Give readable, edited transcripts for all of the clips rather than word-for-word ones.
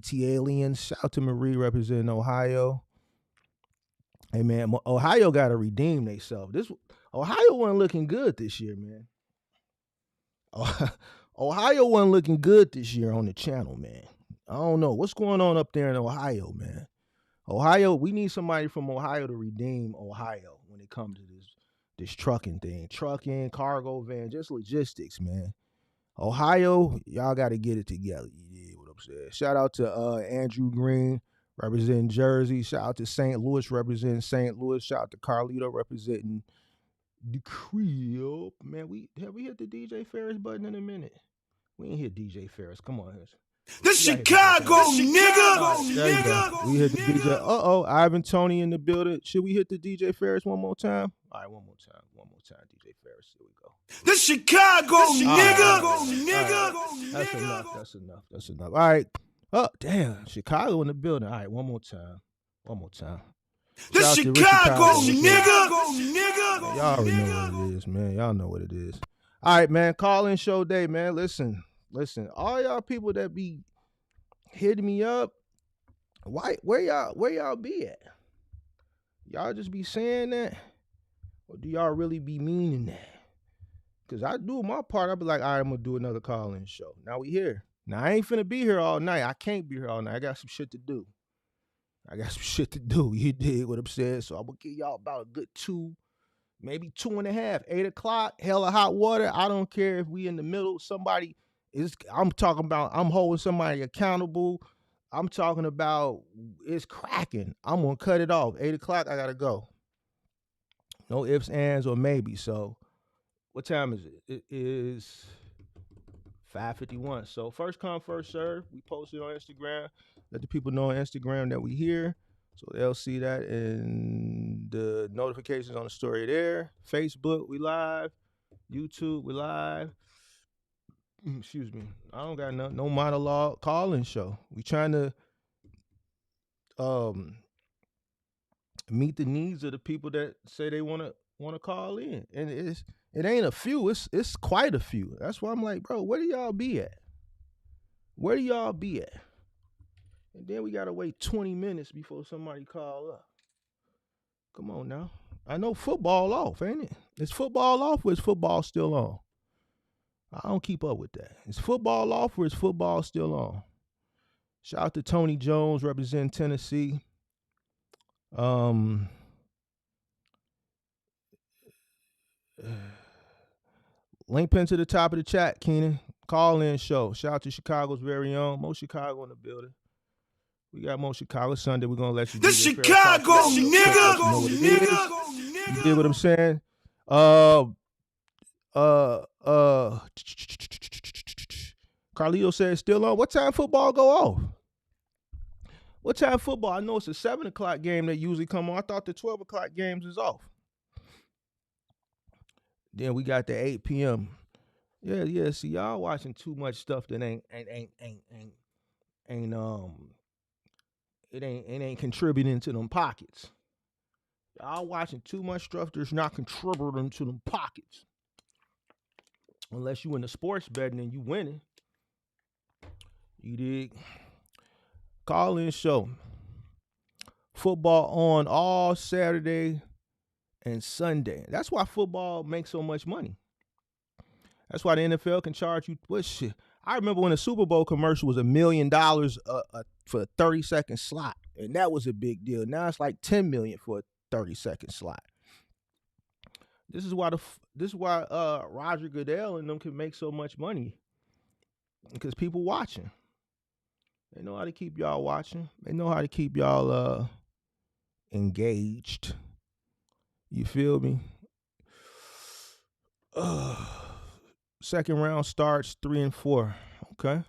T Aliens. Shout out to Marie representing Ohio. Hey man, Ohio got to redeem themselves. This Ohio wasn't looking good this year, man. Ohio wasn't looking good this year on the channel, man. I don't know what's going on up there in Ohio, man. Ohio, we need somebody from Ohio to redeem Ohio when it comes to this trucking thing, trucking, cargo van, just logistics, man. Ohio, y'all got to get it together. You know what I'm saying? Shout out to Andrew Green representing Jersey. Shout out to St. Louis representing St. Louis. Shout out to Carlito representing the crib. Man, we hit the DJ Ferris button in a minute. We ain't hit DJ Ferris. Come on, the Chicago nigga. We hit the DJ. Ivan Tony in the building. Should we hit the DJ Ferris one more time? All right, one more time, DJ Ferris. Here we go. The Chicago nigga. That's enough. All right. Oh, damn. Chicago in the building. All right, one more time. The Chicago nigga. Man, y'all already know what it is, man. Y'all know what it is. All right, man. Call-in show day, man. Listen. All y'all people that be hitting me up, where y'all be at? Y'all just be saying that? Or do y'all really be meaning that? Because I do my part. I'll be like, all right, I'm going to do another call-in show. Now we here. Now, I ain't finna be here all night. I can't be here all night. I got some shit to do. You dig what I'm saying? So I'm going to give y'all about a good 2, maybe 2.5, 8 o'clock, hella hot water. I don't care if we in the middle. I'm talking about I'm holding somebody accountable. I'm talking about it's cracking. I'm going to cut it off. 8 o'clock, I got to go. No ifs, ands, or maybe. So what time is it? It is 5:51. So first come, first serve. We posted on Instagram. Let the people know on Instagram that we here. So they'll see that in the notifications on the story there. Facebook, we live. YouTube, we live. Excuse me. I don't got no monologue call-in show. We trying to meet the needs of the people that say they want to call in. And it ain't a few, it's quite a few. That's why I'm like, bro, where do y'all be at? And then we gotta wait 20 minutes before somebody call up. Come on now. I know football off, ain't it? Is football off or is football still on? I don't keep up with that. Is football off or is football still on? Shout out to Tony Jones representing Tennessee. Link pin to the top of the chat, Keenan. Call-in show. Shout out to Chicago's very own. Mo Chicago in the building. We got Mo Chicago Sunday. We're going to let you The Chicago nigga. You get what I'm saying? Carlito said it's still on. What time football go off? What time football? I know it's a 7 o'clock game that usually come on. I thought the 12 o'clock games is off. Then we got the 8 p.m. Yeah. See, y'all watching too much stuff that ain't contributing to them pockets. Y'all watching too much stuff that's not contributing to them pockets. Unless you in the sports betting and you winning. You dig? Call-in show. Football on all Saturday and Sunday. That's why football makes so much money. That's why the NFL can charge you. What shit? I remember when a Super Bowl commercial was $1 million for a 30-second slot, and that was a big deal. Now it's like $10 million for a 30-second slot. This is why Roger Goodell and them can make so much money, because people watching. They know how to keep y'all watching. They know how to keep y'all engaged. You feel me? Second round starts 3 and 4. Okay.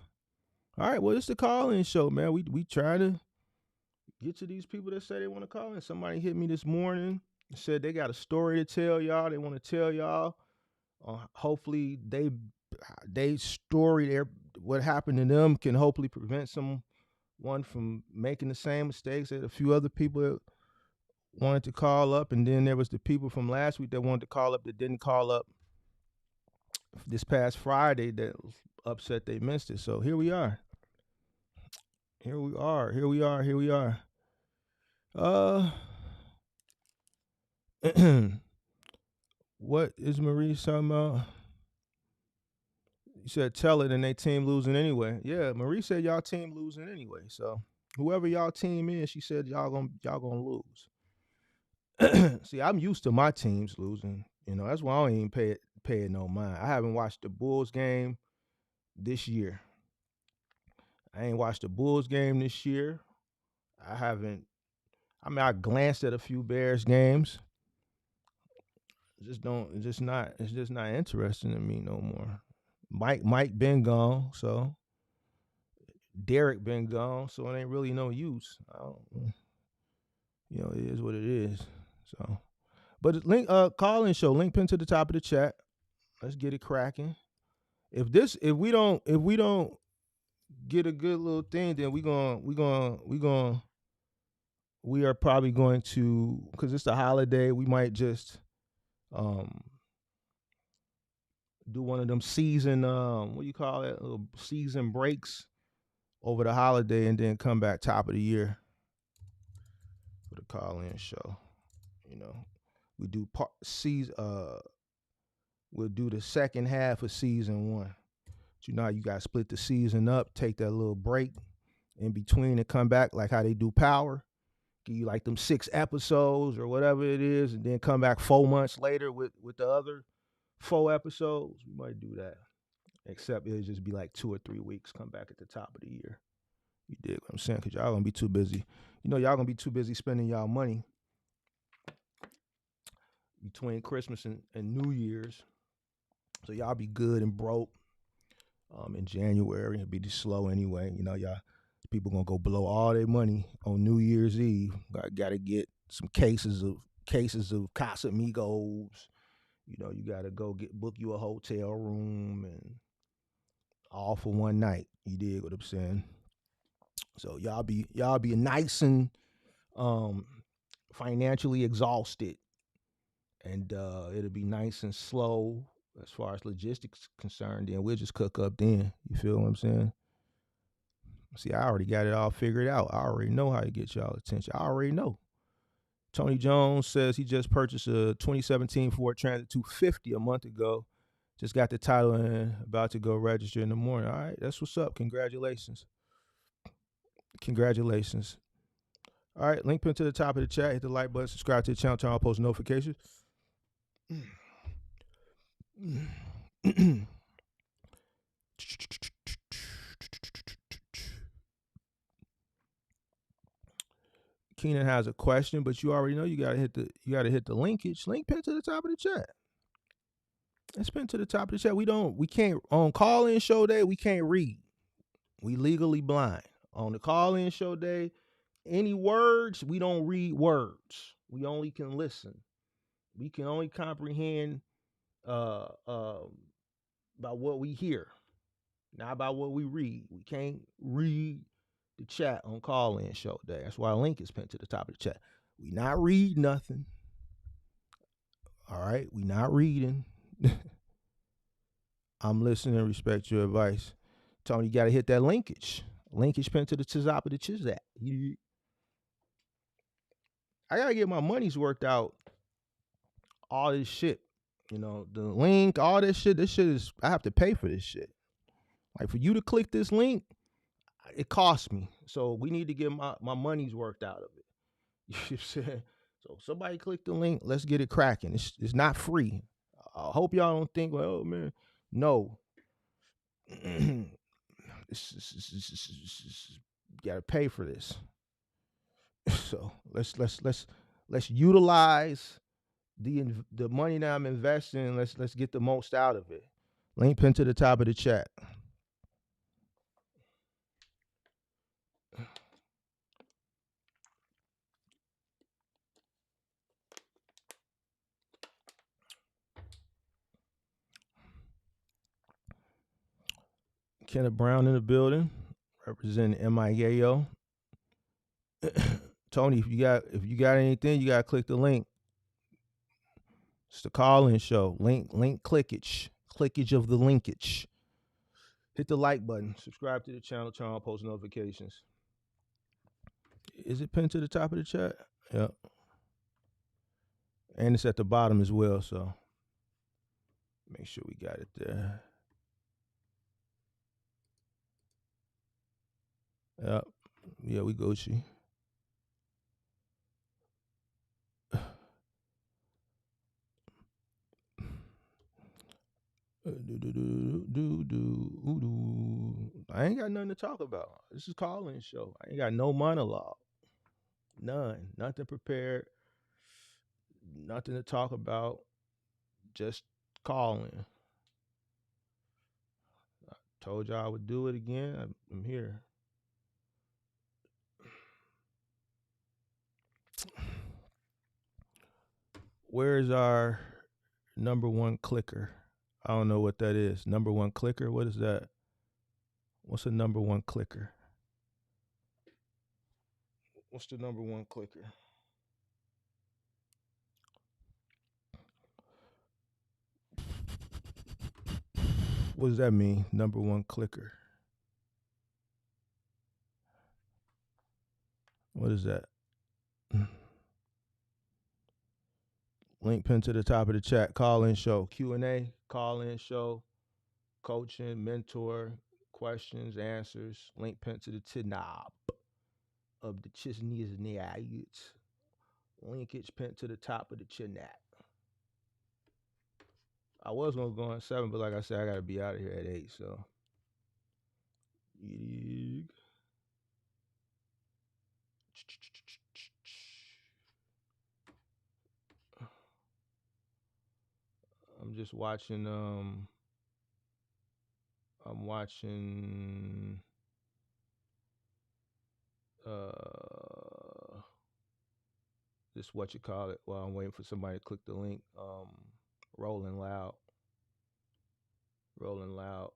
All right. Well, it's the call-in show, man. We try to get to these people that say they want to call in. Somebody hit me this morning and said they got a story to tell y'all. They want to tell y'all. Hopefully, they story, what happened to them can hopefully prevent someone from making the same mistakes that a few other people that wanted to call up. And then there was the people from last week that wanted to call up that didn't call up this past Friday that was upset they missed it. So here we are. Here we are. What is Maurice talking about? You said tell it and they team losing anyway. Yeah, Marie said y'all team losing anyway. So whoever y'all team is, she said y'all gonna lose. See, I'm used to my teams losing. You know, that's why I don't even pay it no mind. I haven't watched the Bulls game this year. I ain't watched the Bulls game this year. I haven't. I mean, I glanced at a few Bears games. It's just not interesting to me no more. Mike been gone, so Derek been gone, so it ain't really no use. You know, it is what it is. So, but link call-in show, link pinned to the top of the chat. Let's get it cracking. If we don't get a good little thing, then we are probably going to, because it's the holiday, we might just do one of them season what do you call it, little season breaks over the holiday, and then come back top of the year for the call-in show. You know, we do we'll do the second half of season 1. But you know how you got to split the season up, take that little break in between and come back, like how they do Power. Give you like them 6 episodes or whatever it is, and then come back 4 months later with the other 4 episodes. We might do that. Except it'll just be like 2 or 3 weeks, come back at the top of the year. You dig what I'm saying? Because y'all going to be too busy. You know, y'all going to be too busy spending y'all money between Christmas and New Year's. So y'all be good and broke in January. It'll be just slow anyway. You know, y'all people going to go blow all their money on New Year's Eve. Got to get some cases of Casamigos. You know, you got to book you a hotel room and all for one night. You dig what I'm saying? So y'all be nice and financially exhausted, and it'll be nice and slow as far as logistics concerned. Then we'll just cook up then. You feel what I'm saying? See, I already got it all figured out. I already know how to get y'all attention. I already know. Tony Jones says he just purchased a 2017 Ford Transit 250 a month ago. Just got the title and about to go register in the morning. All right, that's what's up. Congratulations. All right, link pinned to the top of the chat. Hit the like button. Subscribe to the channel. Turn on post notifications. Keenan has a question, but you already know you gotta hit the linkage. Link pinned to the top of the chat. It's pinned to the top of the chat. We can't on call-in show day, we can't read. We legally blind. On the call-in show day, any words, we don't read words. We only can listen. We can only comprehend about what we hear, not about what we read. We can't read the chat on call-in show day. That's why a link is pinned to the top of the chat. We not read nothing. All right, we not reading. I'm listening. Respect your advice. Tony, you got to hit that linkage. Linkage pinned to the top of the chat. I got to get my money's worked out. All this shit. You know, the link, all this shit is, I have to pay for this shit. Like, for you to click this link, it costs me. So we need to get my money's worked out of it. You know what I'm saying? So somebody click the link. Let's get it cracking. It's not free. I hope y'all don't think, well, oh man, no. You gotta pay for this. So let's utilize the money that I'm investing. Let's get the most out of it. Link pinned to the top of the chat. Kenneth Brown in the building, representing MIAO. Tony, if you got anything, you gotta click the link. It's the call-in show. Link clickage of the linkage. Hit the like button. Subscribe to the channel. Turn on post notifications. Is it pinned to the top of the chat? Yep. And it's at the bottom as well, so make sure we got it there. Yep. Yeah, we Gucci. I ain't got nothing to talk about. This is call-in show. I ain't got no monologue. None. Nothing prepared. Nothing to talk about. Just calling. I told y'all I would do it again. I'm here. Where's our number one clicker? I don't know what that is. Number one clicker? What is that? What's the number one clicker? What's the number one clicker? What does that mean? Number one clicker. What is that? Link pinned to the top of the chat. Call-in show. Q&A. Call-in show. Coaching. Mentor. Questions. Answers. Link pinned to the knob of the Chisneas Niayuts. Linkage pinned to the top of the chinat. I was going to go on 7, but like I said, I got to be out of here at 8, so. I'm just watching, I'm watching, this what you call it, while I'm waiting for somebody to click the link, Rolling Loud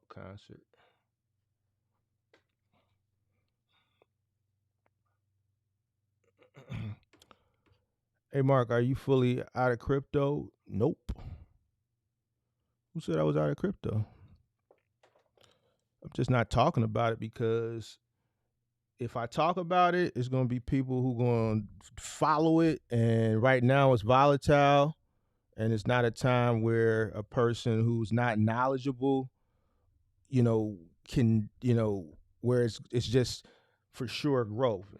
concert. Hey, Mark, are you fully out of crypto? Nope. Who said I was out of crypto? I'm just not talking about it because if I talk about it, it's going to be people who going to follow it. And right now it's volatile. And it's not a time where a person who's not knowledgeable, can, where it's just for sure growth.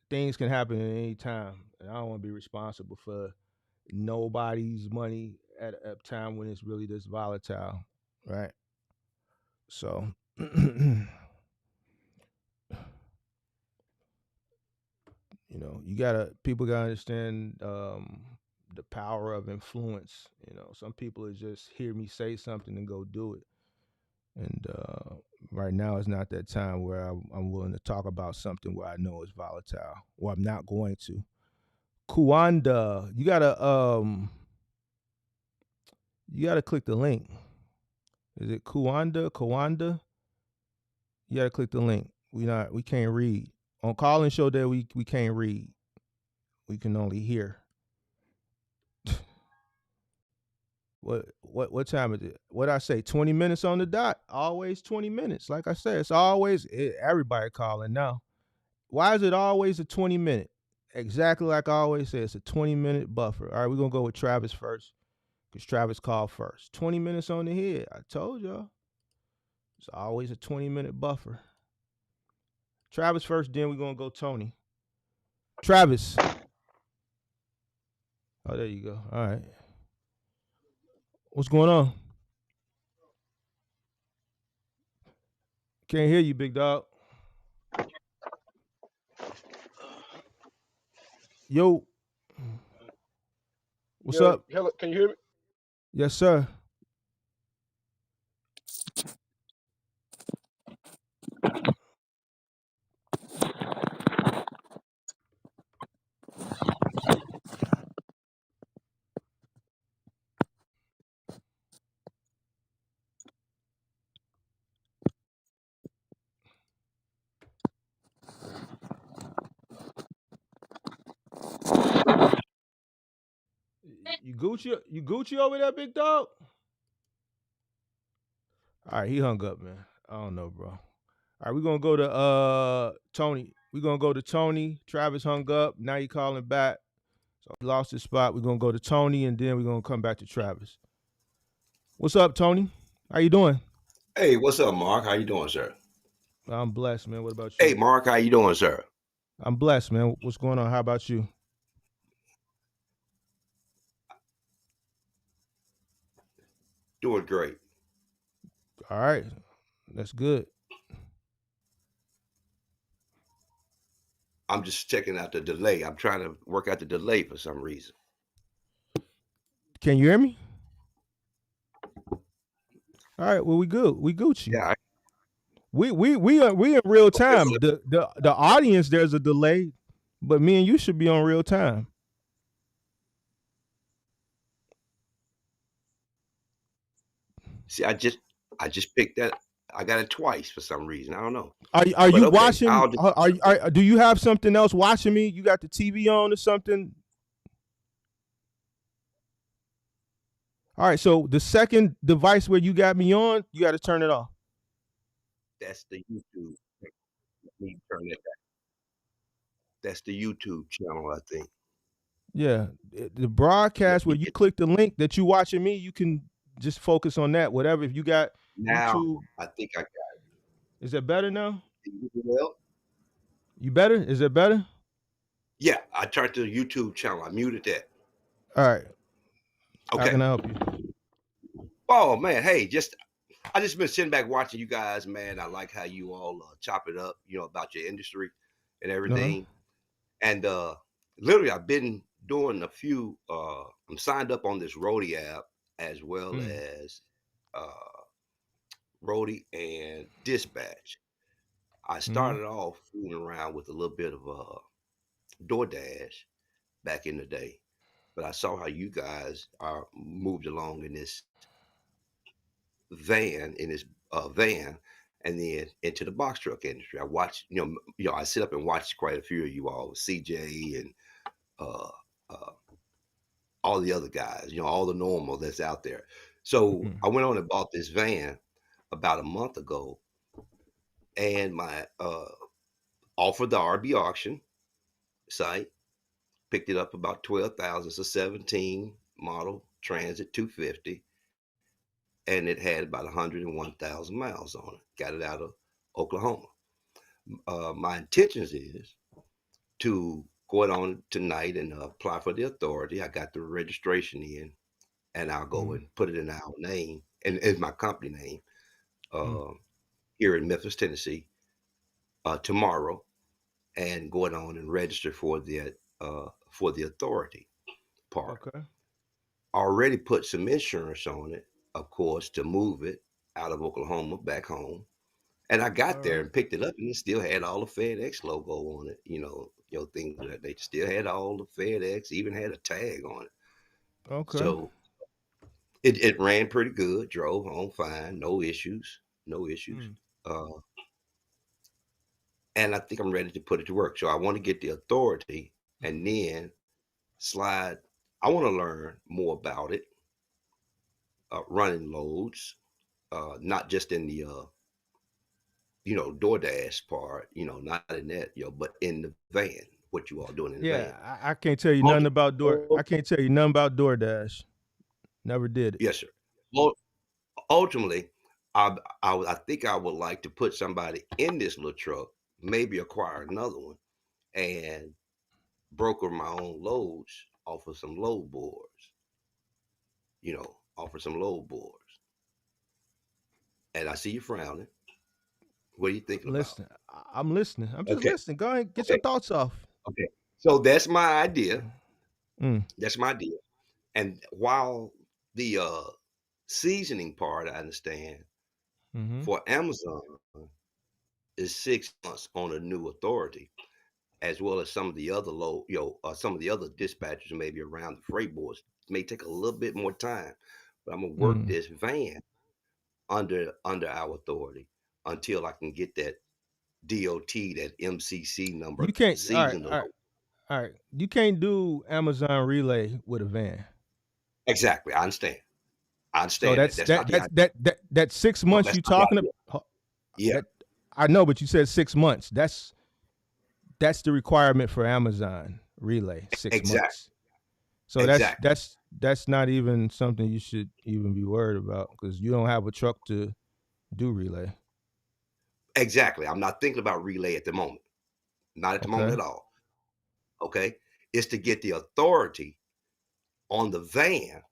Things can happen at any time. And I don't want to be responsible for nobody's money at a time when it's really this volatile, right? So, people gotta understand the power of influence. Some people just hear me say something and go do it. And right now is not that time where I'm willing to talk about something where I know is volatile, or I'm not going to. Kuanda, you gotta click the link. Is it Kuanda? You gotta click the link. We can't read. On call-in show day, we can't read. We can only hear. What time is it? What I say? 20 minutes on the dot. Always 20 minutes. Like I said, it's always everybody calling now. Why is it always a 20-minute? Exactly like I always say, it's a 20-minute buffer. All right, we're gonna go with Travis first, because Travis called first. 20 minutes on the head. I told y'all. It's always a 20-minute buffer. Travis first, then we're gonna go Tony. Travis. Oh, there you go. All right. What's going on? Can't hear you, big dog. Yo. What's up? Hello, can you hear me? Yes, sir. You Gucci over there, big dog? All right, he hung up, man. I don't know, bro. All right, we're gonna go to Tony. We're gonna go to Tony. Travis hung up. Now you calling back. So he lost his spot. We're gonna go to Tony, and then we're gonna come back to Travis. What's up, Tony? How you doing? Hey, what's up, Mark? How you doing, sir? I'm blessed, man. What about Hey, you? Mark, how you doing, sir? I'm blessed, man. What's going on? How about you? Doing great. All right. That's good. I'm just checking out the delay. I'm trying to work out the delay for some reason. Can you hear me? All right. Well, we good. We Gucci. Yeah. We in real time. Okay. The audience, there's a delay, but me and you should be on real time. See, I just picked that. I got it twice for some reason. I don't know. Are But you okay, watching? I'll just, Do you have something else watching me? You got the TV on or something? All right. So the second device where you got me on, you got to turn it off. that's the YouTube. Let me turn it back. That's the YouTube channel, I think. Yeah. The Let broadcast where me you get click the link that you watching me, you can just focus on that. Whatever. If you got now. YouTube, I think I got is that better now? it. Well, You better? Is it better? yeah, I turned to the YouTube channel. I muted that. All right. How Okay. can I help you? Oh man, hey, I just been sitting back watching you guys, man. I like how you all chop it up, about your industry and everything. And literally, I've been doing a few. I'm signed up on this Roadie app as well as Roadie and Dispatch. I started off fooling around with a little bit of DoorDash back in the day, but I saw how you guys are moved along in this van, and then into the box truck industry. I watched, I sit up and watch quite a few of you all, CJ and uh, uh, all the other guys, all the normal that's out there. So I went on and bought this van about a month ago, and my offered the RB auction site, picked it up about 12,000. It's a 17 model Transit 250. And it had about 101,000 miles on it. Got it out of Oklahoma. My intentions is to go on tonight and apply for the authority. I got the registration in, and I'll go and put it in our name and it's my company name here in Memphis, Tennessee, tomorrow, and going on and register for the authority part. Okay. I already put some insurance on it, of course, to move it out of Oklahoma back home. And I got there and picked it up, and it still had all the FedEx logo on it. Things that they still had all the FedEx, even had a tag on it. Okay. So it ran pretty good, drove home fine, no issues. And I think I'm ready to put it to work. So I want to get the authority and then slide. I want to learn more about it, running loads, not just in the DoorDash part, not in that, but in the van, what you all doing in the van. Yeah, I can't tell you nothing about I can't tell you nothing about DoorDash. Never did it. Yes, sir. Well, ultimately, I think I would like to put somebody in this little truck, maybe acquire another one, and broker my own loads off of some load boards. Offer some load boards. And I see you frowning. What are you thinking Listen, about? I'm listening. I'm just Okay. listening. Go ahead, get your thoughts off. Okay. So that's my idea. That's my idea. And while the seasoning part, I understand, for Amazon is 6 months on a new authority, as well as some of the other some of the other dispatchers maybe around the freight boards. It may take a little bit more time, but I'm gonna work this van under our authority until I can get that DOT, that MCC number. You can't. All right. You can't do Amazon Relay with a van. Exactly. I understand. So that's 6 months you talking about. Yeah. I know, but you said 6 months. that's the requirement for Amazon relay, 6 Exactly. months. So Exactly. that's not even something you should even be worried about because you don't have a truck to do relay. Exactly. I'm not thinking about relay at the moment. Not at the moment Okay. at all. Okay. It's to get the authority on the van,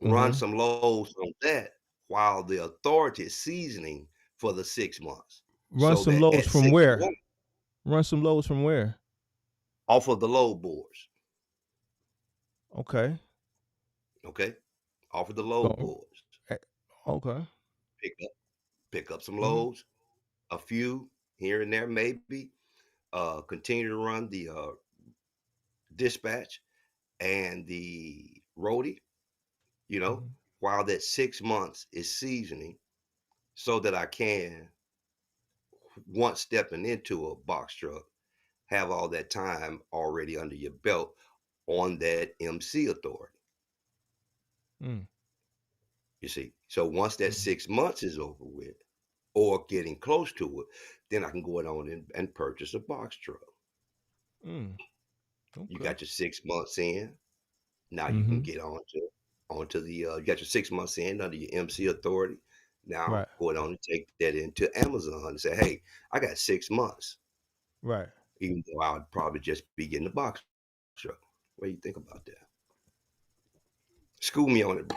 run Mm-hmm. some loads on that while the authority is seasoning for the 6 months. Run So some that loads at from 6 where? months, Run some loads from where? off of the load boards. Okay. Okay. Off of the load Go. boards. Okay. Pick up, pick up some Mm-hmm. loads, a few here and there, maybe. Continue to run the dispatch and the roadie, Mm-hmm. while that 6 months is seasoning so that I can, once stepping into a box truck, have all that time already under your belt on that MC authority. Mm. You see, so once that Mm. 6 months is over with or getting close to it, then I can go on and purchase a box truck. Mm. You Okay. got your 6 months in. Now you can Mm-hmm. get onto the you got your 6 months in under your MC authority. Now Right. go on and take that into Amazon and say, hey, I got 6 months, Right. even though I would probably just be getting the box truck. What do you think about that? School me on it,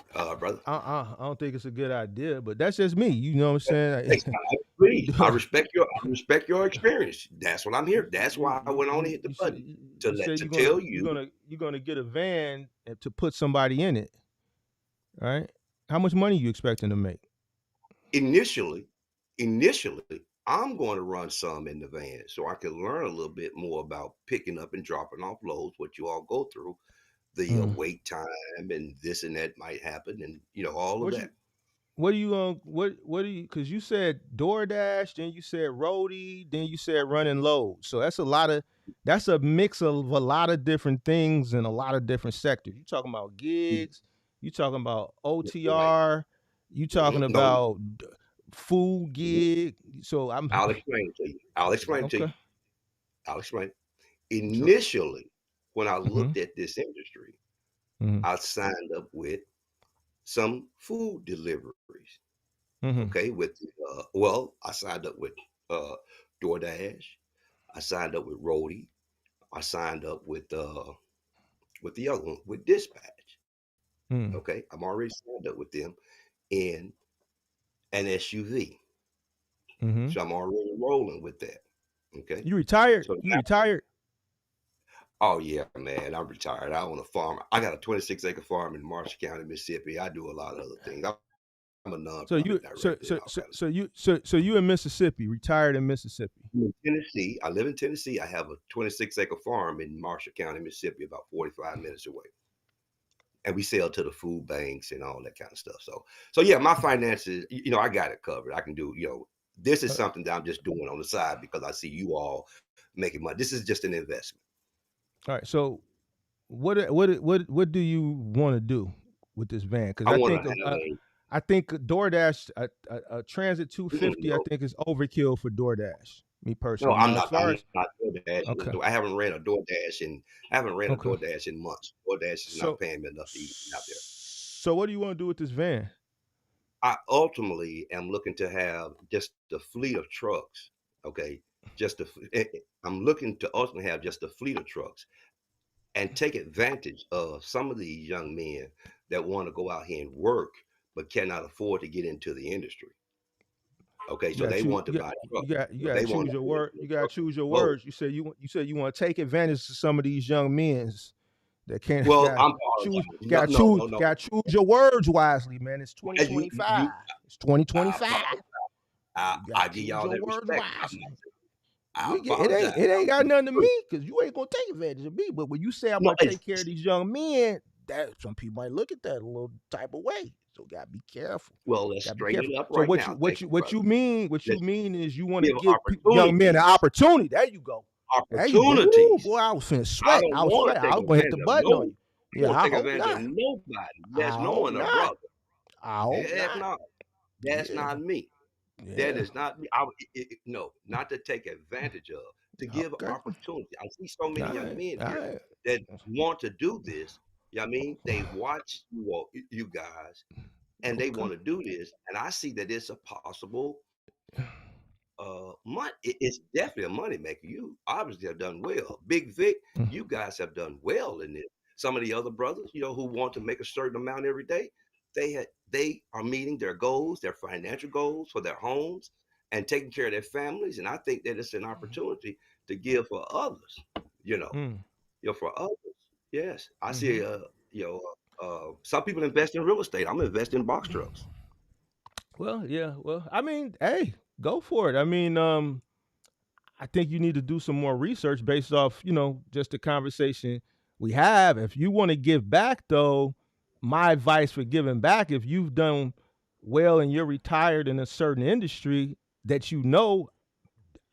brother. I don't think it's a good idea, but that's just me. You know what I'm saying? Hey, I agree. I respect your experience. That's what I'm here. That's why I went on and hit the button You said to tell you you're gonna get a van to put somebody in it, right? How much money you expecting to make? initially, initially, I'm going to run some in the van so I can learn a little bit more about picking up and dropping off loads, what you all go through, the Mm. wait time and this and that might happen, and all of What that. you what do you what do you because you said DoorDash, then you said roadie, then you said running loads. So that's a mix of a lot of different things in a lot of different sectors. You talking about Mm, gigs, you talking about Right. OTR, you talking No, about food mhm. gig. So I'm I'll explain it to you. I'll explain it to okay. you. I'll explain. So Initially, when I mm-hmm, looked at this industry, mm-hmm, I signed up with some food deliveries. mm-hmm, Okay, well, I signed up with uh, DoorDash. I signed up with Roadie. I signed up with the other one with Dispatch. mm-hmm, Okay, I'm already signed up with them in an SUV, mm-hmm. so I'm already rolling with that. Okay, You retired? so You retired? oh yeah, man, I'm retired. I own a farm. I got a 26-acre farm in Marshall County, Mississippi. I do a lot of other things. I'm a So nonprofit you director and all kind of stuff. so you in Mississippi, retired in Mississippi. I'm in Tennessee. I live in Tennessee. I have a 26-acre farm in Marshall County, Mississippi, about 45 minutes away. And we sell to the food banks and all that kind of stuff. So yeah, my finances, I got it covered. I can do, this is Uh, something that I'm just doing on the side because I see you all making money. This is just an investment. all right. So what do you want to do with this van? Because I want to have I think DoorDash a Transit a 250 I think is overkill for DoorDash. Me no, personally. I'm Now as not. far I'm as not DoorDash. okay, I haven't ran a DoorDash in. I haven't ran a okay. DoorDash in months. DoorDash is not So paying me enough to eat out there. so what do you want to do with this van? I ultimately am looking to have just a fleet of trucks. Okay, I'm looking to ultimately have just a fleet of trucks and take advantage of some of these young men that want to go out here and work but cannot afford to get into the industry. Okay, You so got they you want to buy trucks. you So got to they want choose to your get word. into You the got to truck choose your load. words. You said you want to take advantage of some of these young men that can't Well, got I'm choose. apologizing. You No, got to no, choose. no, no. Got to choose your words wisely, man. It's As you, 2025. you, It's I 2025. apologize. You got I to give choose y'all your that words respect. wisely. I It apologize. ain't got nothing to me because you ain't gonna take advantage of me. But when you say I'm No, gonna take care of these young men, that some people might look at that a little type of way. So gotta be careful. well, let's Gotta be straighten careful. it up So right now. Thank you, brother. what you Let's mean is you want to give give young men an opportunities. opportunity. There you go. There you go. Ooh, Opportunities. boy, I was finna I sweat. don't I was want sweat. to I take was gonna hit advantage the of button on you. I Yeah, don't I take hope advantage of not. nobody I that's hope knowing a not. brother. I hope Heck not. no. That's Yeah. not me. That Yeah. is not no, not to take advantage of, to give Okay. opportunity. I see so many All young right. men All here right. that want to do this. You know what I mean? They watch you guys and they Okay. want to do this. And I see that it's a possible money. It's definitely a money maker. You obviously have done well. Big Vic, Mm. you guys have done well in this. Some of the other brothers, who want to make a certain amount every day, they are meeting their goals, their financial goals for their homes and taking care of their families. And I think that it's an opportunity to give for others, you know, Mm. for others. Yes. I Mm-hmm. see some people invest in real estate. I'm investing in box trucks. Well, yeah. Well, I mean, hey, go for it. I mean, I think you need to do some more research based off, just the conversation we have. If you want to give back, though, my advice for giving back, if you've done well and you're retired in a certain industry that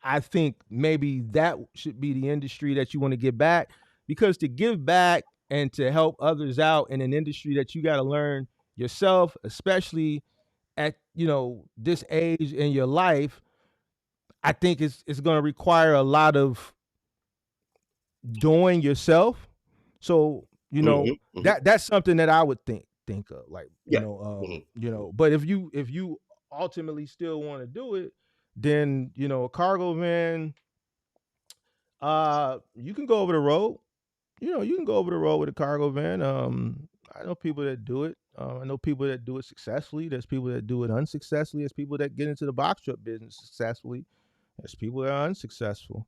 I think maybe that should be the industry that you want to give back, because to give back and to help others out in an industry that you got to learn yourself, especially at this age in your life, I think it's going to require a lot of doing yourself. So Hmm. Hmm. that's something that I would think of, like Yeah. Hmm. but if you ultimately still want to do it, then a cargo van, you can go over the road. You can go over the road with a cargo van. I know people that do it. I know people that do it successfully. There's people that do it unsuccessfully. There's people that get into the box truck business successfully. There's people that are unsuccessful.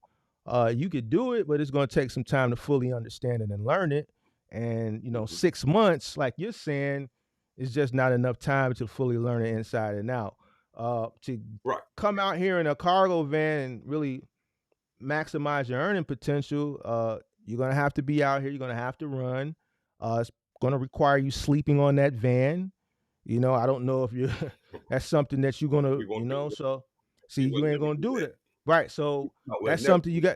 You could do it, but it's going to take some time to fully understand it and learn it. And Hmm. 6 months, like you're saying, is just not enough time to fully learn it inside and out. To Right. come out here in a cargo van and really maximize your earning potential, you're gonna have to be out here. You're gonna have to run. It's gonna require you sleeping on that van. I don't know if you that's something that you're gonna, We won't do that. so see, You you wouldn't ain't let me gonna do do that. that. Right. So I would that's never something you do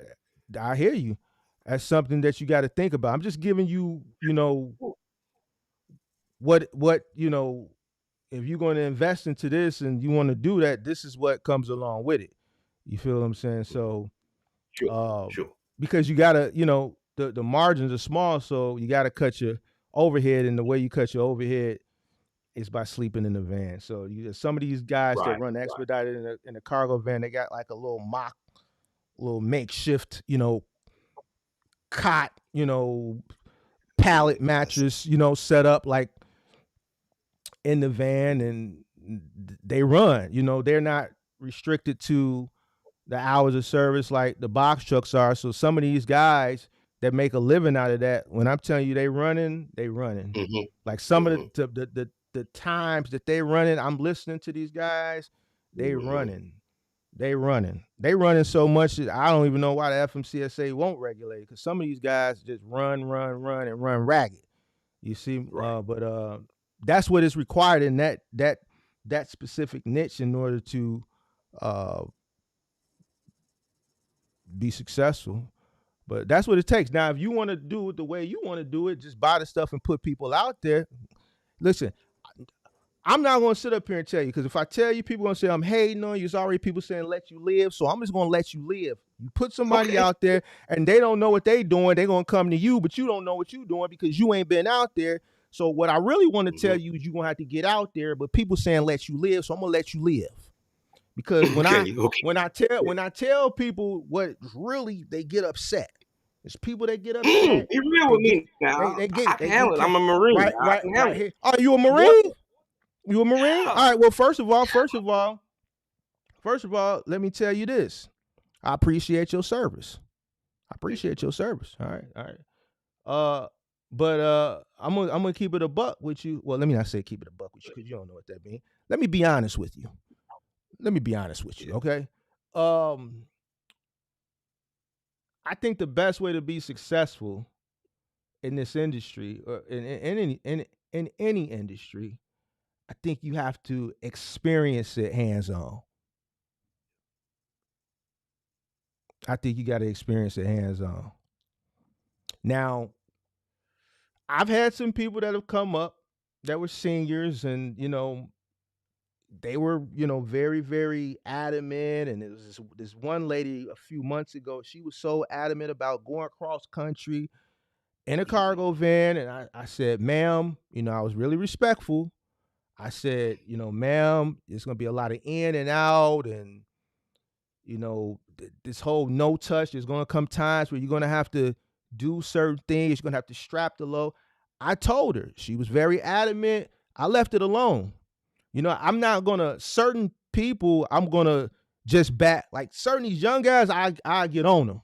got. I hear you. That's something that you got to think about. I'm just giving you, that. what if you're going to invest into this and you want to do that, this is what comes along with it. You feel what I'm saying? Mhm. So, Sure. um, Sure. because you gotta, the margins are small, so you gotta cut your overhead, and the way you cut your overhead is by sleeping in the van. So some of these guys that Right. run Right. expedited in a cargo van, they got like a little makeshift, cot, pallet Yes. mattress, set up like in the van, and they run. They're not restricted to the hours of service like the box trucks are. So some of these guys that make a living out of that, when I'm telling you they running. Hmm. Like some of Hmm. the times that they running, I'm listening to these guys, they Hmm. running. They running so much that I don't even know why the FMCSA won't regulate it, because some of these guys just run, and run ragged. You see, Right. but that's what is required in that specific niche in order to uh, be successful. But that's what it takes. Now, if you want to do it the way you want to do it, just buy the stuff and put people out there. Listen, I'm not going to sit up here and tell you, because if I tell you, people are going to say I'm hating on you. There's already people saying let you live, so I'm just going to let you live. You put somebody Okay. out there and they don't know what they doing, they're going to come to you, but you don't know what you're doing because you ain't been out there. So what I really want to tell Hmm. you is you're going to have to get out there, but people saying let you live, so I'm going to let you live. Because when I Okay. Okay. when I tell when I tell people what really, they get upset. It's people that get Be upset. real They with get me now. they I get can they handle get it. I'm a Marine. right, I right, can right handle it. here. Are you a What? Marine? You a Marine? Yeah. All right. Well, first of all, let me tell you this. I appreciate your service. I Thank you, appreciate brother. your service. All right, all right. But I'm gonna keep it a buck with you. Well, let me not say keep it a buck with you, because you don't know what that means. Let me be honest with you. Let me be honest with you. Yeah. Okay. Um, I think the best way to be successful in this industry, or in any industry, I think you have to experience it hands on. I think you got to experience it hands on. Now, I've had some people that have come up that were seniors, and they were, you know, very, very adamant. And it was this one lady a few months ago. She was so adamant about going cross country in a cargo van. And I said, ma'am, you know, I was really respectful. I said, you know, ma'am, it's going to be a lot of in and out. And, you know, this whole no touch, there's going to come times where you're going to have to do certain things. You're going to have to strap the load. I told her. She was very adamant. I left it alone. You know, I'm not going to, certain people, I'm going to just back, like certain these young guys, I get on them.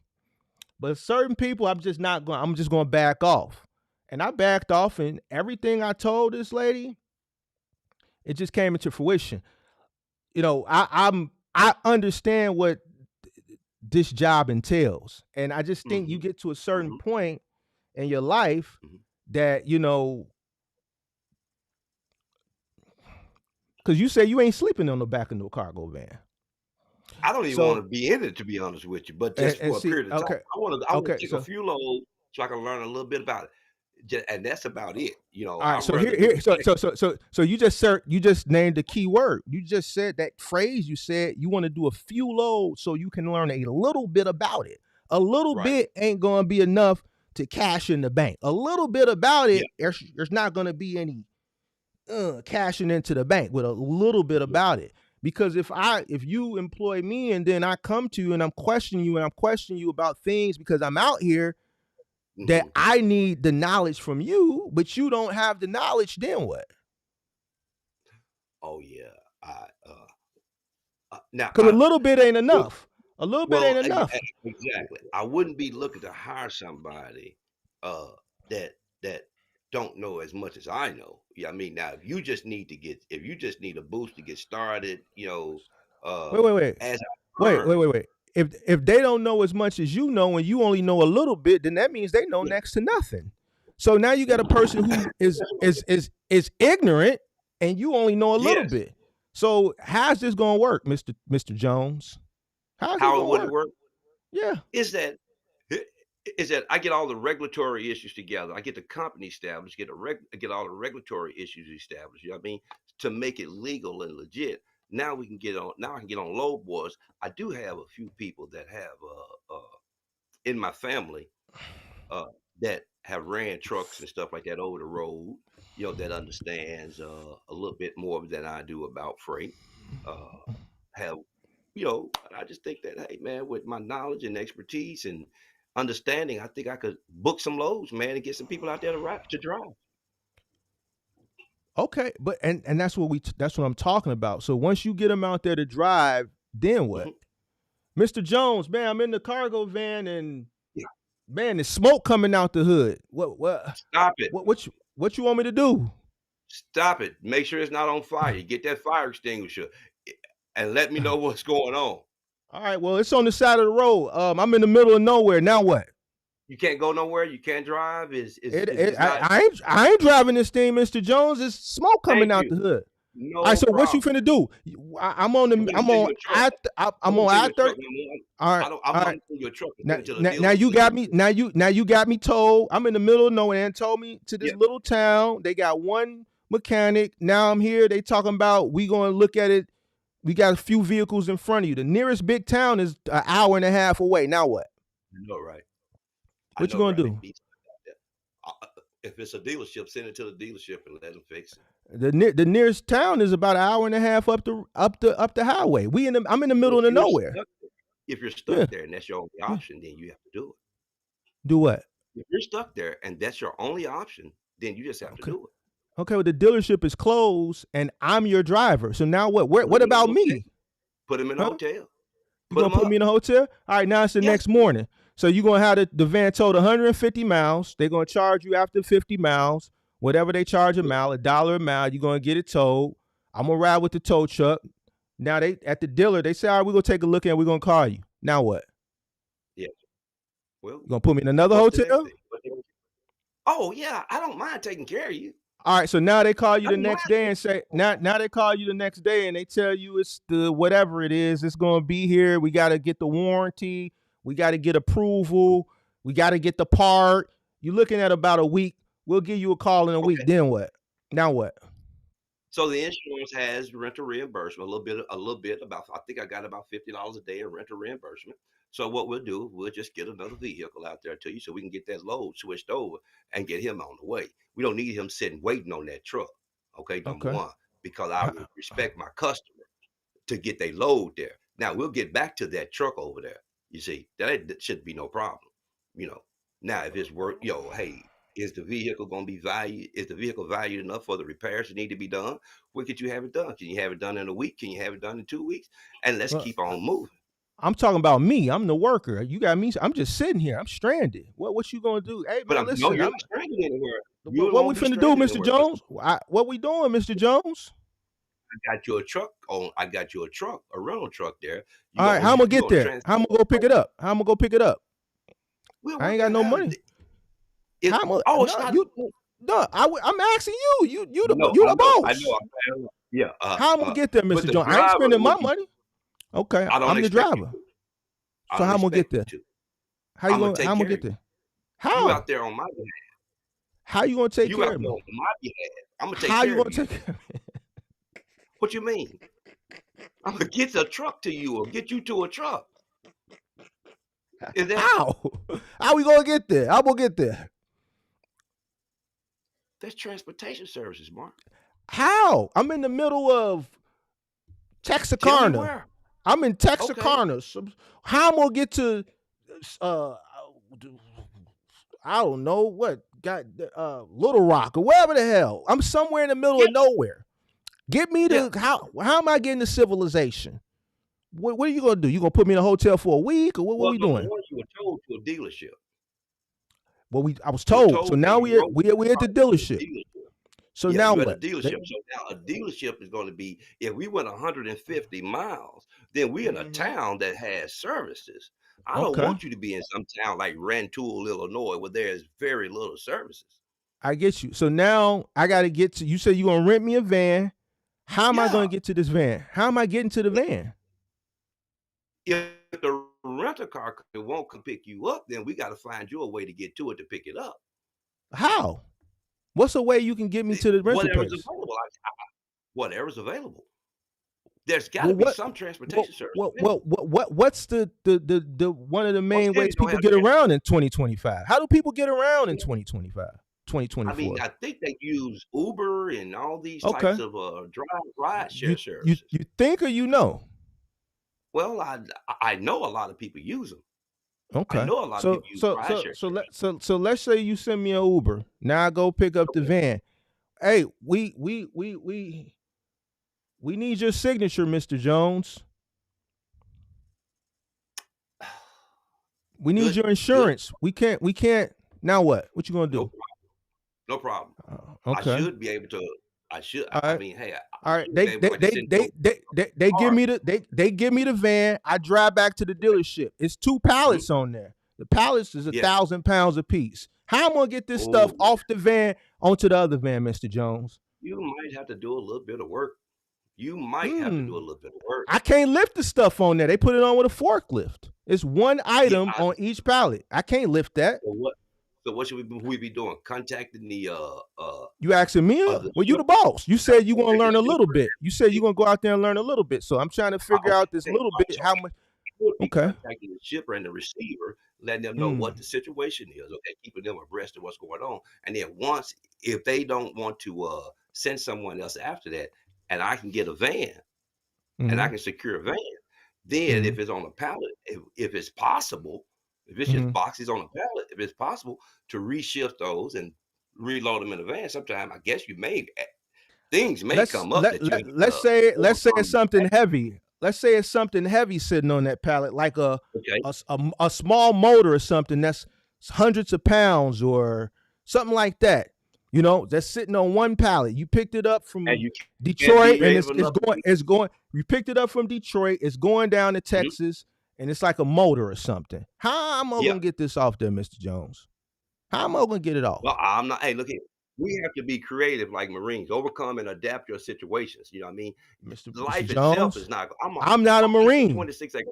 But certain people, I'm just going to back off. And I backed off, and everything I told this lady, it just came into fruition. You know, I understand what this job entails. And I just think you get to a certain point in your life that, you know, because you say you ain't sleeping on the back of no cargo van. I don't even want to be in it, to be honest with you, but just for a period of time. I want to take a few loads so I can learn a little bit about it. And that's about it, you know. All right, so you just named the key word. You just said that phrase. You said you want to do a few loads so you can learn a little bit about it. A little bit ain't gonna be enough to cash in the bank. A little bit about it, there's not gonna be any cashing into the bank with a little bit about it. Because if you employ me and then I come to you and I'm questioning you about things because I'm out here. That I need the knowledge from you, but you don't have the knowledge, then what? Oh yeah. Now, because a little bit ain't enough. A little bit ain't enough. Exactly. I wouldn't be looking to hire somebody that don't know as much as I know. Yeah, I mean, now if you just need a boost to get started, you know. Wait. If they don't know as much as you know and you only know a little bit, then that means they know next to nothing. So now you got a person who is ignorant and you only know a little bit. So how's this gonna work, Mr. Jones? How would it work? Yeah. Is that I get all the regulatory issues together. I get the company established, get all the regulatory issues established, you know what I mean, to make it legal and legit. Now I can get on load boards. I do have a few people that have in my family that have ran trucks and stuff like that over the road, you know, that understands a little bit more than I do about freight. You know, I just think that, hey man, with my knowledge and expertise and understanding, I think I could book some loads, man, and get some people out there to drive. Okay, but and that's what I'm talking about. So once you get them out there to drive, then what? Mr. Jones, man, I'm in the cargo van and man, there's smoke coming out the hood. What? Stop it. What you want me to do? Stop it. Make sure it's not on fire. Get that fire extinguisher and let me know what's going on. All right, well, it's on the side of the road. I'm in the middle of nowhere. Now what? You can't go nowhere. You can't drive. I ain't driving this thing, Mr. Jones. There's smoke coming out the hood. No. All right, so problem. What you finna do? I'm on I-30. All right. I'm on your truck. Now you got me. Now you got me told. I'm in the middle of nowhere and told me to this little town. They got one mechanic. Now I'm here. They talking about we gonna look at it. We got a few vehicles in front of you. The nearest big town is an hour and a half away. Now what? No, right. What you gonna do? If it's a dealership, send it to the dealership and let them fix it. The nearest town is about an hour and a half up the highway. I'm in the middle of nowhere. If you're stuck there and that's your only option, then you have to do it. Do what? If you're stuck there and that's your only option, then you just have to do it. Okay, well the dealership is closed and I'm your driver. So now what? What about me? Put him in a hotel. You gonna put me in a hotel? All right, now it's the next morning. So you're going to have the van towed 150 miles. They're going to charge you after 50 miles, whatever they charge a mile, $1 a mile. You're going to get it towed. I'm going to ride with the tow truck. Now they at the dealer, they say, all right, we're going to take a look and we're going to call you. Now what? Yeah. Well, you going to put me in another hotel? Oh, yeah. I don't mind taking care of you. All right. So now they call you the next day and say, now they call you the next day and they tell you it's the whatever it is. It's going to be here. We got to get the warranty. We got to get approval. We got to get the part. You're looking at about a week. We'll give you a call in a week. Then what? Now what? So the insurance has rental reimbursement, a little bit. About I think I got about $50 a day in rental reimbursement. So what we'll do, we'll just get another vehicle out there to you, so we can get that load switched over and get him on the way. We don't need him sitting waiting on that truck. Okay, number Okay. one, because I respect my customer to get their load there. Now we'll get back to that truck over there. You see, that should be no problem. You know, now if it's work, hey, is the vehicle going to be valued? Is the vehicle valued enough for the repairs that need to be done? When could you have it done? Can you have it done in a week? Can you have it done in 2 weeks? And let's Well, keep on moving. I'm talking about me. I'm the worker. You got me. I'm just sitting here. I'm stranded. What you gonna do? Hey But man, listen. you're not stranded anywhere. What we finna do, Mr. Jones? What we doing, Mr. Jones? I got you a truck a rental truck there. All right, how I'm gonna get there? How I'm gonna go pick it up? How I'm gonna go pick it up? I ain't got no money. It's not. No, I'm asking you. You the boss. I know. Yeah. How I'm gonna get there, Mr. Jones? I ain't spending my money. Okay, I'm the driver. So how I'm gonna get there? How I'm gonna get there? How? You out there on my behalf. How you gonna take care of me? On my behalf. I'm gonna take how care you gonna of you. take care of me? What you mean? I'm gonna get a truck to you or get you to a truck. How? How we gonna get there? How we gonna get there? That's transportation services, Mark. How? I'm in the middle of Texarkana. I'm in Texarkana. Okay. So how I'm gonna get to I don't know what, Little Rock or wherever the hell. I'm somewhere in the middle of nowhere. Get me to how am I getting to civilization? What are you gonna do? You gonna put me in a hotel for a week, or what are we doing? You were told to a dealership. Well, I was told. So now we're at the dealership. So now what? A dealership. So now a dealership is going to be, if we went 150 miles, then we're in a town that has services. I don't want you to be in some town like Rantoul, Illinois, where there's very little services. I get you. So now I got to get to, you said you're going to rent me a van. How am I going to get to this van? How am I getting to the van? If the rental car won't come pick you up, then we got to find you a way to get to it to pick it up. How? What's a way you can get me to the rental place? Whatever's available. There's got to be some transportation service. What's the one of the main ways people get around in 2025? How do people get around in 2025? 2024. I mean, I think they use Uber and all these types of ride share services. You think, or you know? Well, I know a lot of people use them. Okay. I know a lot of people use ride share. So let's say you send me an Uber. Now I go pick up the van. Hey, we need your signature, Mr. Jones. We need your insurance. We can't. Now what? What you gonna do? No problem. Okay. I should be able to. I should. All right. I mean, hey. All right. They give me the van. I drive back to the dealership. It's 2 pallets on there. The pallets is 1,000 pounds a piece. How am I gonna get this stuff off the van onto the other van, Mr. Jones? You might have to do a little bit of work. I can't lift the stuff on there. They put it on with a forklift. It's one item on each pallet. I can't lift that. So what should we be doing? Contacting the You asking me? Well, you the boss. You said you want to learn a little bit. You said you're gonna go out there and learn a little bit. So I'm trying to figure out this little bit. How much? Okay. Contacting the shipper and the receiver, letting them know what the situation is. Okay, keeping them abreast of what's going on. And then if they don't want to send someone else after that, and I can get a van, and I can secure a van, then if it's on a pallet, if it's possible. If it's just boxes on a pallet, if it's possible to reshift those and reload them in a van, sometime I guess things may come up. Let's say it's something heavy. Let's say it's something heavy sitting on that pallet, like a small motor or something that's hundreds of pounds or something like that. You know, that's sitting on one pallet. You picked it up from Detroit, and it's going. You picked it up from Detroit. It's going down to Texas. And it's like a motor or something. How am I gonna get this off there, Mr. Jones? How am I gonna get it off? Well, I'm not. Hey, look here. We have to be creative, like Marines. Overcome and adapt your situations. You know what I mean? Life itself is not. I'm not a Marine. 26 acre.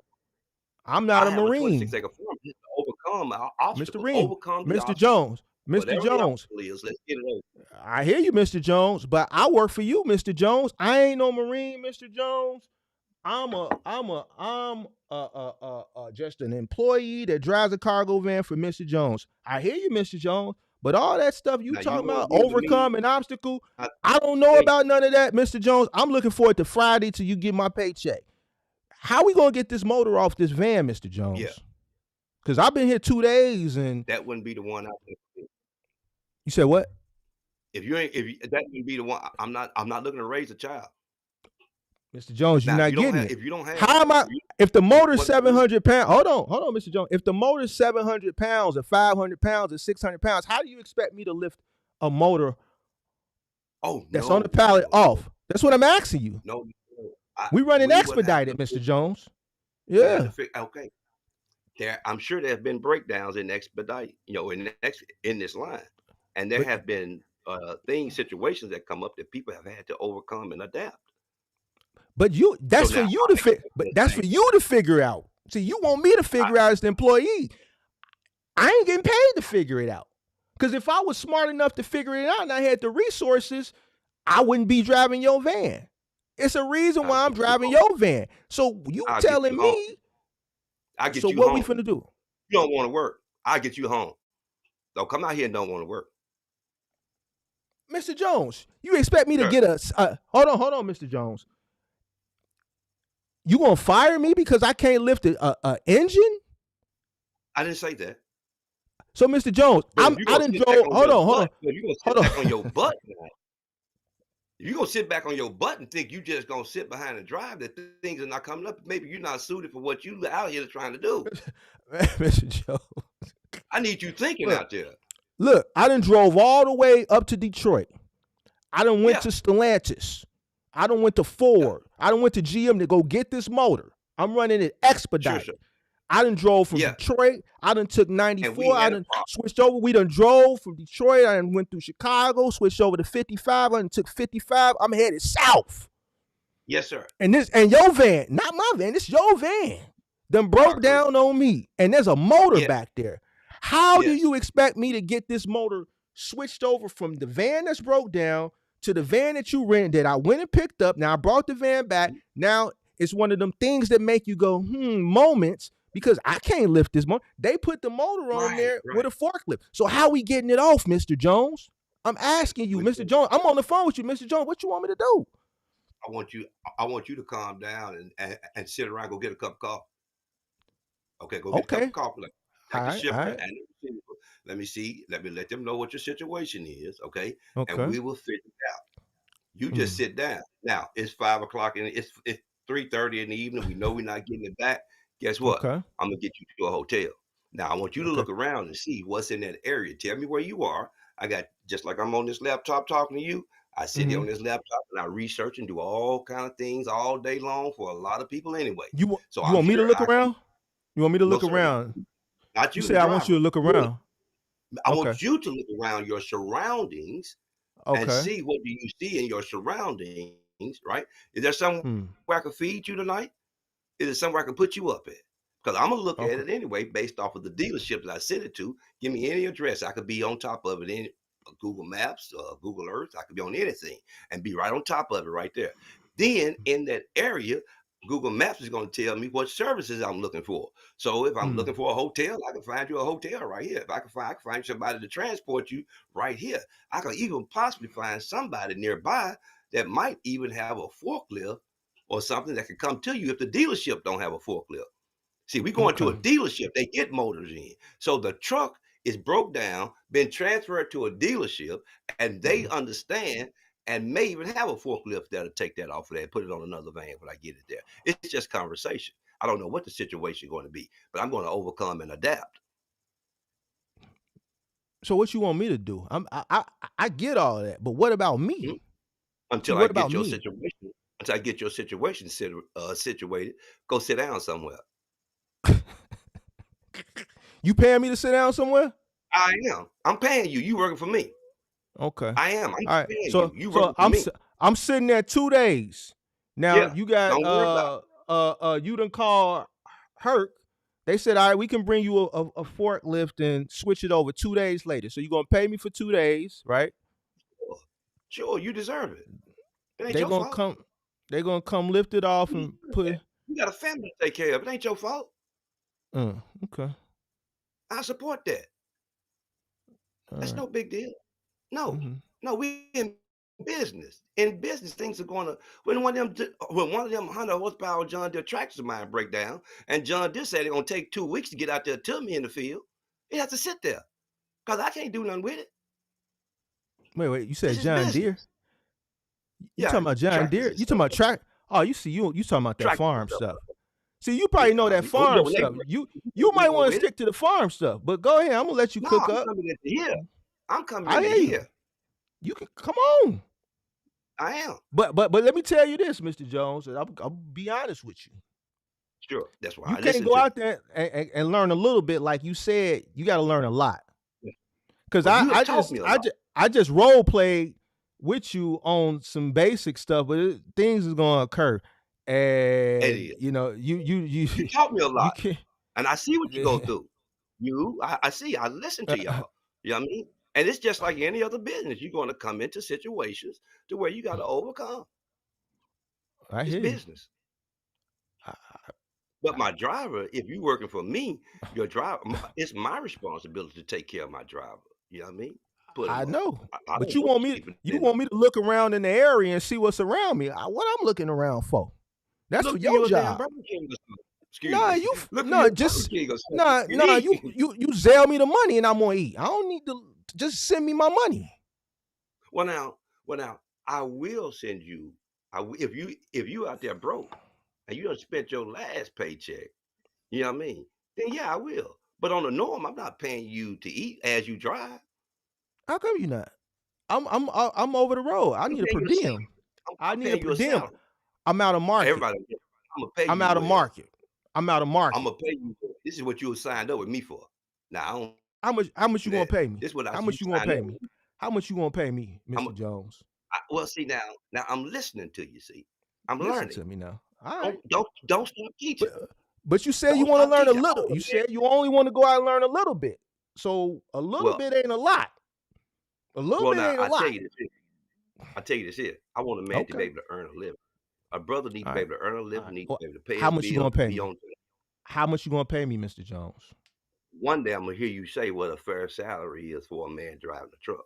I'm not a Marine. 26 acre farm to overcome our obstacles. Mr. Jones. Let's get it over. I hear you, Mr. Jones, but I work for you, Mr. Jones. I ain't no Marine, Mr. Jones. I'm just an employee that drives a cargo van for Mr. Jones. I hear you, Mr. Jones, but all that stuff you Now you talking gonna about, agree with me? overcome an obstacle, I I don't know think about none of that, Mr. Jones. I'm looking forward to Friday till you get my paycheck. How we gonna get this motor off this van, Mr. Jones? yeah, Because I've been here 2 days and that wouldn't be the one. you said what? If that wouldn't be the one. I'm not looking to raise a child. Mr. Jones, you're Now, not getting it. if you don't have, How am I? you, If the motor's what, 700 pounds, hold on, Mr. Jones. If the motor's 700 pounds or 500 pounds or 600 pounds, how do you expect me to lift a motor oh that's no, on the pallet no, off? That's what I'm asking you. no, no. We running We would have expedited, to Mr. Jones. we have Yeah. to figure. Okay, I'm sure there have been breakdowns in expedite, in this line, and there But have been situations that come up that people have had to overcome and adapt. but So that's for now you I to make but the that's for thing. you to figure out. See, you want me to I, figure out as the employee. I ain't getting paid to figure it out. Because if I was smart enough to figure it out and I had the resources, I wouldn't be driving your van. It's a reason I'll why I'm get you driving home. your van. So you I'll get telling you home. me, I'll get so you what we home. finna do? You don't want to work. I'll get you home. Don't come out here and don't want to work, Mr. Jones, you expect me to sir. get hold on, Mr. Jones. You gonna fire me because I can't lift a engine? I didn't say that. So, Mr. Jones, But if you're I gonna didn't sit back drove. on Hold your on, butt, if you're gonna hold sit back on your on. butt now, if you're gonna sit back on your butt and think you just gonna sit behind and drive, that things are not coming up. Maybe you're not suited for what you out here trying to do. Mr. Jones, I need you thinking look, out there. look. I done drove all the way up to Detroit. I done went Yeah, to Stellantis. I done went to yeah, Ford. I done went to GM to go get this motor. I'm running it sure, expedited. sir. I done drove from Yeah, Detroit. I done took and 94. we I had a done problem. switched over. We done drove from Detroit. I done went through Chicago, switched over to 55. I done took 55. I'm headed south. Yes, sir. And your van, not my van, this your van, done I broke agree. down on me. And there's a motor Yes, back there. How do yes. you expect me to get this motor switched over from the van that's broke down to the van that you rented that I went and picked up? Now I brought the van back. Now it's one of them things that make you go, moments, because I can't lift this motor. They put the motor on Right, there with right. a forklift. So how we getting it off, Mr. Jones? I'm asking you, We Mr. Jones. I'm on the phone with you, Mr. Jones. What you want me to do? I want you. I want you to calm down and sit around. Go get a cup of coffee. Okay, go get a cup Okay. of coffee. All Like the right. shipper All right. and the receiver. Let me see. Let me let them know what your situation is. Okay, and Okay. we will figure it out. You just Mm. sit down. Now it's 5 o'clock and it's 3:30 in the evening. We know we're not getting it back. Guess what? Okay. I'm gonna get you to a hotel. Now I want you to Okay. look around and see what's in that area. Tell me where you are. I got just like I'm on this laptop talking to you. I sit here Mm-hmm. on this laptop and I research and do all kind of things all day long for a lot of people anyway. You So you I'm want me to sure look I can. around? You want me to No, look sir, around? not You you, say the I want driver. you to look You want around. I Okay. want you to look around your surroundings and Okay. see what do you see in your surroundings, right? Is there somewhere Hmm. I can feed you tonight? Is it somewhere I can put you up at? Because I'm gonna look at Okay. it anyway based off of the dealership that I sent it to. Give me any address. I could be on top of it in Google Maps, Google Earth. I could be on anything and be right on top of it right there. Then in that area, Google Maps is going to tell me what services I'm looking for. So if I'm Hmm. looking for a hotel, I can find you a hotel right here. If I can find somebody to transport you right here. I can even possibly find somebody nearby that might even have a forklift or something that can come to you if the dealership don't have a forklift. See, we going to Okay. a dealership, they get motors in. So the truck is broke down, been transferred to a dealership, and they Mhm. understand and may even have a forklift that'll take that off of there and put it on another van when I get it there. It's just conversation. I don't know what the situation is going to be, but I'm going to overcome and adapt. So what you want me to do? I get all that, but what about Mhm. me? See, Until I what about get your me? situation, situated, go sit down somewhere. You paying me to sit down somewhere? I am. I'm paying you. You working for me. Okay. I am. I'm All right. paying you. So You working for I'm me. I'm sitting there 2 days. Now Yeah. you got Don't worry about it. you done call Herc. They said, all right, we can bring you a forklift and switch it over 2 days later. So you're gonna pay me for 2 days, right? Sure, you deserve it. It ain't They your gonna fault. come. They gonna come lift it off You and deserve put. that. You got a family to take care of. It ain't your fault. Okay. I support that. All That's right. no big deal. No, Mm-hmm. no, we in business. In business, things are gonna when one of them 100 horsepower John Deere tractors of mine break down, and John Deere said it's gonna take 2 weeks to get out there to me in the field. It has to sit there because I can't do nothing with it. Wait. You This said is John Deere? business. You Yeah, talking about John tractors Deere? and You talking stuff. about track? Oh, you talking about that Tractors and farm stuff. stuff? See, you probably Yeah, know I that mean, oh, yeah, farm when they stuff. break, You you might know want to with it. stick to the farm stuff. But go ahead. I'm gonna let you No, cook I'm up. coming into here. I'm coming I into hear you. here. You can come on. I am. But let me tell you this, Mr. Jones, and I'll be honest with you. Sure. That's why You I can't listen go to you. out there and learn a little bit. Like you said, you got to learn a lot. Yeah. Because Well, you I have taught just me a I lot. just I just role played with you on some basic stuff, but things is gonna occur, It and is. you You taught me a you lot. can't. And I see what you go through. I see, I listen to y'all. You know what I mean? And it's just like any other business. You're going to come into situations to where you got to overcome. I It's hear you. business. But my driver, if you working for me, your driver, it's my responsibility to take care of my driver. You know what I mean? Put I him up. know, I but don't go sleeping you in want me to look around in the area and see what's around me. What I'm looking around for? That's for look for your your damn job. Burger King or something. Excuse Nah, me. Look for no, your Burger just King or something. You nah. eat. You sell me the money and I'm gonna eat. I don't need to just send me my money. Well now, I will send you. If you out there broke and you done spent your last paycheck, you know what I mean? Then yeah, I will. But on the norm, I'm not paying you to eat as you drive. How come you not? I'm over the road. I I'm need a paying per you a salary. diem. I'm, I I'm need a paying you per a diem. salary. I'm out of market. Everybody, I'm gonna pay I'm you out of well. market. I'm out of I'm market. gonna pay you. This is what you signed up with me for. Now I don't How much do you gonna that. pay me? This is what How you much you gonna signed pay up me? with. How much you gonna pay me, I'm Mr. Jones? well. See now I'm listening to you. See, I'm Listen learning. to me now. All right. Don't stop But teaching. but you said you Don't want to stop learn a teaching. I little. want You to man. said you only want to go out and learn a little bit. So a little Well, bit ain't a lot. A little bit now ain't a I tell lot. you this. I tell you this here. I want a man to Okay. be able to earn a living. A brother needs All to be right. able to earn a All living, right. needs to Well, be able to pay how his much you bills gonna and pay be me? on. How much you gonna pay me, Mr. Jones? One day I'm gonna hear you say what a fair salary is for a man driving a truck.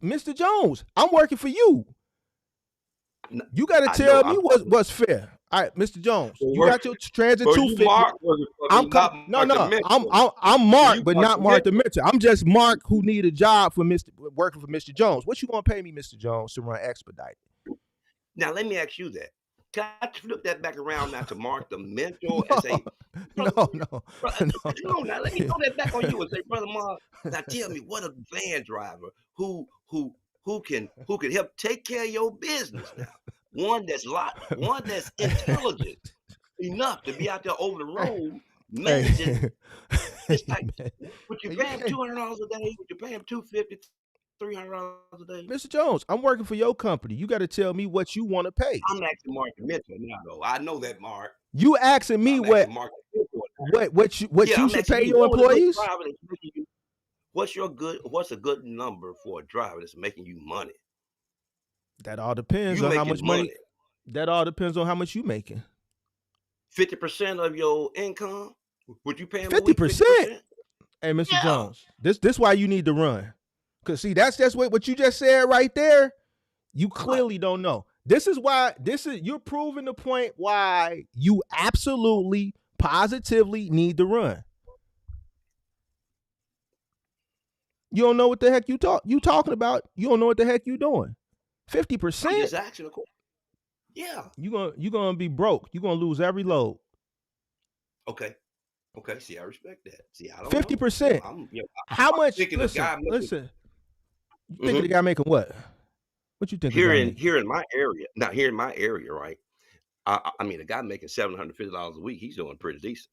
Mr. Jones, I'm working for you. N- You got to I know tell me what's fair. All right, Mr. Jones, you work, got your Transit but you 250. Mark working for I'm me, coming. not No, Mark the no, mentor. I'm Mark, You but Mark not the Mark the mentor. mentor. I'm just Mark who need a job for working for Mr. Jones. What you gonna pay me, Mr. Jones, to run Expedite? Now let me ask you that. Can I flip that back around now to Mark the mentor No, and say, no, brother, no, come no. on now, let me throw that back on you and say, brother Mark, now tell me what a van driver who can help take care of your business now. One that's intelligent enough to be out there over the road managing. Hey, It's like, man, would you you pay him can't, $200 a day? Would you pay him $250, $300 a day? Mr. Jones. I'm working for your company. You got to tell me what you want to pay. I'm asking Mark the mentor now, though. I know that, Mark. You asking me I'm asking Mark the mentor. what Yeah, you I'm should asking pay you, your what would a good employees? driver that's making you, what's a good number for a driver that's making you money? That all depends You on how making much money. money. That all depends on how much you making. 50% of your income? Would you pay him a 50%. week 50%? Hey, Mr. Yeah. Jones, this why you need to run. Cause see, that's what you just said right there. You clearly don't know. You're proving the point why you absolutely, positively need to run. You don't know what the heck you talking about. You don't know what the heck you doing. 50%. I'm just asking a question. Yeah. You gonna be broke. You gonna lose every load. Okay. Okay. See, I respect that. See, I don't 50%. know. How I'm much? thinking a guy making, Listen. You think the guy making what? What you think the guy making? here in my area. Now, here in my area, right? I mean, a guy making $750 a week, he's doing pretty decent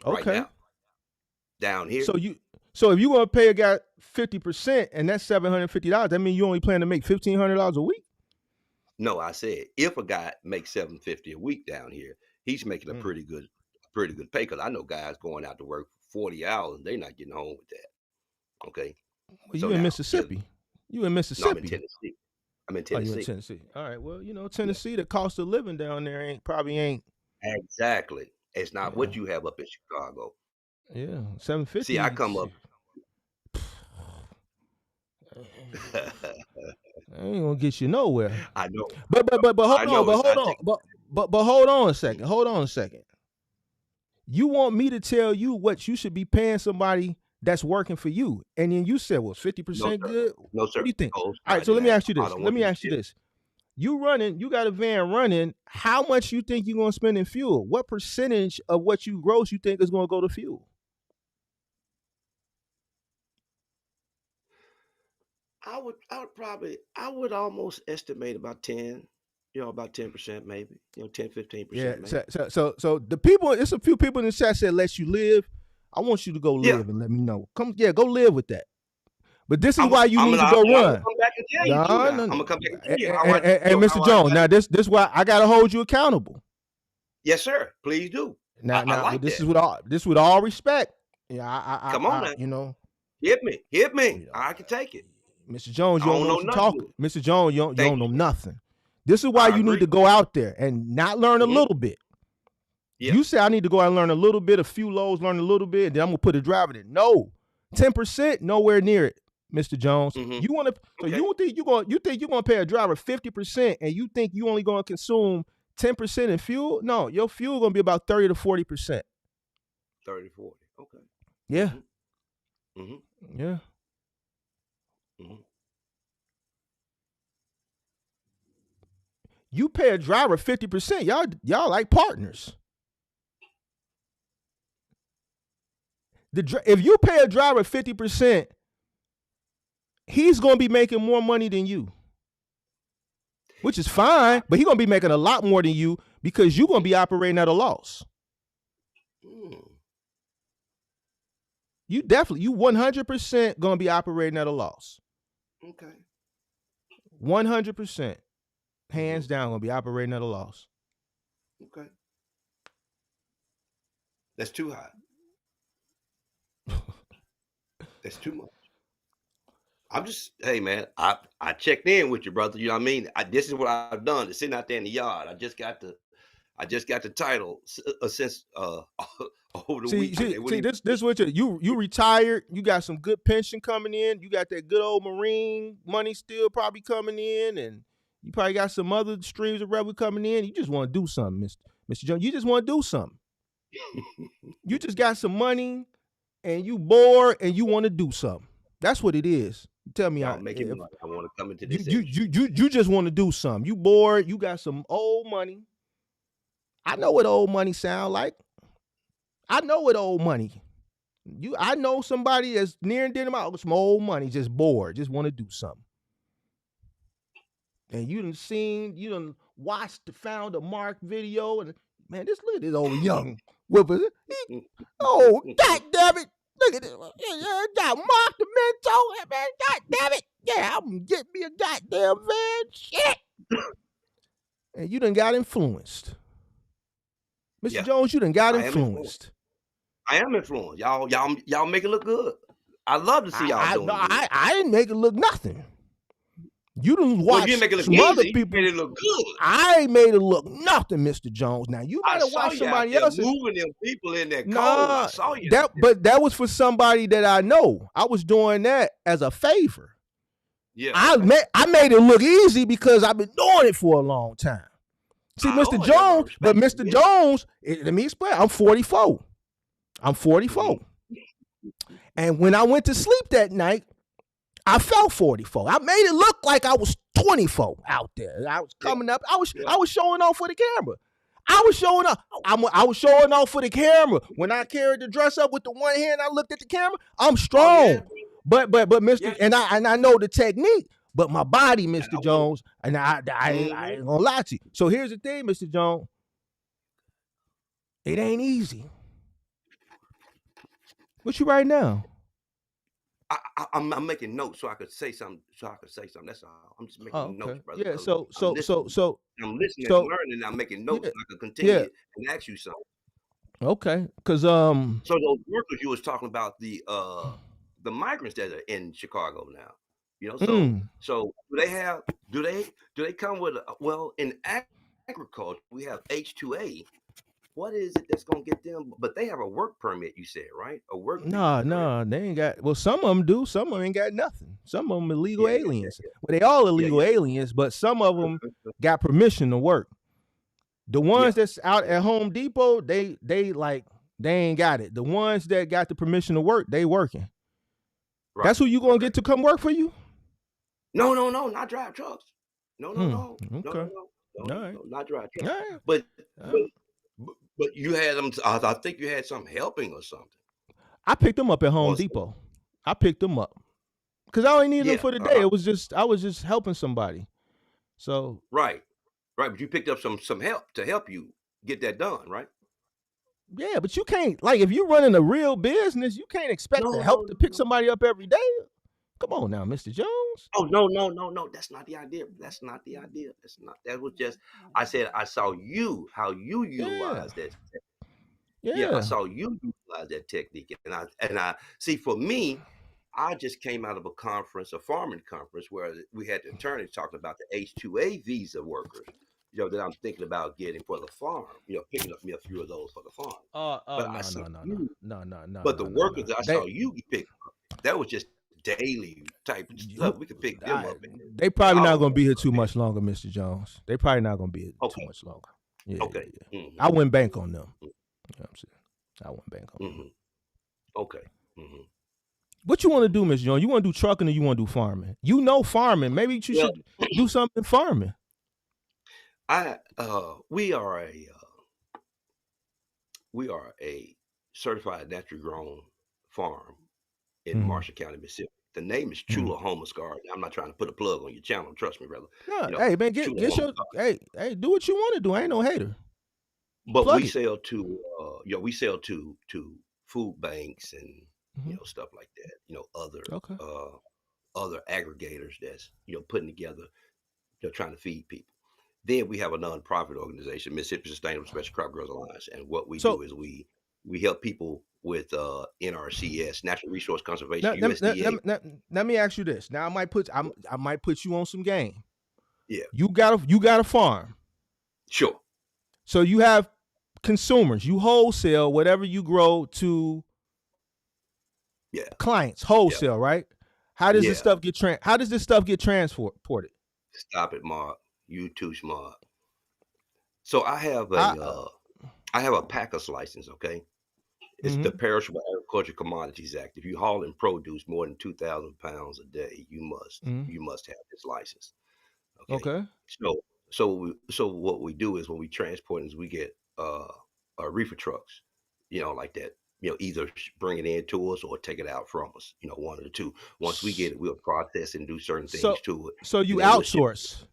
right Okay. now. Down here. So if you gonna pay a guy 50% and that's $750, that means you only plan to make $1,500 a week? No, I said if a guy makes $750 a week down here, he's making a pretty good pay. Because I know guys going out to work 40 hours and they're not getting home with that. Okay. Well, So you in now, Mississippi. You in Mississippi? No, I'm in Tennessee. I'm in Oh, you Tennessee. in Tennessee? All right. Well, Tennessee, the cost of living down there probably ain't. Exactly. It's not what you have up in Chicago. Yeah, $750. See, I come up. I ain't gonna get you nowhere. I know. But hold on a second. Hold on a second. You want me to tell you what you should be paying somebody that's working for you, and then you said, "Well, 50% good." No, sir. What do you think? All right. So let me ask you this. You got a van running. How much you think you're gonna spend in fuel? What percentage of what you gross you think is gonna go to fuel? I would almost estimate about 10, about 10% maybe, 10, 15%. Yeah. Maybe. So the people, it's a few people in the chat said, "Let you live." I want you to go live and let me know. Go live with that. But this is why you need to go run. I'm gonna come back and tell you. And Mr. Jones, now this why I gotta hold you accountable. Yes, sir. Please do. Now this is with all respect. Yeah, come on now. Hit me. I can take it. Mr. Jones, you don't know what you're talking. Mr. Jones, you don't know nothing. This is why you need to go out there and not learn a little bit. Yeah. You say I need to go out and learn a little bit, a few lows, learn a little bit, and then I'm gonna put a driver in. No, 10%, nowhere near it, Mr. Jones. You want to? So you think you're gonna pay a driver 50%, and you think you only gonna consume 10% in fuel? No, your fuel gonna be about 30 to 40%. 30 to 40. Okay. Yeah. Yeah. You pay a driver 50%. Y'all like partners. If you pay a driver 50%, he's gonna be making more money than you, which is fine. But he's gonna be making a lot more than you because you're gonna be operating at a loss. You 100% gonna be operating at a loss. Okay. 100%, hands down, gonna be operating at a loss. Okay. That's too high. That's too much. I'm just, hey man, I checked in with you, brother. You know what I mean? This is what I've done. It's sitting out there in the yard. I just got the title since over the weekend. See, this what you retired. You got some good pension coming in. You got that good old Marine money still probably coming in, and you probably got some other streams of revenue coming in. You just want to do something, Mr. Jones. You just want to do something. You just got some money, and you bored, and you want to do something. That's what it is. Tell me, I'm making money. I want to come into this. You just want to do something. You bored. You got some old money. I know what old money sound like. I know what old money. I know somebody that's near and dear to my some old money, just bored, just want to do something. And you done watched the Founder Mark video, and man, look at this old young whipper. Oh, God damn it. Look at this. Got Mark the Mentor, man. God damn it. Yeah, I'm gonna get me a goddamn van. Shit. And you done got influenced. Mr. Jones, you done got influenced. I am influenced. Y'all make it look good. I love to see y'all doing it. I didn't make it look nothing. You done watch you make it look some easy. other people. You made it look good. I ain't made it look nothing, Mr. Jones. Now you better watch somebody else moving them people in that cold. I saw you. But that was for somebody that I know. I was doing that as a favor. Yeah. I made it look easy because I've been doing it for a long time. See, Mr. Jones, but Mr. Jones, let me explain. I'm 44. And when I went to sleep that night, I felt 44. I made it look like I was 24 out there. I was coming up. I was showing off for the camera. I was showing up. I was showing off for the camera. When I carried the dress up with the one hand, I looked at the camera. I'm strong. But Mr. And I know the technique. But my body, Mr. Jones, and I ain't gonna lie to you. So here's the thing, Mr. Jones. It ain't easy. What you right now? I'm making notes so I could say something. That's all. I'm just making notes, brother. Yeah. So I'm listening and learning. And I'm making notes so I can continue and ask you something. Okay, because So those workers you was talking about, the migrants that are in Chicago now. So Mm. do they come with in agriculture we have H2A. What is it that's gonna get them? But they have a work permit, you said, right? A work visa, correct? Nah, they ain't got. Well, some of them do. Some of them ain't got nothing. Some of them illegal Yeah, aliens. Well, they all yeah, illegal yeah, aliens, but some of them got permission to work. The ones yeah, that's out at Home Depot, they ain't got it. The ones that got the permission to work, they working. right. That's who you gonna Okay. get to come work for you. No, no, no, not drive trucks. No, no, no, no, no, Okay. no, All no, right. no, not drive All trucks. right. But All right. but you had them. I think you had some helping or something. I picked them up at Home Or some, Depot. I picked them up because I only needed them yeah, for the day. I was just helping somebody. So right, right. But you picked up some help to help you get that done, right? yeah, but you can't if you're running a real business, you can't expect No, the no, help to no, pick no. somebody up every day. Come on now, Mr. Jones. Oh no, no, no, no. That's not the idea. That's not the idea. That's not. That was just. I said I saw you how you Yeah, utilize that. Yeah, I yeah. saw you utilize that technique, and I see. For me, I just came out of a farming conference, where we had the attorneys talking about the H2A visa workers, that I'm thinking about getting for the farm. Picking up me a few of those for the farm. But I No, saw no, no, no, you. no, no, no, But the no, no, workers no. that I saw you pick up, that was just daily type of Who, stuff. We could pick them up and they probably not dollar gonna be here for too them. much longer, Mr. Jones. They probably not gonna be here too Okay, much longer. Yeah, yeah, okay. yeah. I Mhm, wouldn't bank on mhm, them. You know what I'm saying? I wouldn't bank on them. mhm. Okay. Mhm. What you want to do, Mr. Jones? You want to do trucking or you want to do farming? You know farming. Maybe you Well, should do something farming. we are a certified natural grown farm in Mm-hmm. Marshall County, Mississippi. The name is Mm-hmm. Chula Homeless Garden. I'm not trying to put a plug on your channel. Trust me, brother. No, You know, hey man, Chula get Homeless your Garden. do what you want to do. I ain't no hater. But we Plug it. sell to, we sell to food banks and Mm-hmm. stuff like that. Okay. Other aggregators that's putting together, trying to feed people. Then we have a nonprofit organization, Mississippi Sustainable Special Crop Growers Alliance, and what we do So is we help people with NRCS, Natural Resource now, Conservation, USDA. let me ask you this. Now I might put you on some game. Yeah, You got a farm. sure. So you have consumers. You wholesale whatever you grow to Yeah, clients. yeah, Wholesale, right? How does this yeah. stuff get how does this stuff get transported? Stop it, Mark. You too smart. So I I have a Packers license. Okay, it's the mm-hmm. Perishable Agriculture Commodities Act. If you haul and produce more than 2,000 pounds a day, Mm-hmm. you must have this license. Okay. Okay. So so what we do is when we transport is we get reefer trucks, like that. Either bring it in to us or take it out from us. One of the two. Once we get it, we'll process and do certain things So to it, so you and then we'll ship it. outsource.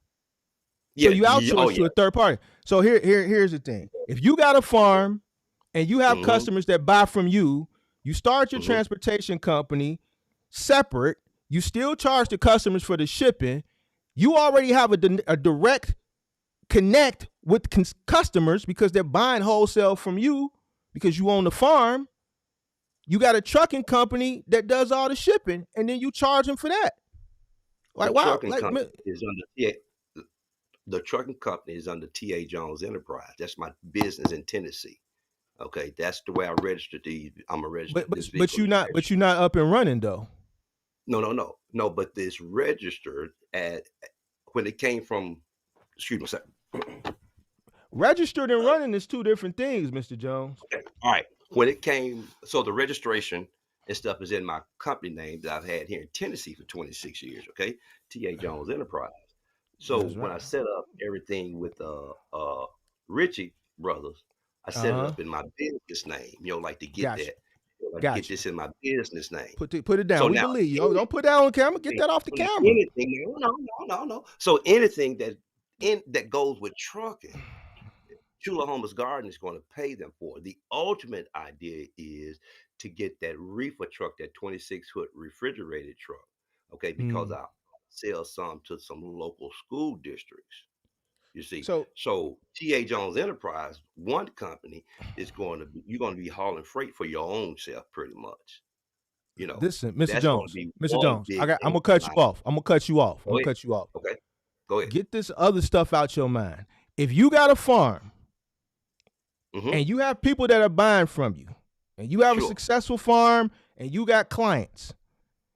So Yeah. you Oh outsource yeah. to a third party. So here's the thing. If you got a farm and you have Mm-hmm. customers that buy from you, you start your Mm-hmm. transportation company separate. You still charge the customers for the shipping. You already have a direct connect with customers because they're buying wholesale from you because you own the farm. You got a trucking company that does all the shipping, and then you charge them for that. The Like wow, trucking company is under the trucking company is under T.A. Jones Enterprise. That's my business in Tennessee. Okay, that's the way I registered these. I'm a registered. This but vehicle is you're registered. not up and running though. No, no, no, no. But this registered at when it came from. Excuse me a second. Registered and running is two different things, Mr. Jones. Okay, all right. When it came, so the registration and stuff is in my company name that I've had here in Tennessee for 26 years. Okay, T.A. Jones Enterprise. So That's when right. I set up everything with Richie Brothers, I Uh set it huh. up in my business name. Like to get Gotcha. that, like to get Gotcha. this in my business name. Put it down. So We now believe you. Oh, don't put that on camera. Get that off the camera. anything, no, no, no, no. So anything that goes with trucking, Chula Homeless Garden is going to pay them for. The ultimate idea is to get that reefer truck, that 26-foot refrigerated truck. Okay, because Mm. I sell some to some local school districts. You see, So so T.A. Jones Enterprise, one company is going to be you're going to be hauling freight for your own self, pretty much. You know, Listen, Mr. that's going to Jones. be Mr. one Jones, big I'm thing gonna cut you tonight. off. I'm gonna cut you off. I'm Go gonna ahead. cut you off. Okay, go ahead. Get this other stuff out your mind. If you got a farm and you have people that are buying from you, and you have a Sure. successful farm and you got clients,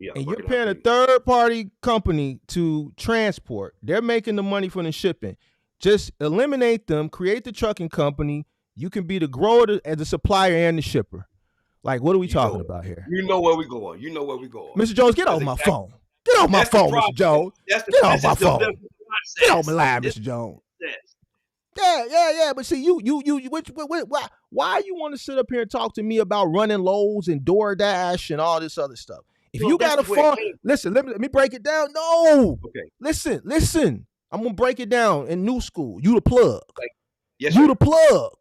Yeah, and you're working out paying for a you. third-party company to transport, they're making the money from the shipping. Just eliminate them, create the trucking company. You can be the grower and the supplier and the shipper. Like, what are we You know talking it. about here? You know where we going. You know where we going. Mr. Jones, get That's off my exactly- phone. Get off my That's the phone, process. Mr. Jones. That's the, Get off this my is the phone. process. Get off my line, This Mr. Jones. process. Yeah. But see, why you want to sit up here and talk to me about running Lowe's and DoorDash and all this other stuff? If No, you got a that's where it farm, came from. listen, let me break it down. No. Okay. Listen. I'm gonna break it down in new school. You the plug. Yes, You sir. the plug.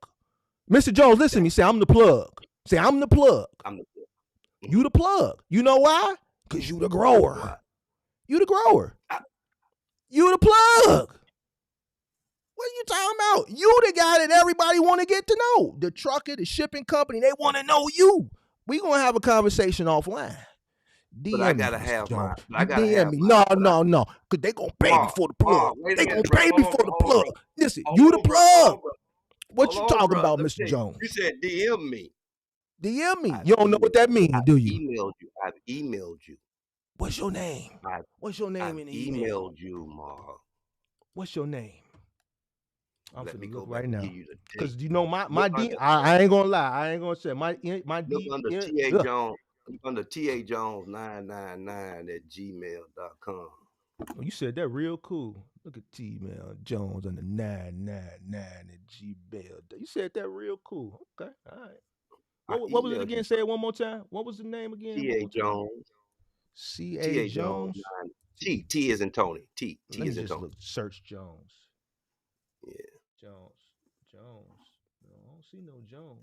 Mr. Jones, listen to me. Say, I'm the plug. Say, I'm the plug. I'm the plug. You the plug. You know why? Because you the grower. Why? You the grower. You the plug. What are you talking about? You the guy that everybody want to get to know. The trucker, the shipping company, they want to know you. We gonna have a conversation offline. DM But I gotta me, Mr. have my. Jones. I gotta DM have me. my. No. Cause they gonna pay me for the plug. wait a They minute, gonna pay bro. me Hold for on, the hold on, plug. Listen, Hold you on, the bro. plug. Hold on, bro. What Hold you on, talking bro. about, Let me Mr. tell you. Jones? You said DM me. DM me. I've You don't know what that means, do you? I've emailed you. What's your name? What's your name I've in the email? emailed you, Mark. What's your name? I'm Let me finna go look back right and now. give you the date. Cause you know my Look D. under- I ain't gonna lie. I ain't gonna say my Look D. under yeah, T.A. ugh. Jones. Look under T.A. Jones 999 at gmail.com. Oh, you said that real cool. Look at T-Mail Jones on the 999 at Gmail. You said that real cool. Okay, all right. What was it emailed again? you. Say it one more time. What was the name again? One T.A. more time. Jones. C.A. T.A. Jones. Jones. T is in Tony. T Let me is in just Tony. look. Search Jones. Yeah. Jones. No, I don't see no Jones.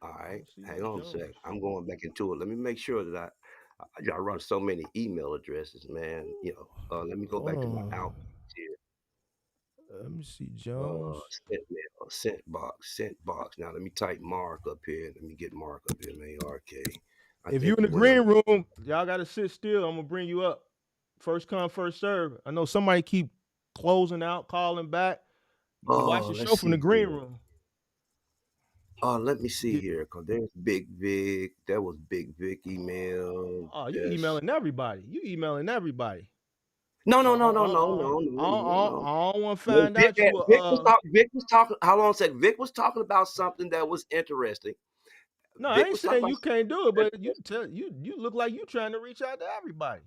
All I right. don't see Hang no on a sec. Jones. I'm going back into it. Let me make sure that I run so many email addresses, man. You know, let me go back to my outbox here. Let me see Jones. Sent mail, sent box. Now let me type Mark up here. Let me get Mark up here, man. RK. If you in the green room, y'all gotta sit still. I'm gonna bring you up. First come, first serve. I know somebody keep closing out, calling back. You can watch the show from the green room. Let me see here, cause there's Big Vic. That was Big Vic email. Oh, you emailing everybody. No. I don't want to find out Vic you. Vic was talking. Hold on a second. Vic was talking about something that was interesting. No, Vic I ain't saying you can't do it, but you look like you trying to reach out to everybody.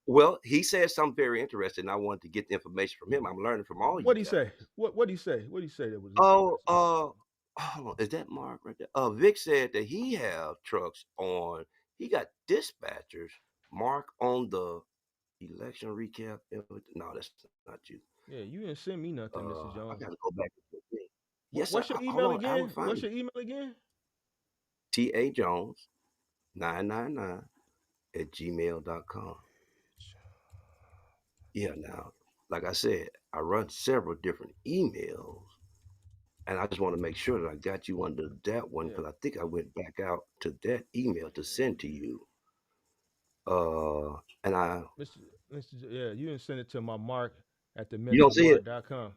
Well, he said something very interesting. I wanted to get the information from him. I'm learning from all you. What'd he say? What'd he say? What'd he say that was? Hold on. Is that Mark right there? Vic said that he have trucks on. He got dispatchers. Mark on the election recap. No, that's not you. Yeah, you didn't send me nothing, Mr. Jones. I gotta go back to the thing. Yes, what's your email again? What's your email again? T.A. Jones 999 at gmail.com. Yeah, now, like I said, I run several different emails, and I just want to make sure that I got you under that one because I think I went back out to that email to send to you. And I, yeah, you didn't send it to my Mark at the mentormark.com.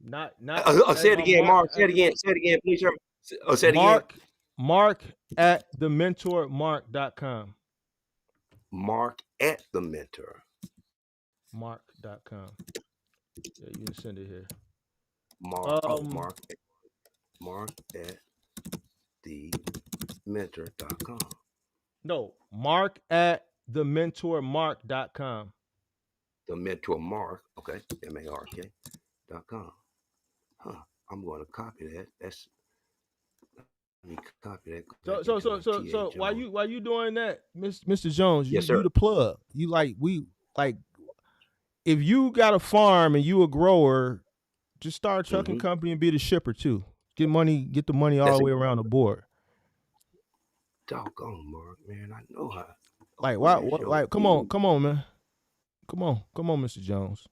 Not. Say it again, Mark. Say it again, please, sir. Say it again. Mark at the mentormark.com. Mark at the mentor. Mark.com. Yeah, you can send it here. Mark at the mentor.com. No, Mark at the mentormark.com. The mentor Mark, okay, MARK.com. Huh. I'm going to copy that. Let me copy that. So while you doing that, Mr. Jones, yes, sir. You the plug. You if you got a farm and you a grower, just start a trucking company and be the shipper too. Get the money all the way around the board. Doggone, Mark, man, I know how. Like why? Come on, man. Come on, Mr. Jones.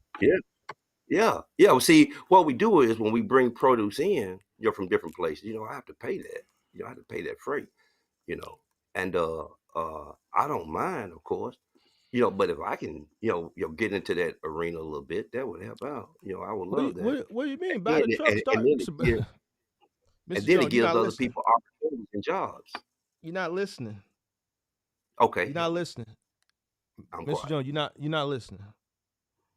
Yeah. Well, see, what we do is when we bring produce in, from different places, I have to pay that. I have to pay that freight, and I don't mind, of course. But if I can, get into that arena a little bit, that would help out. I would What do you love that. what do you mean? Buy And the then, truck, and start. then it gives, and Mr. then it Jones, you're gives not other listening. people opportunities and jobs. You're not listening. Okay, You're not listening. I'm Mr. quiet. Jones, you're not listening.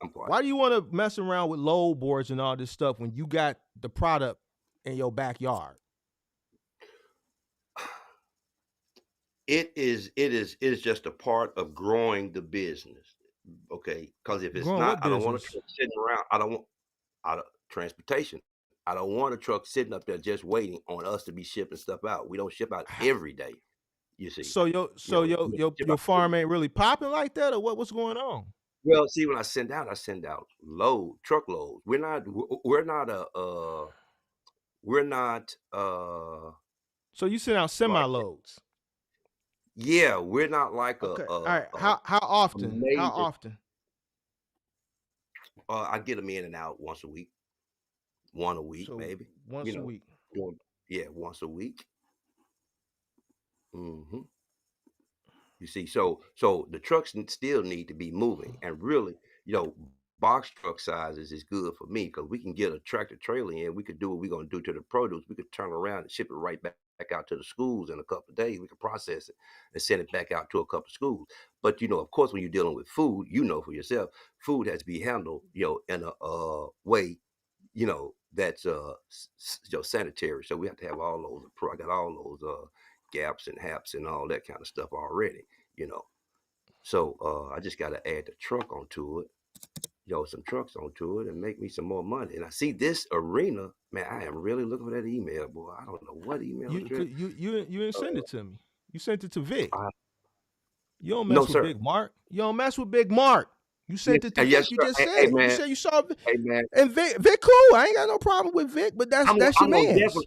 I'm quiet. Why do you want to mess around with load boards and all this stuff when you got the product in your backyard? It is just a part of growing the business. Okay, because if it's Growing not, what I don't want a business? truck sitting around. I don't want out of transportation. I don't want a truck sitting up there just waiting on us to be shipping stuff out. We don't ship out every day. You see, So your we don't ship your out every farm day. ain't really popping like that, or what's going on? Well, see, when I send out truckloads. We're not So you send out semi like loads. yeah, we're not like Okay. All right. How a often? How major. often? I get them in and out once a week, one a week So maybe. You once a know, week. yeah, once a week. hmm You see, so the trucks still need to be moving, and really, box truck sizes is good for me because we can get a tractor trailer in. We could do what we're gonna do to the produce. We could turn around and ship it right back out to the schools in a couple of days. We could process it and send it back out to a couple of schools. But of course, when you're dealing with food, for yourself, food has to be handled, in a way, that's sanitary. So we have to have all those. I got all those gaps and haps and all that kind of stuff already, you know. So I just got to add the truck onto it, some trucks onto it, and make me some more money. And I see this arena, man. I am really looking for that email, boy. I don't know what email address. You didn't send it to me. You sent it to Vic. I, You don't no, mess with sir. Big Mark. You don't mess with Big Mark. You sent it to Vic. Yes, You sir. just Hey, said hey, it. You man. said you saw Hey, man. and Vic cool. I ain't got no problem with Vic, but that's your I'm gonna man's. definitely.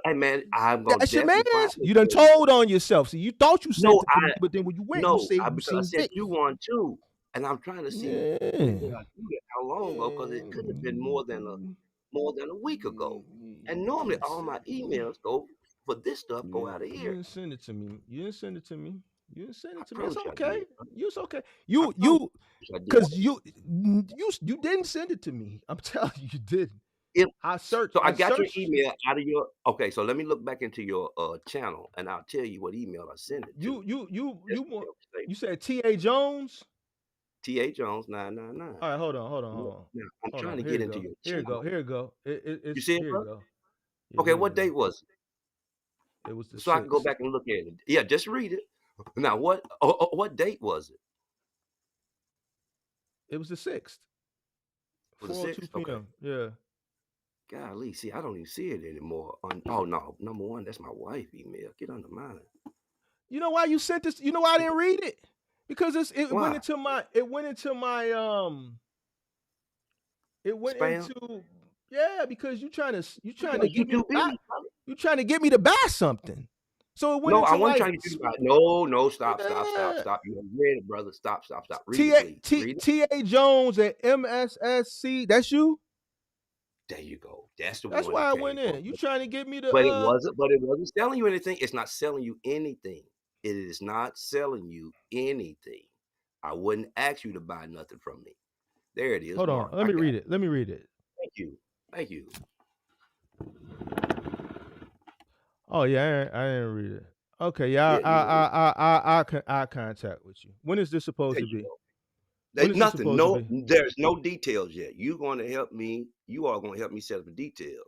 Hey, man. I'm gonna That's your definitely find man's. it You done for you. told on yourself. See, you thought you sent No, it to me, but then when you went, you said you because I seen sent Vic. you one too, and I'm trying to see Yeah. when did I do that? How long ago? Because it could have been more than a week ago. And normally all my emails go for this stuff go out of You here. didn't send it to me. You didn't send it to me. You didn't send I it to me. It's promise you I okay. did. Brother. It's okay. I You promise you I did. because you didn't send it to me. I'm telling you, you didn't. If I searched. so, I I got your searched. email out of your. Okay, so let me look back into your channel, and I'll tell you what email I sent it to. Just to help stay. You said T.A. Jones. T.A. Jones 999. All right, hold on. Now I'm Hold trying on. to Here get you into go. your Here you go. channel. Here you go. It's You see it, here you bro? go. Yeah, Okay, here what you go. date was it? It was the So I can go 6th. back and look at it. Yeah, just read it. Now, what date was it? It was the 6th. Was it 4:02 6? Okay. p.m. Yeah. Golly, see, I don't even see it anymore. Oh no, number one, that's my wife email. Get under mine. You know why you sent this? You know why I didn't read it? Because it Why? went into my it went into Spam? because you trying to Because you get me to too buy busy, brother. you trying to get me to buy something. So it went No, I into wasn't like trying to get you to buy. No, stop. yeah. You haven't read it, brother. Stop. Read it, please. Read it. T.A. Jones at MSSC. That's you? There you go. That's the That's one why it I came went from. in. You trying to get me to But it wasn't selling you anything. It's not selling you anything. It is not selling you anything. I wouldn't ask you to buy nothing from me. There it is. hold on. Mark. Let me read it. Let me read it. Thank you. Oh yeah, I didn't read it. Okay, yeah, I contact with you. When is this supposed There to you be? go. When There's is this nothing. supposed to be? There's no details yet. You're going to help me. You are going to help me set up the details.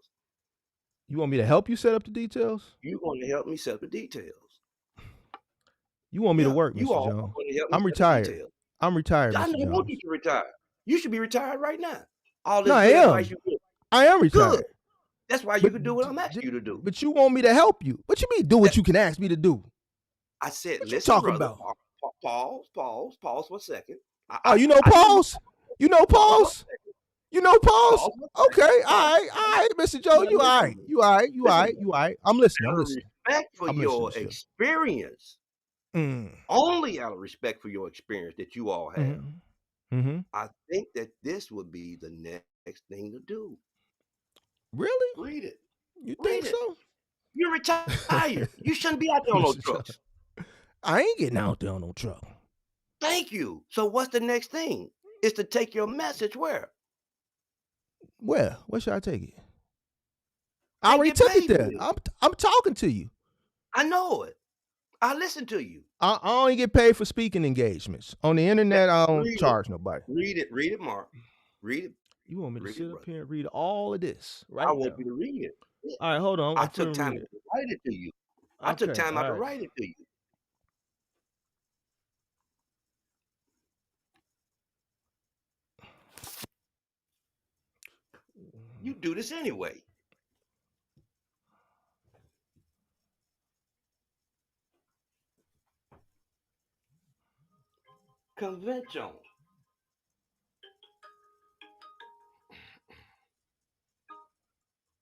You want me to help you set up the details? You're going to help me set up the details. You want me to work, You Mr. all are Jones? going to help me I'm set the retired. details. I'm retired, I Mr. don't want Jones. you to retire. You should be retired right now. All No, this I good am. advice you give. I am Good. retired. That's why you can do what I'm asking you to do. But you want me to help you. What you mean do what you can ask me to do? I said, What you listen, talking brother. about? Pause for a second. Oh, you know pause? You know pause? You know pause? Okay, all right, Mr. Joe, you all right. You all right. I'm listening. Out of respect for your experience, only out of respect for your experience that you all have, I think that this would be the next thing to do. Really? Read it. You think so? You're retired. You shouldn't be out there on those trucks. I ain't getting out there on no truck. Thank you. So what's the next thing? Is to take your message where? Where should I take it? I already get took it paid for there. it. I'm talking to you. I know it. I listen to you. I only get paid for speaking engagements. On the internet, I don't Read charge it. nobody. Read it, Mark. Read it. You want me to Read sit it, up here and read all of this right I now? want you to read it. Yeah. All right, hold on. I I'm took finna time read to it. write it to you. I took Okay, time out to all right. write it to you. You do this anyway. Convention.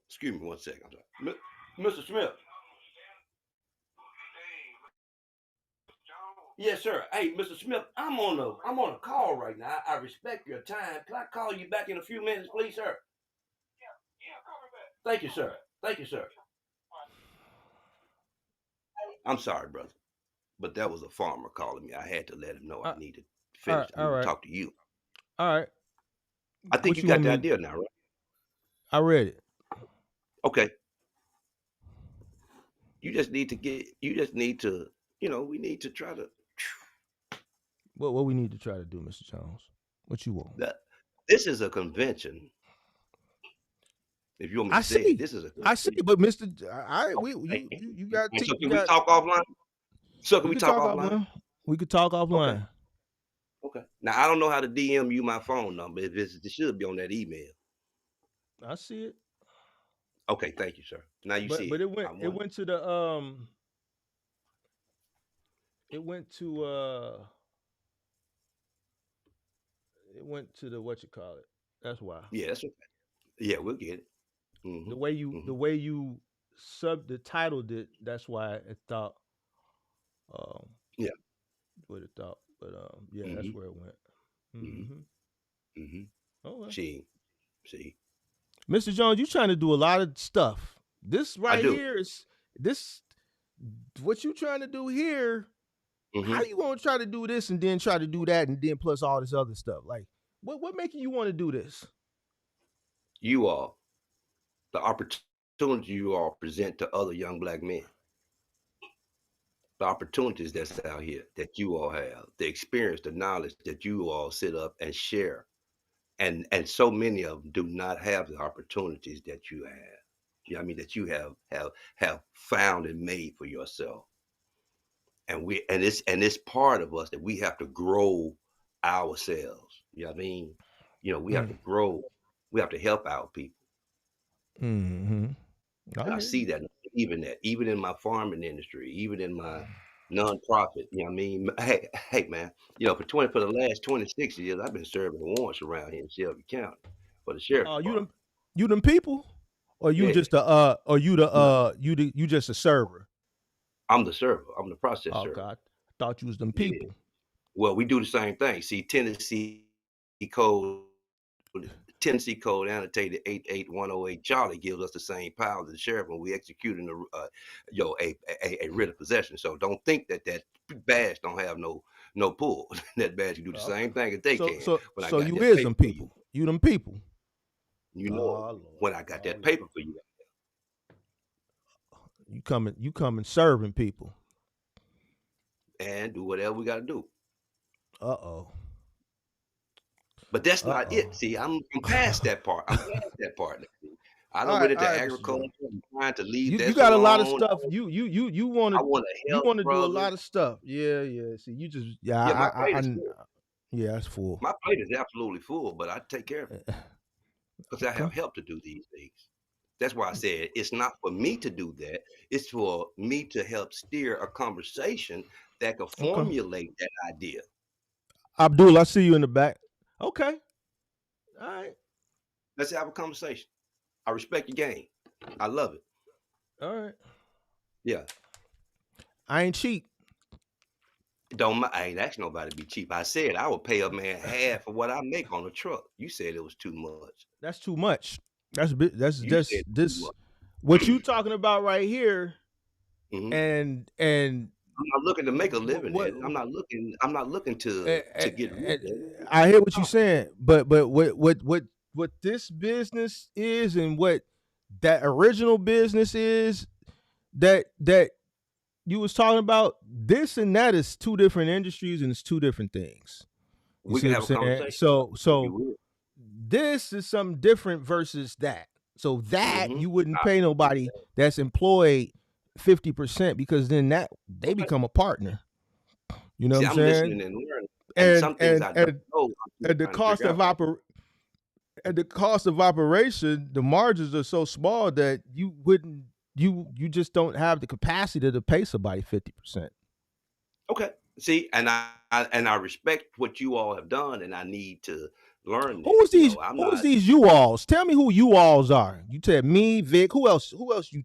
Excuse me 1 second. Mr. Smith. Yes, sir. Hey, Mr. Smith, I'm on a call right now. I respect your time. Can I call you back in a few minutes, please, sir? Yeah, call me back. Thank you, sir. Thank you, sir. I'm sorry, brother, but that was a farmer calling me. I had to let him know I needed to finish. I need to talk to you. All right. I think you got the idea now, right? I read it. Okay. You just need to we need to try to. What we need to try to do, Mr. Jones? What you want? This is a convention. If you want me to say it, this is a convention. I see, but Mr. You got. So can we talk offline? So can we talk offline? We could talk offline. Okay. Now I don't know how to DM you my phone number. It should be on that email. I see it. Okay, thank you, sir. Now you see it. But it went to the it went to the what you call it. That's why. Yeah, that's okay. Yeah, we'll get it. The way you titled it, that's why it thought yeah. What it thought. But yeah, that's where it went. Okay. See. Mr. Jones, you trying to do a lot of stuff. This right here is what you trying to do here. How you gonna try to do this and then try to do that and then plus all this other stuff? Like, what making you want to do this? You all, the opportunity you all present to other young black men, the opportunities that's out here that you all have, the experience, the knowledge that you all sit up and share, and so many of them do not have the opportunities that you have. You know what I mean? That you have found and made for yourself. And it's part of us that we have to grow ourselves. You know what I mean? We have to grow. We have to help our people. And I see that, even in my farming industry, even in my nonprofit. You know what I mean? Hey, man. For the last 26 years, I've been serving warrants around here in Shelby County for the sheriff's department. You them people, or you just you just a server? I'm the server. I'm the process server. God, I thought you was them people. Yeah. Well, we do the same thing. See, Tennessee code annotated 88108 Charlie gives us the same power as the sheriff when we executing a writ of possession. So don't think that badge don't have no pull. That badge can do the same thing that they can. So you is them people. You them people. You know when I got that paper for you. You coming serving people. And do whatever we gotta do. But that's not it. See, I'm past that part. I don't get into agriculture. I'm trying to leave that. You got a lot of stuff. You want to do a lot of stuff. Yeah. See, you just my plate is full. Yeah, it's full. My plate is absolutely full, but I take care of it because I have help to do these things. That's why I said it's not for me to do that. It's for me to help steer a conversation that can formulate that idea. Abdul, I see you in the back. Okay. All right. Let's have a conversation. I respect your game. I love it. All right. Yeah. I ain't cheap. I ain't asking nobody to be cheap. I said I would pay a man half of what I make on a truck. You said it was too much. That's too much. That's just this. What you talking about right here? And I'm not looking to make a living what, at it. I'm not looking to get rich at it. I hear what you're No. saying, but what this business is and what that original business is that you was talking about, this and that is two different industries and it's two different things. You We see can what I'm have a saying? conversation. So this is something different versus that. So that Mm-hmm. you wouldn't pay nobody that's employed 50% because then that they become a partner. You know See, what I'm I'm saying? listening and learning. And some things I don't know. I'm and the trying to cost figure of out. at the cost of operation, the margins are so small that you wouldn't you just don't have the capacity to pay somebody 50%. Okay. See, and I respect what you all have done, and I need to learn that. Who's You these know, I'm who's not these you alls? Tell me who you alls are. You tell me, Vic. Who else who's you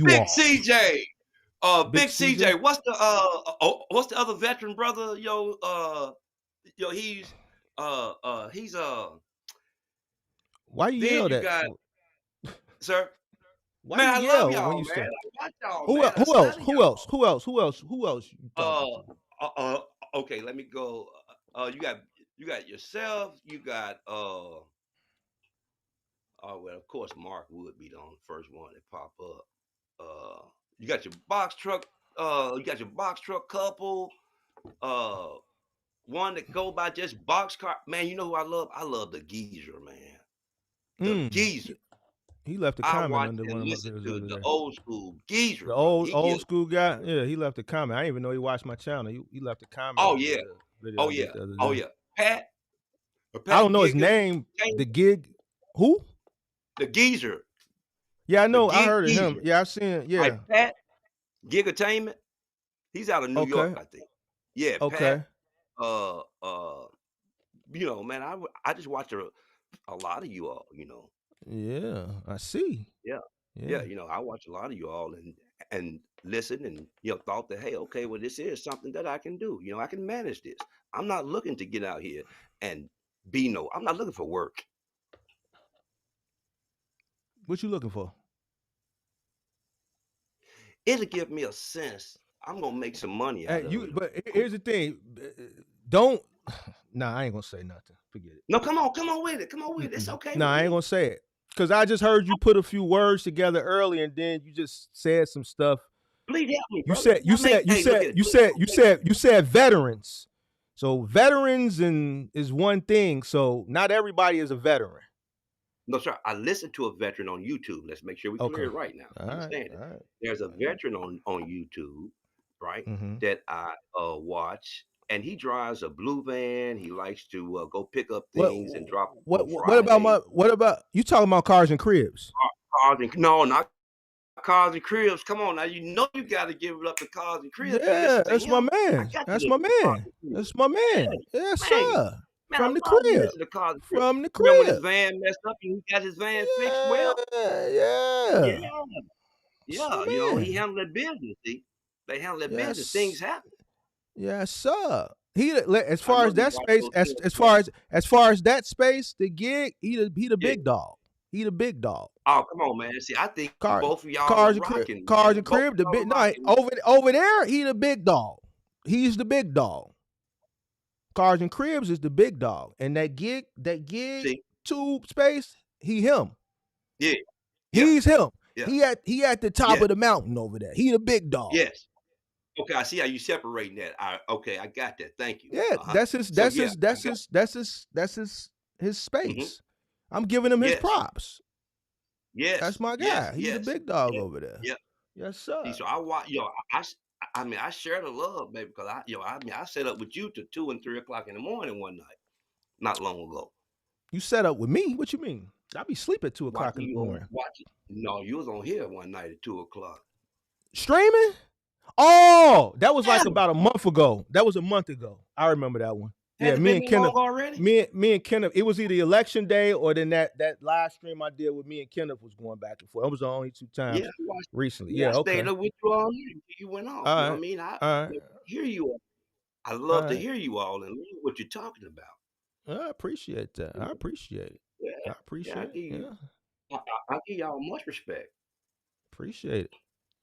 Big alls? CJ. Big Big CJ? CJ. What's the other veteran brother? He's he's Why you then yell you that? got sir. Why Man, you I love yell when y'all, you man. start? I watch y'all, man. I Who else? study y'all. Who else you talking Uh, to? okay, let me go. You got yourself. You got oh well, of course, Mark would be the first one that pop up. You got your box truck. You got your box truck couple. Uh, one that go by just box car. Man, you know who I love? I love the geezer, man. The geezer. He left a I comment watch under one and of my listen videos the to other the day. old school geezer, The brother. He old gives. school guy, yeah, he left a comment. I didn't even know he watched my channel. He left a comment Oh under yeah. the video Oh I did yeah. the other Oh day. yeah. Pat. I don't know his Giga. name. The gig, who? The geezer. Yeah, I The know. I heard of him. geezer. Yeah, I've seen. Yeah. Like Pat Gigattainment. He's out of New York, Okay. I think. Yeah, Pat. Okay. Uh, uh, man, I just watch a lot of you all. Yeah, I see. Yeah, Yeah. yeah. I watch a lot of you all and listen and thought that, hey, okay, well, this is something that I can do. I can manage this. I'm not looking to get out here and I'm not looking for work. What you looking for? It'll give me a sense I'm gonna make some money out of it. But here's the thing. Don't. Nah, I ain't gonna say nothing. Forget it. No, come on with it. Come on with it. It's okay Nah, with I ain't me. gonna say it because I just heard you put a few words together early, and then you just said some stuff. Please help me, You bro. said Hey, look at it. you said veterans. So veterans is one thing. So not everybody is a veteran. No, sir. I listened to a veteran on YouTube. Let's make sure we clear Okay. it right now. All right. Understand it. All right. There's a veteran on YouTube, right? Mm-hmm. That I watch, and he drives a blue van. He likes to go pick up What things and drop them on what Friday. about you talking about cars and cribs? No, not cars and cribs. Come on now, you got to give it up to cars and cribs to Yeah, listen to that's my him. I man. got to That's listen my to cars man. and cribs. That's my man. Yeah, Yes, man. sir. Man, From I the love to crib. listen to cars and cribs. From the Remember when his crib. van messed up and he got his van fixed? Well, Yeah. yeah, That's my he man. handled that business. See, they handle that business. Yes. Things happen. Yes, sir. He as I far know as you that watch space, those as films. as far as that space, the gig, he the Yeah. big dog. He the big dog. Oh, come on, man. See, I think both of y'all are rocking, Cars man. and Both crib, of the y'all big are rocking. over there, he the big dog. He's the big dog. Cars and cribs is the big dog. And that gig See? tube space, him. Yeah. He's him. Yeah. He at the top Yeah. of the mountain over there. He the big dog. Yes. Okay, I see how you separating that. Okay, I got that. Thank you. Yeah, that's his space. I'm giving him his props. Yes. That's my guy. Yes. He's the Yes. big dog Yeah. over there. Yeah. Yes, sir. See, so I watch, I share the love, baby, because I set up with you till 2 and 3 o'clock in the morning one night, not long ago. You set up with me? What you mean? I be sleep at 2 o'clock in the morning. Watch it. No, you was on here one night at 2 o'clock. Streaming? Oh, that was like about a month ago. That was a month ago. I remember that one. Has me and Kenneth already? Me and Kenneth. It was either election day or then that live stream I did with me and Kenneth was going back and forth. It was the only 2 times recently. Yeah, I okay. stayed up with you all night. You went off. You know what I mean? I hear you all. I love to hear you all and learn what you're talking about. I appreciate that. I appreciate it. Yeah. I appreciate it. Yeah. I give y'all much respect. Appreciate it.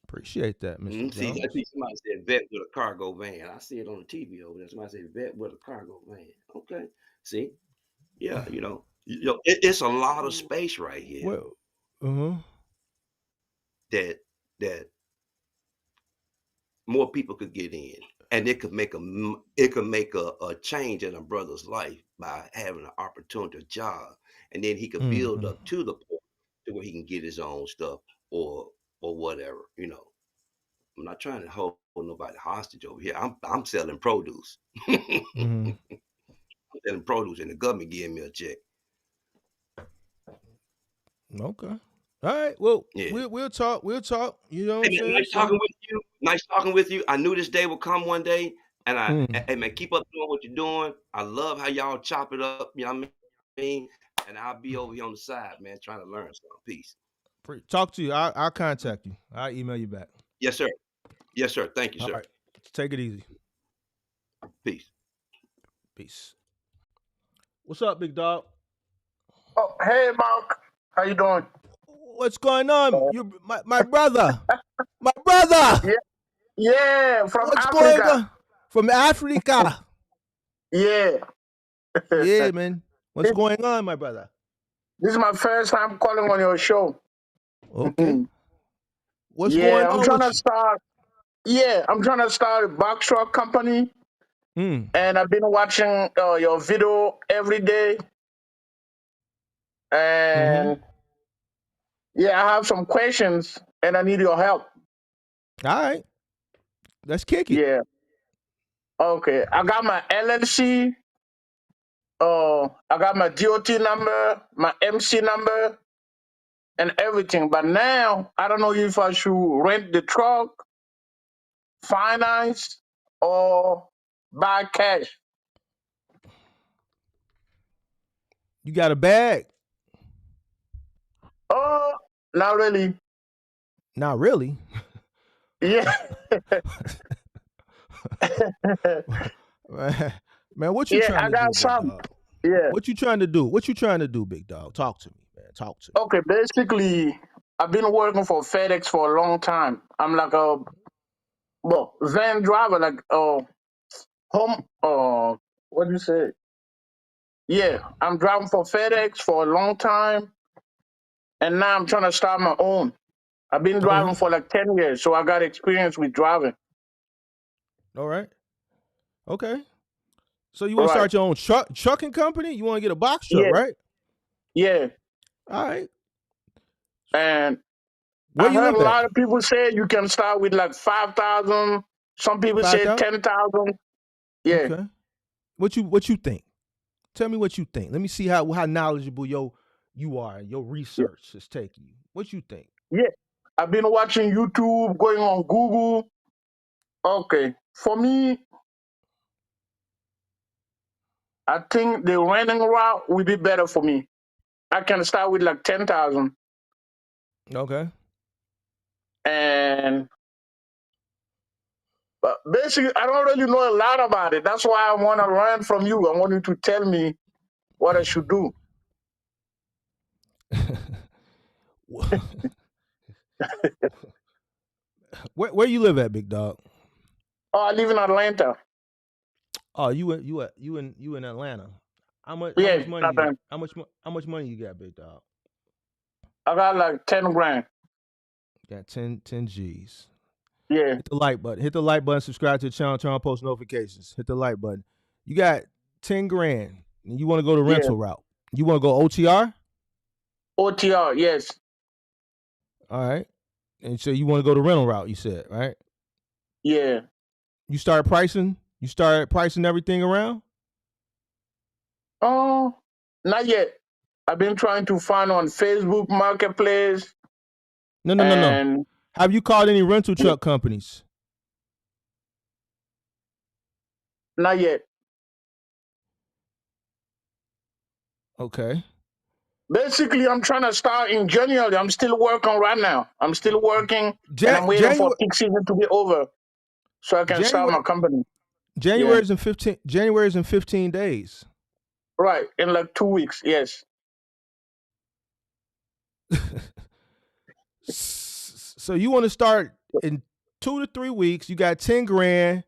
Appreciate that, Mr. See, I Jones. think somebody said vet with a cargo van. I see it on the TV over there. Somebody said vet with a cargo van. Okay. See? Yeah, it's a lot of space right here Well, uh-huh. that more people could get in, and it could make a change in a brother's life by having an opportunity, a job, and then he could build Mm-hmm. up to the point to where he can get his own stuff or whatever. I'm not trying to hold nobody hostage over here. I'm selling produce. Mm-hmm. I'm selling produce, and the government giving me a check. Okay. All right. Well, Yeah. we'll talk. We'll talk. You know what Hey I'm man, saying? nice talking with you. Nice talking with you. I knew this day would come one day, and hey man, keep up doing what you're doing. I love how y'all chop it up. You know what I mean? And I'll be over here on the side, man, trying to learn something. Peace. Talk to you. I'll contact you. I'll email you back. Yes, sir. Yes, sir. Thank you, All sir. right. Take it easy. Peace. Peace. What's up, big dog? Oh, hey, Mark. How you doing? What's going on? You, my brother. My brother. Yeah, from What's Africa. going on? From Africa. Yeah. Yeah, man. What's going on, my brother? This is my first time calling on your show. Okay. What's Yeah, going I'm on trying with to start. Yeah, I'm trying to start a box truck company, you? and I've been watching your video every day. And yeah, I have some questions, and I need your help. All right. Let's kick it. Yeah. Okay. I got my LLC. I got my DOT number, my MC number, and everything. But now I don't know if I should rent the truck, finance, or buy cash. You got a bag? Oh, not really. Not really. Yeah. Man, what you Yeah, trying I to got do, big some. dog? Yeah. What you trying to do? What you trying to do, big dog? Talk to me, man. Talk to me. Okay, basically, I've been working for FedEx for a long time. I'm like a van driver, like home what do you say? Yeah, I'm driving for FedEx for a long time, and now I'm trying to start my own. I've been All driving right. for like 10 years, so I got experience with driving. All right. Okay. So you All want to right. start your own trucking company? You want to get a box truck, Yeah, right? yeah. All right. And Where I you heard live a at? lot of people say you can start with like 5,000. Some people say 5,000? 10,000. Yeah. Okay. What you think? Tell me what you think. Let me see how knowledgeable you are. Your Yeah. research is taking you. What you think? Yeah. I've been watching YouTube, going on Google. Okay. For me, I think the renting route will be better for me. I can start with like 10,000. Okay. And but basically, I don't really know a lot about it. That's why I want to learn from you. I want you to tell me what I should do. Where you live at, big dog? Oh, I live in Atlanta. Oh, you in Atlanta. How much Yeah, money you Atlanta. how much money you got, big dog? I got like 10 grand. Got 10 G's. Yeah, Hit the like button. Hit the like button. Subscribe to the channel. Turn on post notifications. Hit the like button. You got 10 grand, and you want to go the yeah. rental route. You want to go OTR? OTR, yes. All right. And so you want to go the rental route? You said, right? Yeah. You start pricing. You start pricing everything around. Oh, not yet. I've been trying to find on Facebook Marketplace, No. and Have you called any rental truck companies? not yet. Okay. Basically, I'm trying to start in January. I'm still working right now. I'm still working, and I'm waiting for peak season to be over so I can start my company. January is in 15 days. Right, in like 2 weeks. Yes. So you want to start in 2 to 3 weeks, you got 10 grand.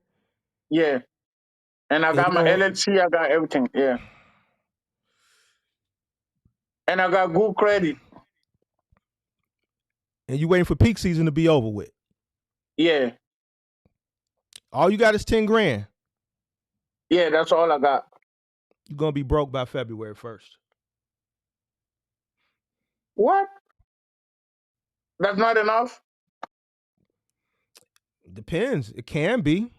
Yeah. And I got my LLC, I got everything. Yeah. And I got good credit. And you waiting for peak season to be over with. Yeah. All you got is 10 grand. Yeah, that's all I got. You're going to be broke by February 1st. What? That's not enough? Depends. It can be.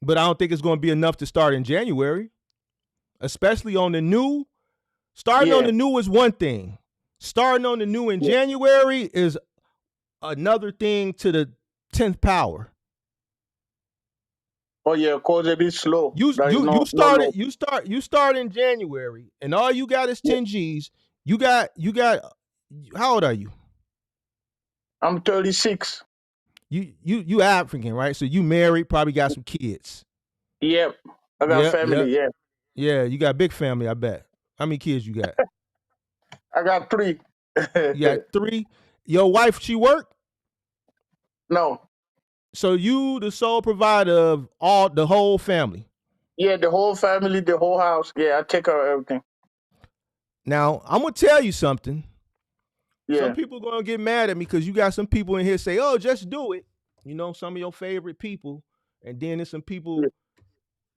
But I don't think it's going to be enough to start in January. Especially on the new. Starting on the new is one thing. Starting on the new in January is another thing to the 10th power. Oh yeah, cause it is slow. You start in January and all you got is 10 G's. You got how old are you? I'm 36. You African, right? So you married, probably got some kids. Yep. I got family, yeah. Yeah, you got a big family, I bet. How many kids you got? I got 3. You got 3. Your wife, she work? No. So you the sole provider of the whole family? Yeah, the whole family, the whole house. Yeah, I take care of everything. Now, I'm going to tell you something. Yeah. Some people going to get mad at me because you got some people in here say, oh, just do it. You know, some of your favorite people. And then there's some people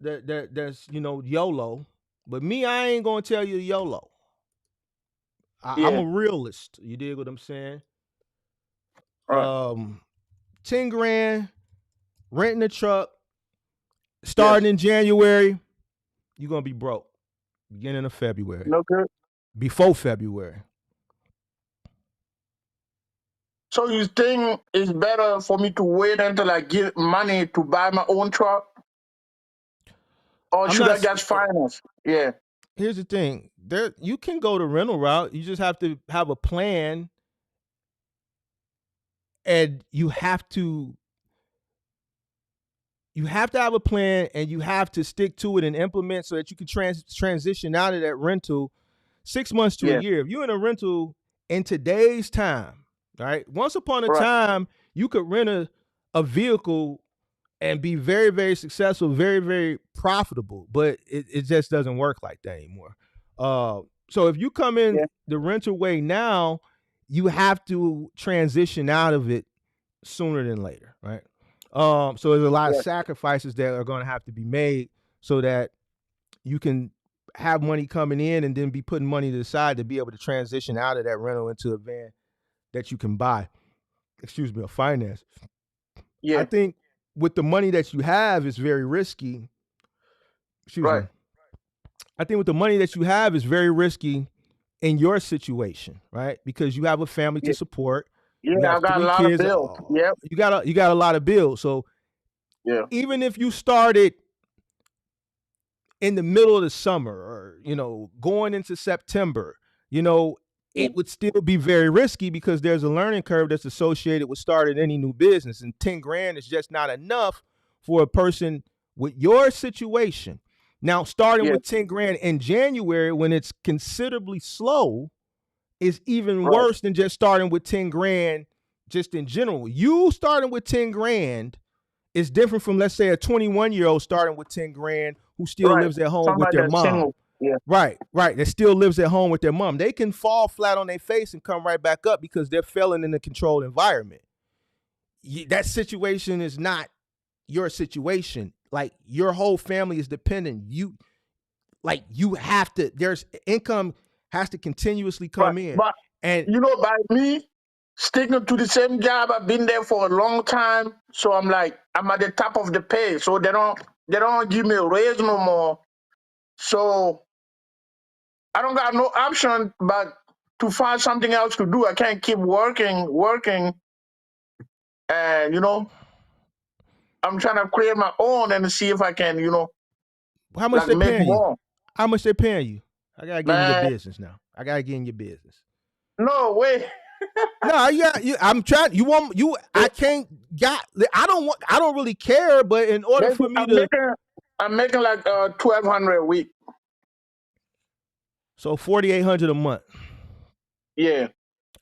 that's, you know, YOLO. But me, I ain't going to tell you YOLO. I'm a realist. You dig what I'm saying? Right. 10 grand, renting a truck, starting in January, you're going to be broke. Beginning of February. No good. Before February. So you think it's better for me to wait until I get money to buy my own truck? Or should I just finance? Yeah. Here's the thing. You can go the rental route. You just have to have a plan. And you have to have a plan, and you have to stick to it and implement so that you can transition out of that rental 6 months to a year. If you're in a rental in today's time, right? Once upon a time, you could rent a vehicle and be very, very successful, very, very profitable, but it just doesn't work like that anymore. So if you come in the rental way now, you have to transition out of it sooner than later, right? So there's a lot of sacrifices that are going to have to be made so that you can have money coming in and then be putting money to the side to be able to transition out of that rental into a van that you can buy. Excuse me, or finance. Yeah. I think with the money that you have, it's very risky. Excuse me. I think with the money that you have, it's very risky in your situation, right? Because you have a family to support. Yeah, I got a lot of bills. Yep. You got a lot of bills. So even if you started in the middle of the summer or, you know, going into September, you know, it would still be very risky because there's a learning curve that's associated with starting any new business. And 10 grand is just not enough for a person with your situation. Now, starting with 10 grand in January when it's considerably slow is even worse than just starting with 10 grand just in general. You starting with 10 grand is different from, let's say, a 21-year-old starting with 10 grand who still lives at home with their mom. Right. That still lives at home with their mom. They can fall flat on their face and come right back up because they're failing in a controlled environment. That situation is not your situation. Like, your whole family is dependent. You have to, there's income has to continuously come in. But, and you know, by me sticking to the same job, I've been there for a long time. So I'm like, I'm at the top of the pay. So they don't give me a raise no more. So I don't got no option but to find something else to do. I can't keep working. And, you know, I'm trying to create my own and see if I can, you know, how much they paying you? How much they paying you? I gotta get in your business now. I gotta get in your business. No way. No, I'm trying. I don't really care. But in order for me I'm making like $1,200 a week. So $4,800 a month. Yeah.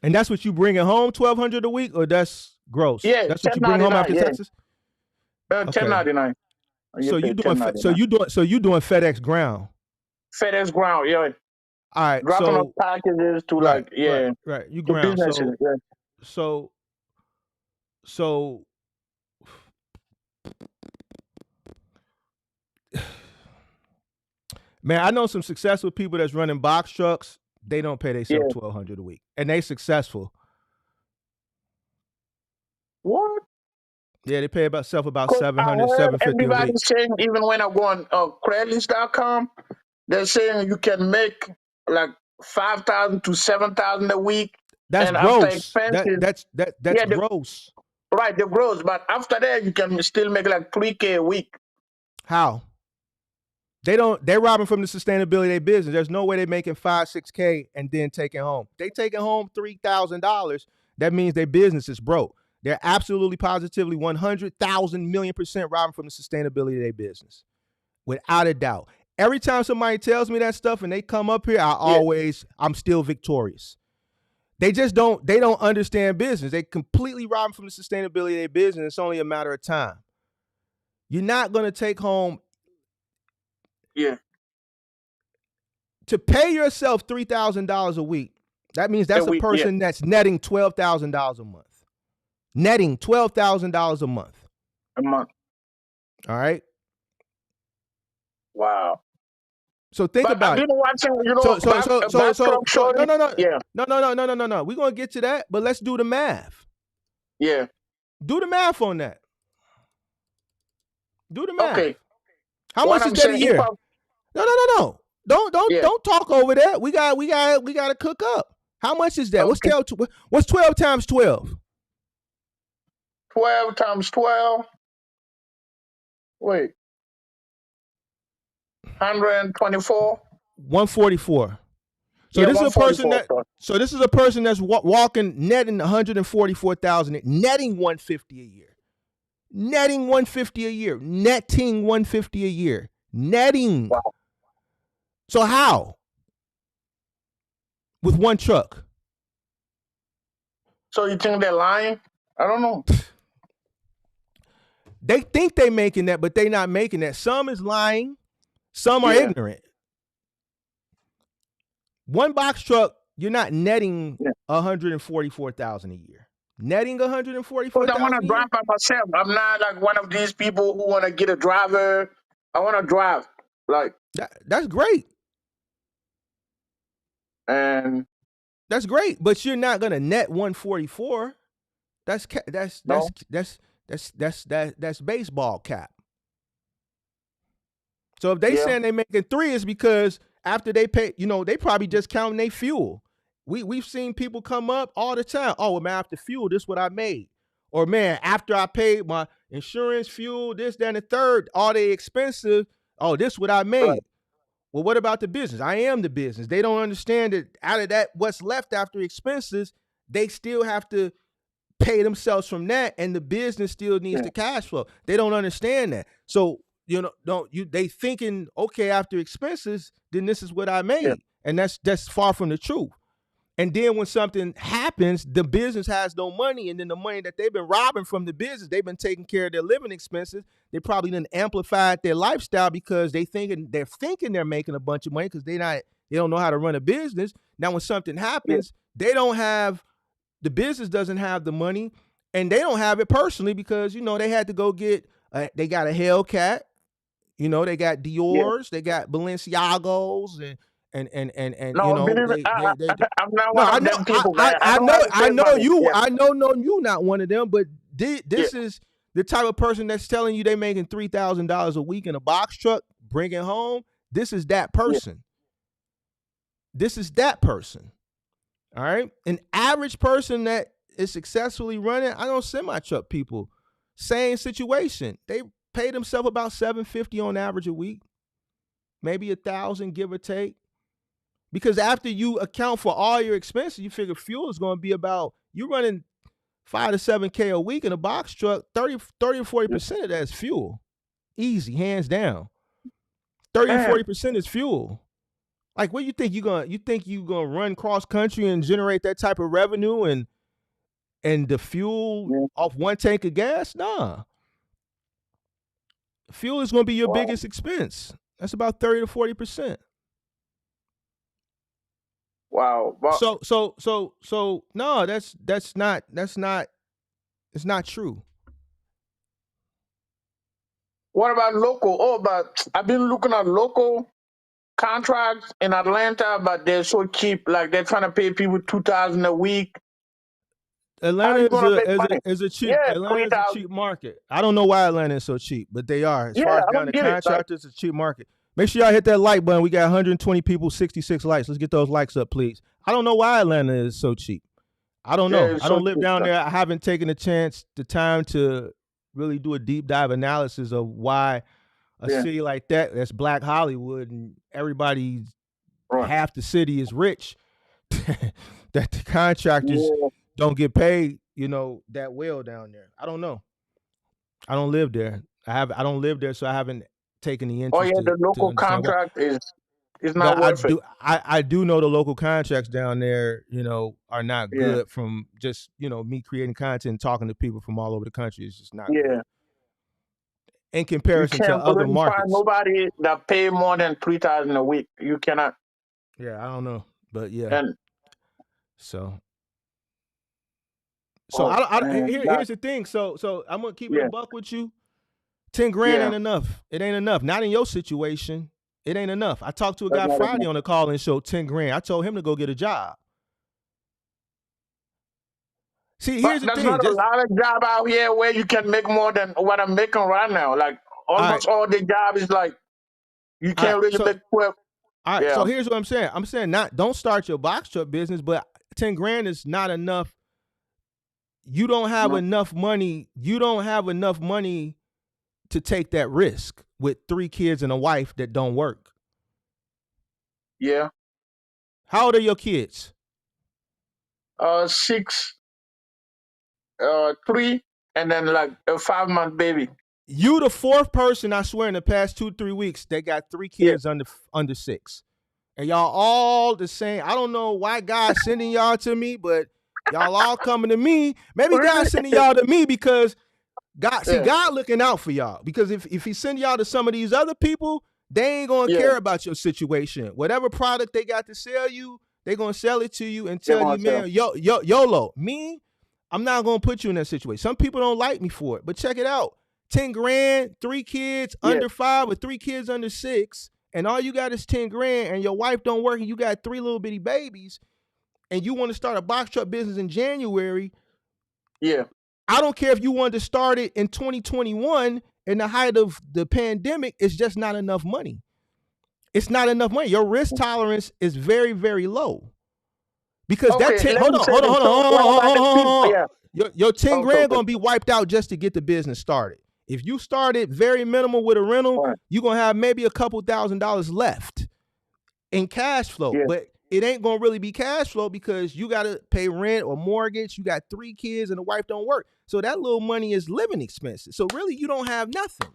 And that's what you bringing home, $1,200 a week, or that's Gross. Yeah, That's what you bring home 1099. after Yeah, taxes. Okay. 1099. So you doing FedEx ground. FedEx ground. Yeah, All right. dropping off So packages to right. You to ground. businesses. Yeah. So man, I know some successful people that's running box trucks. They don't pay themselves $1,200 a week, and they successful. What? Yeah, they pay about $700, I heard $750 a everybody week. saying, even when I go on Craigslist.com, they're saying you can make like 5,000 to 7,000 a week. That's and after gross. expenses, That's gross. Right, the gross. But after that, you can still make like 3K a week. How? They're robbing from the sustainability of their business. There's no way they're making 5-6K and then taking home. They taking home $3,000. That means their business is broke. They're absolutely positively 100,000 million% robbing from the sustainability of their business. Without a doubt. Every time somebody tells me that stuff and they come up here, I'm still victorious. They don't understand business. They completely robbing from the sustainability of their business. It's only a matter of time. You're not going to take home. Yeah. To pay yourself $3,000 a week, that means that's a person that's netting $12,000 a month. Netting $12,000 a month. A month. All right. Wow. So think about it. I've been watching, No. We're gonna get to that, but let's do the math. Yeah. Do the math on that. Do the math. Okay. How much is that a year? No. Don't talk over that. We got to cook up. How much is that? Okay. What's 12 times 12? 12 times 12. Wait. 124. 144. So this is a person this is a person that's walking netting 144,000, netting 150 a year. Netting 150 a year. Netting 150 a year. Netting. Wow. So how? With one truck. So you think they're lying? I don't know. They think they're making that, but they're not making that. Some is lying. Some are ignorant. One box truck, you're not netting 144,000 a year. Netting 144,000. I want to drive by myself. I'm not like one of these people who want to get a driver. I want to drive. Like that's great. And that's great, but you're not gonna net 144. That's baseball cap. So if they saying they making 3, it's because after they pay, they probably just counting their fuel. We've seen people come up all the time. Oh, man, after fuel, this is what I made. Or man, after I paid my insurance, fuel, this, that, and the third, all the expensive. Oh, this is what I made. Right. Well, what about the business? I am the business. They don't understand that out of that, what's left after expenses, they still have to pay themselves from that, and the business still needs the cash flow. They don't understand that. So, they thinking, okay, after expenses, then this is what I made. Yeah. And that's far from the truth. And then when something happens, the business has no money, and then the money that they've been robbing from the business, they've been taking care of their living expenses. They probably done amplified their lifestyle because they're thinking they're making a bunch of money because they don't know how to run a business. Now when something happens, the business doesn't have the money, and they don't have it personally because they had to go get they got a Hellcat, they got Dior's, they got Balenciagos and no, I'm not one of them people. I know you not one of them, but this is the type of person that's telling you they making $3,000 a week in a box truck, bring it home. This is that person. This is that person. All right. An average person that is successfully running, I don't semi-truck people. Same situation. They pay themselves about $750 on average a week, maybe $1,000, give or take. Because after you account for all your expenses, you figure fuel is going to be about, you running 5 to 7K a week in a box truck, 30 or 40% of that is fuel. Easy, hands down. 30 or 40% is fuel. Like, what do you think you're gonna run cross country and generate that type of revenue and And the fuel off one tank of gas, nah. Fuel is going to be your biggest expense. That's about 30 to 40%. Wow. Well, So no, it's not true. what about local? Oh, but I've been looking at local contracts in Atlanta, but they're so cheap. Like they're trying to pay people $2,000 a week. Atlanta is a cheap Atlanta is a 3,000. cheap market. I don't know why Atlanta is so cheap, but they are. As far as down to contractors, it's a cheap market. Make sure y'all hit that like button. We got 120 people, 66 likes. Let's get those likes up, please. I don't know why Atlanta is so cheap. I don't know. I don't live down there. I haven't taken the time to really do a deep dive analysis of why a city like that's Black Hollywood and everybody's half the city is rich, that the contractors don't get paid, that well down there. I don't know. I don't live there. I don't live there, so I haven't taken the interest. The local contract is not worth it. I do know the local contracts down there, are not good from just, me creating content and talking to people from all over the country. It's just not good. In comparison to other markets. Find nobody that pay more than $3,000 a week. You cannot. Yeah, I don't know. But yeah. And so here's the thing. So I'm gonna keep it a buck with you. 10 grand ain't enough. It ain't enough. Not in your situation. It ain't enough. I talked to a guy Friday on the call-in show, 10 grand. I told him to go get a job. See, here's the thing. There's not a lot of job out here where you can make more than what I'm making right now. Like almost all the job is like you can't really make 12. All right, so here's what I'm saying. I'm saying don't start your box truck business, but 10 grand is not enough. You don't have enough money. You don't have enough money to take that risk with 3 kids and a wife that don't work. Yeah. How old are your kids? 6, 3, and then like a 5-month baby. You the 4th person, I swear, in the past 2-3 weeks that got 3 kids under 6. And y'all all the same. I don't know why God's sending y'all to me, but y'all all coming to me. Maybe God's sending y'all to me because God looking out for y'all. Because if he send y'all to some of these other people, they ain't gonna care about your situation. Whatever product they got to sell you, they gonna sell it to you and tell you, man, YOLO. Me, I'm not gonna put you in that situation. Some people don't like me for it, but check it out. 10 grand, 3 kids under 5 or 3 kids under 6, and all you got is 10 grand, and your wife don't work, and you got 3 little bitty babies, and you want to start a box truck business in January. Yeah. I don't care if you wanted to start it in 2021 in the height of the pandemic. It's just not enough money. It's not enough money. Your risk tolerance is very, very low. Because hold on. Your 10 grand gonna be wiped out just to get the business started. If you started very minimal with a rental, you're gonna have maybe a couple $1,000s left in cash flow. Yeah. But it ain't gonna really be cash flow because you gotta pay rent or mortgage. You got 3 kids and the wife don't work. So that little money is living expenses. So really you don't have nothing.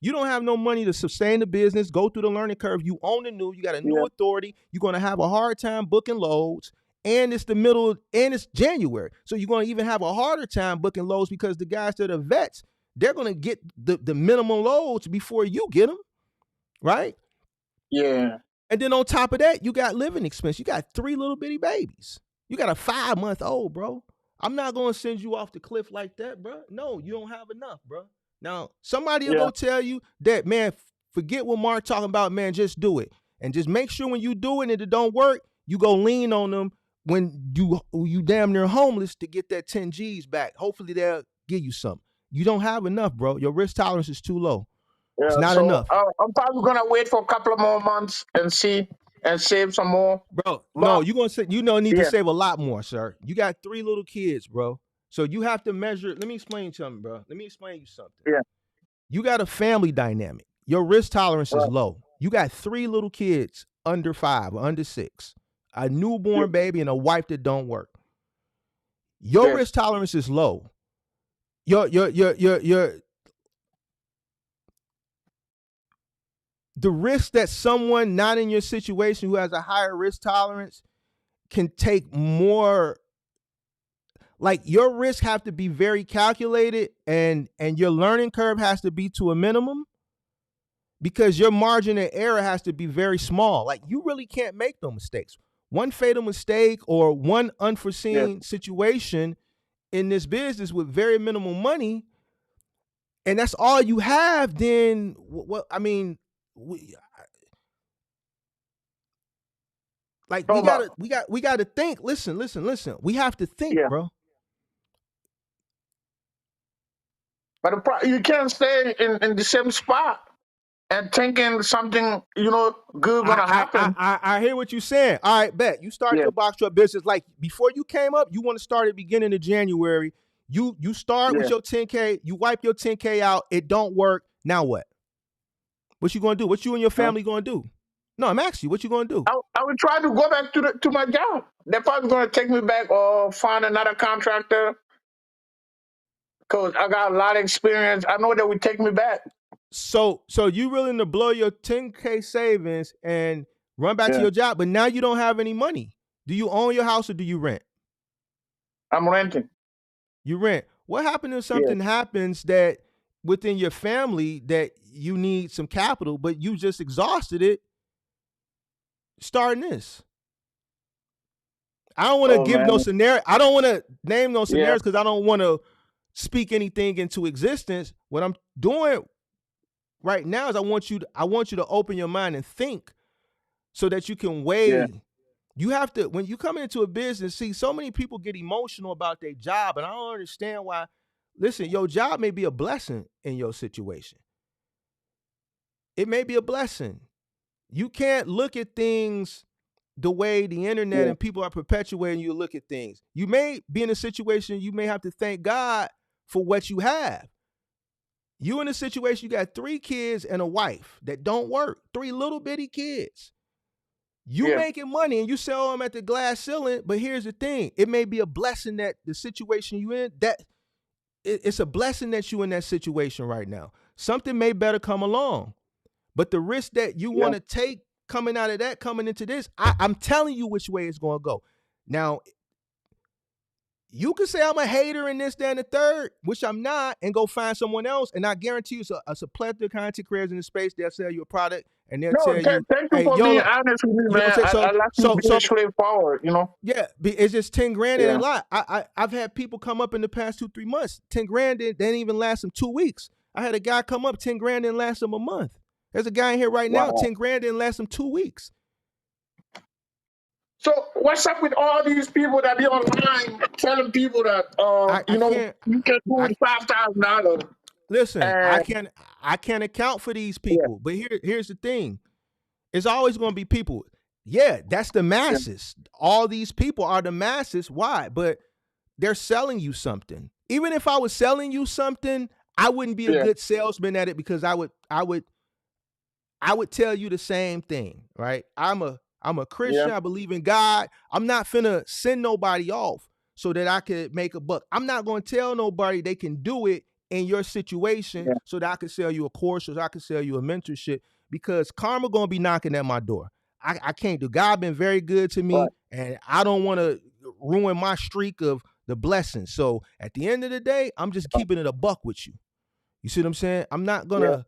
You don't have no money to sustain the business, go through the learning curve. You own the new, you got a new authority. You're gonna have a hard time booking loads. And it's it's January. So you're gonna even have a harder time booking loads because the guys that are vets, they're gonna get the minimum loads before you get them, right? Yeah. And then on top of that, you got living expense. You got 3 little bitty babies. You got a 5-month-old, bro. I'm not gonna send you off the cliff like that, bro. No, you don't have enough, bro. Now, somebody will go tell you that, man, forget what Mark talking about, man, just do it. And just make sure when you do it and it don't work, you go lean on them when you damn near homeless to get that 10 G's back. Hopefully they'll give you something. You don't have enough, bro. Your risk tolerance is too low. Yeah, it's not enough. I'm probably gonna wait for a couple of more months and see and save some more. Bro, no, you're gonna need to save a lot more, sir. You got 3 little kids, bro. So you have to measure. Let me explain something, bro. Let me explain you something. Yeah. You got a family dynamic. Your risk tolerance is low. You got 3 little kids under 5 or under 6, a newborn baby, and a wife that don't work. Your risk tolerance is low. Your the risk that someone not in your situation who has a higher risk tolerance can take more like your risk have to be very calculated, and your learning curve has to be to a minimum, because your margin of error has to be very small. Like you really can't make no mistakes. One fatal mistake or one unforeseen situation in this business with very minimal money, and that's all you have, then what? I mean, we gotta think. Listen. We have to think, bro. But you can't stay in the same spot and thinking something, good gonna happen. I hear what you're saying. All right, bet. You start your box truck business. Like before you came up, you want to start at the beginning of January. You start with your 10K, you wipe your 10K out, it don't work. Now what? What you gonna do? What you and your family gonna do? No, I'm asking you, what you gonna do? I would try to go back to my job. They're probably gonna take me back or find another contractor. Cause I got a lot of experience. I know that would take me back. So you willing to blow your 10K savings and run back to your job, but now you don't have any money. Do you own your house or do you rent? I'm renting. You rent. What happens if something happens that within your family that you need some capital, but you just exhausted it starting this? I don't want to give no scenario. I don't want to name no scenarios because I don't want to speak anything into existence. What I'm doing right now is I want you to open your mind and think so that you can weigh. You have to, when you come into a business, see, so many people get emotional about their job, and I don't understand why. Listen, your job may be a blessing in your situation. It may be a blessing. You can't look at things the way the internet and people are perpetuating you look at things. You may be in a situation, you may have to thank God for what you have. You in a situation, you got 3 kids and a wife that don't work, 3 little bitty kids. You making money and you sell them at the glass ceiling, but here's the thing. It may be a blessing that the situation you in, that it's a blessing that you in that situation right now. Something may better come along, but the risk that you want to take coming out of that, coming into this, I'm telling you which way it's going to go. Now, you can say I'm a hater in this, that, and the third, which I'm not, and go find someone else. And I guarantee you, it's a plethora of content creators in the space. They'll sell you a product, and they'll tell you, thank you for being honest with me, man. I like to be straightforward, Yeah, it's just 10 grand ain't a lot. I've had people come up in the past 2-3 months. 10 grand didn't even last them 2 weeks. I had a guy come up, 10 grand didn't last him a month. There's a guy in here right now, 10 grand didn't last him 2 weeks. So what's up with all these people that be online telling people that you can do it $5,000? Listen, I can't account for these people, but here's the thing: it's always going to be people. Yeah, that's the masses. All these people are the masses. Why? But they're selling you something. Even if I was selling you something, I wouldn't be a good salesman at it because I would tell you the same thing, right? I'm a Christian. I believe in God. I'm not finna send nobody off so that I could make a buck. I'm not going to tell nobody they can do it in your situation so that I can sell you a course or so I can sell you a mentorship, because karma going to be knocking at my door. I can't do. God been very good to me, and I don't want to ruin my streak of the blessings. So at the end of the day, I'm just keeping it a buck with you. You see what I'm saying? I'm not gonna,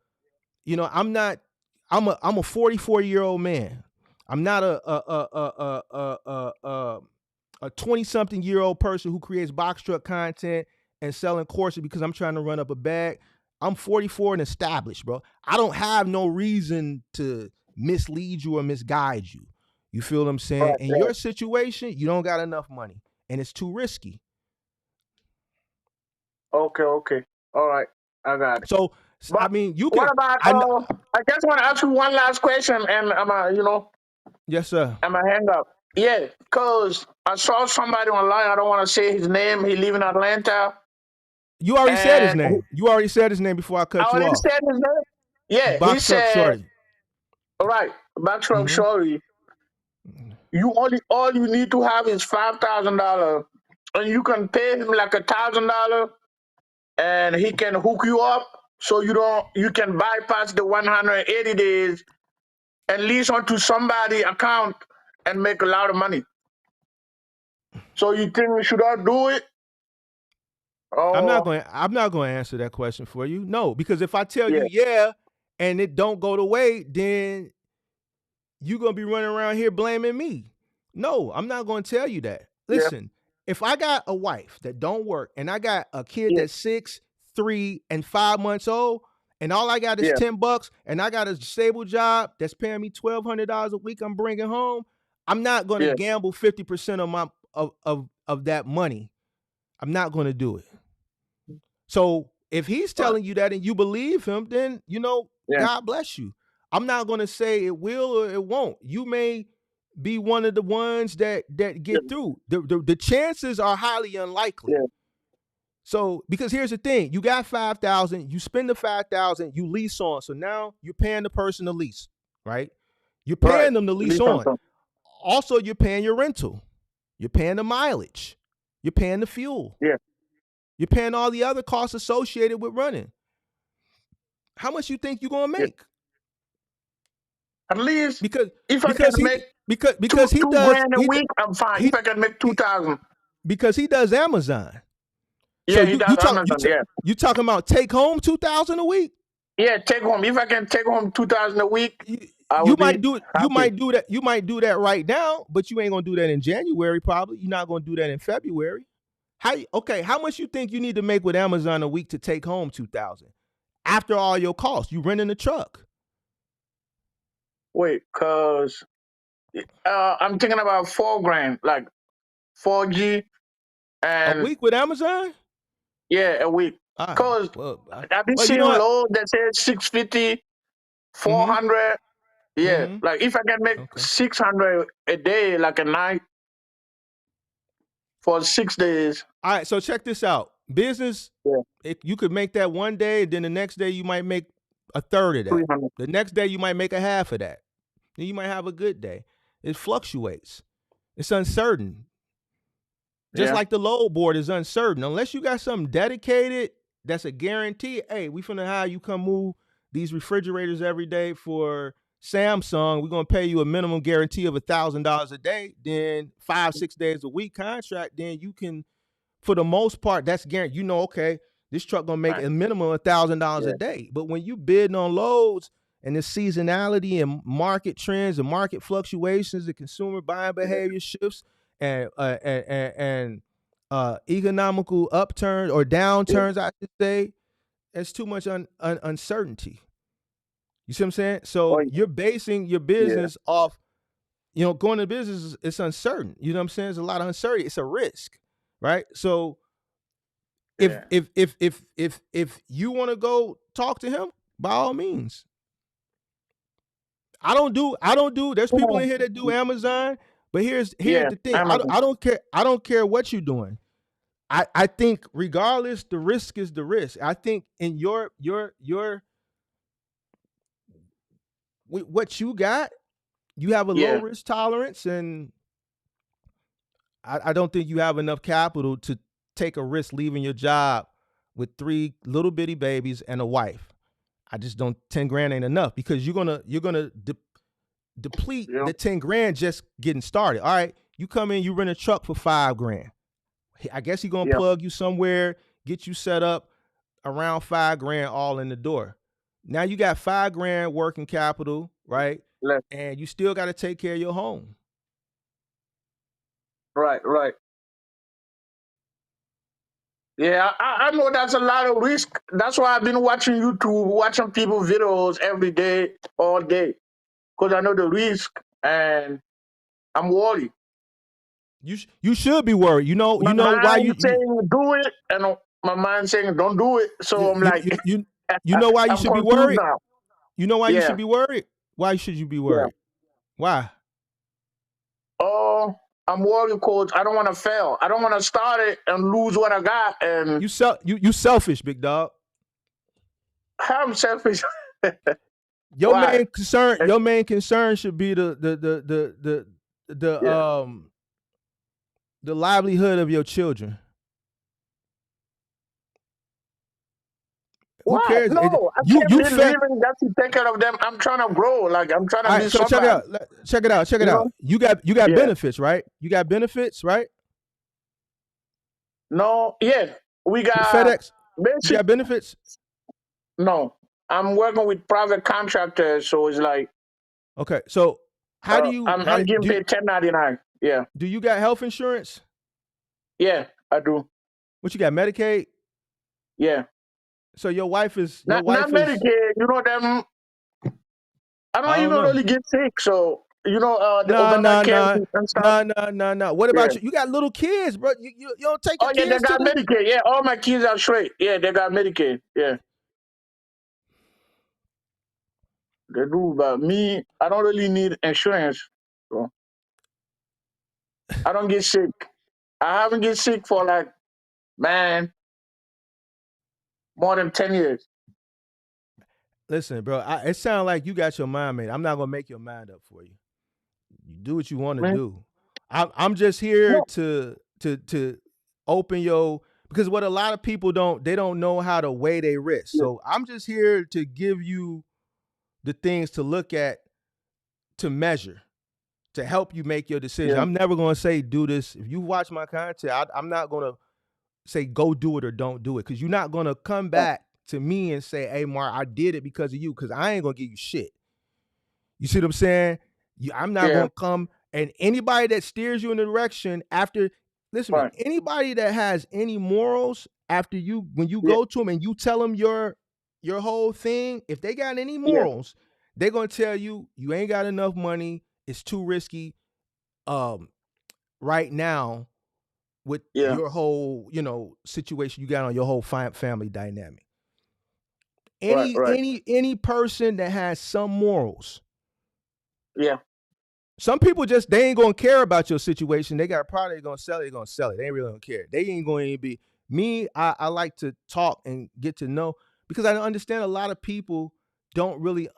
I'm a 44-year-old man. I'm not a 20-something-year-old person who creates box truck content and selling courses because I'm trying to run up a bag. I'm 44 and established, bro. I don't have no reason to mislead you or misguide you. You feel what I'm saying? In your situation, you don't got enough money and it's too risky. Okay. All right. I got it. So, but I mean, you can. What about, I just want to ask you one last question, and Yes, sir. I'm going to hang up. Yeah, because I saw somebody online. I don't want to say his name. He live in Atlanta. You already said his name. You already said his name before I cut you off. I already said his name? Yeah, Box he said, Shorty. All right, Box Truck Shorty. All you need to have is $5,000, and you can pay him like $1,000, and he can hook you up so you can bypass the 180 days and lease onto somebody's account and make a lot of money. So you think we should all do it? I'm not Oh, going to answer that question for you. No, because if I tell yeah, you yeah and it don't go the way, then you're going to be running around here blaming me. No, I'm not going to tell you that. yeah, Listen, if I got a wife that don't work and I got a kid yeah, that's 6, 3, and 5 months old, and all I got is yeah, $10 and I got a stable job that's paying me $1,200 a week I'm bringing home, I'm not going to yeah. gamble 50% of my of that money. I'm not going to do it. So if he's Right. telling you that and you believe him, then Yeah, God bless you. I'm not going to say it will or it won't. You may be one of the ones that yeah, get through. The chances are highly unlikely. yeah, So because here's the thing, you got 5,000, you spend the 5,000, you lease on. So now you're paying the person the lease, right? You're right. paying them the lease Leave on. something. Also, you're paying your rental. You're paying the mileage. You're paying the fuel. Yeah. You're paying all the other costs associated with running. How much you think you're gonna Yeah. make? At least Because if I can because he make because he two does grand a week, I'm fine. he If I can make 2,000, because he does Amazon. So yeah, he does Amazon. Yeah, you talking about take home 2,000 a week? yeah. Take home. If I can take home 2,000 a week, You, I you will be might do it. happy. You might do that right now, but you ain't gonna do that in January. Probably you're not gonna do that in February. How much you think you need to make with Amazon a week to take home 2,000 after all your costs? You renting a truck Wait, cause I'm thinking about 4 grand, like 4G, a and week with Amazon? yeah, a week. All right. Cause I've been Well, you seeing know what? low that says 650, Mm-hmm. 400. Yeah, Mm-hmm. like if I can make Okay. 600 a day, like a night for 6 days. All right. So check this out. Business, Yeah, you could make that one day, then the next day you might make a third of that. 300. The next day you might make a half of that. Then you might have a good day. It fluctuates. It's uncertain. Just Yeah, like the load board is uncertain. Unless you got something dedicated, that's a guarantee. Hey, we finna have you come move these refrigerators every day for Samsung. We're gonna pay you a minimum guarantee of $1,000 a day. Then 5-6 days a week contract. Then you can, for the most part, that's guaranteed. Okay, this truck gonna make right. a minimum of $1,000 Yeah, a day. But when you bidding on loads and the seasonality and market trends and market fluctuations, the consumer buying yeah, behavior shifts and economical upturns or yeah. downturns, I should say, it's too much uncertainty. You see what I'm saying? Oh, So you're basing your yeah, business off, going to business, it's uncertain. You know what I'm saying? There's a lot of uncertainty. It's a risk, right? So if yeah. if you want to go talk to him, by all means. I don't do. There's people in here that do Amazon, but here's Yeah, the thing. Amazon. I don't care. I don't care what you're doing. I think regardless, the risk is the risk. I think in your what you got, you have a low Yeah, risk tolerance, and I don't think you have enough capital to take a risk leaving your job with 3 little bitty babies and a wife. I just don't. 10 grand ain't enough because you're gonna deplete yeah, the 10 grand just getting started. All right, you come in, you rent a truck for 5 grand. I guess he's gonna yeah. plug you somewhere, get you set up around 5 grand all in the door. Now you got 5 grand working capital, right? Left. And you still got to take care of your home. Right, right. Yeah, I know that's a lot of risk. That's why I've been watching YouTube, watching people videos every day, all day, because I know the risk and I'm worried. You should be worried. My Why mind saying do it, and my mind saying don't do it. So I'm like, you know why you I'm should be confused worried? now. You know why you Yeah, should be worried? Why should you be yeah. worried? Why? Oh, I'm worried because I don't want to fail. I don't want to start it and lose what I got. And You selfish, big dog. I'm selfish. Your Why? main concern should be the Yeah. the livelihood of your children. Who Why? cares? No, I You can't you be fed. living just to take care of them. I'm trying to grow. Like I'm trying All to be right, so check it somebody. out. Check it out. Check it You out. know? You got Yeah. benefits, right? You got benefits, right? No. Yeah. We with got FedEx? You basic. got benefits? No, I'm working with private contractors, so it's like Okay. So how do you I'm getting paid 1099. Yeah, do you got health insurance? yeah, I do. What you got? Medicaid? Yeah, So your wife is not Medicaid. You know them. I I don't don't even know. really get sick, so the Nah, nah, Obamacare nah, and stuff. nah, nah, nah, nah. What Yeah. about you? You got little kids, bro. You don't take your Oh yeah, they kids to got the. Medicaid. Yeah, all my kids are straight. Yeah, they got Medicaid. Yeah, they do. But me, I don't really need insurance. So I don't get sick. I haven't get sick for like, man, more than 10 years. Listen, bro. It sounds like you got your mind made. I'm not gonna make your mind up for you. You do what you want to Man, do. I'm just here no, to open your because what a lot of people don't know how to weigh their risk. yeah, So I'm just here to give you the things to look at, to measure, to help you make your decision. yeah, I'm never gonna say do this. If you watch my content, I'm not gonna say go do it or don't do it because you're not gonna come back to me and say, "Hey, Mark, I did it because of you," because I ain't gonna give you shit. You see what I'm saying? I'm not yeah, gonna come and anybody that steers you in the direction after. Listen to me. right, Anybody that has any morals after you, when you yeah, go to them and you tell them your whole thing, if they got any yeah, morals, they're gonna tell you you ain't got enough money. It's too risky. Um, right now with yeah, your whole, situation you got on your whole family dynamic. right, right, Any person that has some morals. yeah, Some people just they ain't gonna care about your situation. They got a product, they're gonna sell it, they're gonna sell it. They ain't really gonna care. They ain't gonna even be me. I like to talk and get to know because I understand a lot of people don't really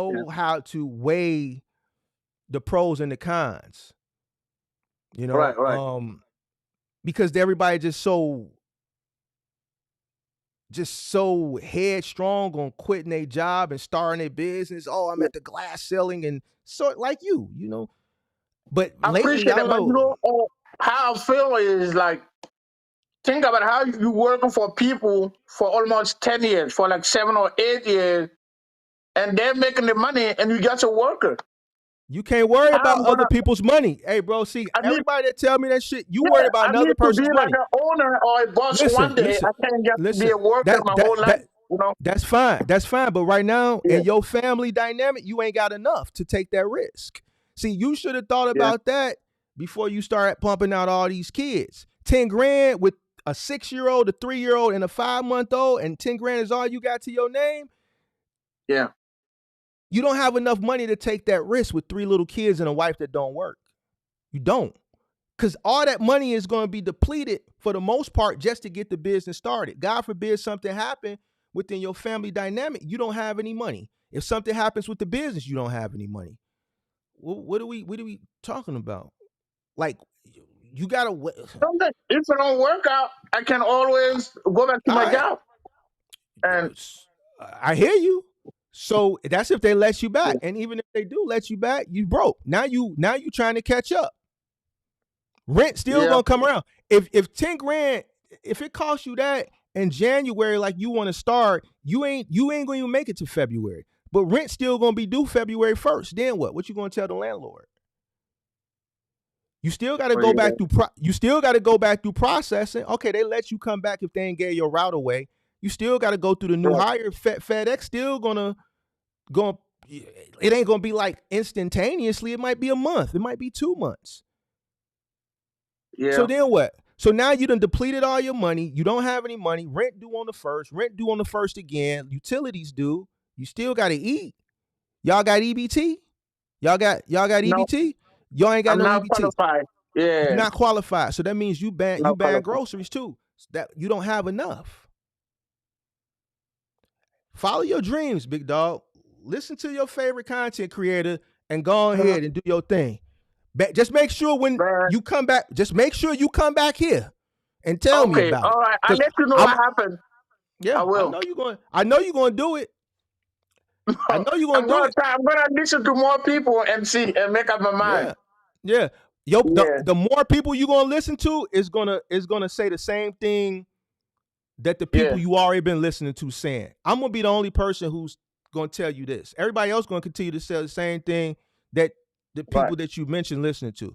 yeah, know how to weigh the pros and the cons. You know, right, right, because everybody just so headstrong on quitting a job and starting a business. Oh, I'm yeah. at the glass selling and so like you. But I lately, appreciate I that, don't but know. how I feel is like, think about how you working for people for almost 10 years, for like 7 or 8 years, and they're making the money, and you got your worker. You can't worry How about I'm other gonna? people's money. Hey, bro, see, I need, everybody that tell me that shit, you worried yeah, about I another need to be person's like money. an owner or a boss Listen, one day. listen, I can't just be listen. a worker That my that whole life. that You know? that's fine. That's fine. But right now, Yeah, in your family dynamic, you ain't got enough to take that risk. See, you should have thought yeah, about that before you start pumping out all these kids. 10 grand with a 6-year-old, a 3-year-old, and a 5-month-old, and 10 grand is all you got to your name. yeah, You don't have enough money to take that risk with 3 little kids and a wife that don't work. You don't. Because all that money is going to be depleted for the most part just to get the business started. God forbid something happen within your family dynamic, you don't have any money. If something happens with the business, you don't have any money. What are we talking about? Like you gotta. something. If it don't work out, I can always go back to All my right, job. And I hear you. So that's if they let you yeah, back, and even if they do let you back, you broke. Now you trying to catch up. Rent still yeah, gonna come around. If 10 grand, if it costs you that in January, like you want to start, you ain't gonna even make it to February. But rent still gonna be due February 1st. Then what? What you gonna tell the landlord? You still gotta oh, go yeah, back through you still gotta go back through processing. Okay, they let you come back if they ain't gave your route away. You still gotta go through the new right, hire. FedEx still gonna go. It ain't gonna be like instantaneously. It might be a month. It might be 2 months. So yeah, then what? So now you done depleted all your money. You don't have any money. Rent due on the first. Rent due on the first again. Utilities due. You still got to eat. Y'all got EBT? Y'all got no, EBT? Y'all ain't got I'm no not EBT. qualified. You're Yeah, not qualified. So that means you not buying qualified. groceries too. That you don't have enough. Follow your dreams, big dog. Listen to your favorite content creator and go Mhm. ahead and do your thing. Just make sure when Man, you come back, just make sure you come back here and tell me okay, about all it. right. I'll Cause let you know I'm what happened. I yeah, I will. know you're going. I know you're going to do it. I know you're going I'm to do gonna it. try. I'm gonna listen to more people and see and make up my mind. Yeah, yeah. Yo, Yeah, the more people you're going to listen to is gonna say the same thing that the people you already been listening to saying. I'm gonna be the only person who's gonna tell you this. Everybody else gonna continue to say the same thing that the people that you mentioned listening to.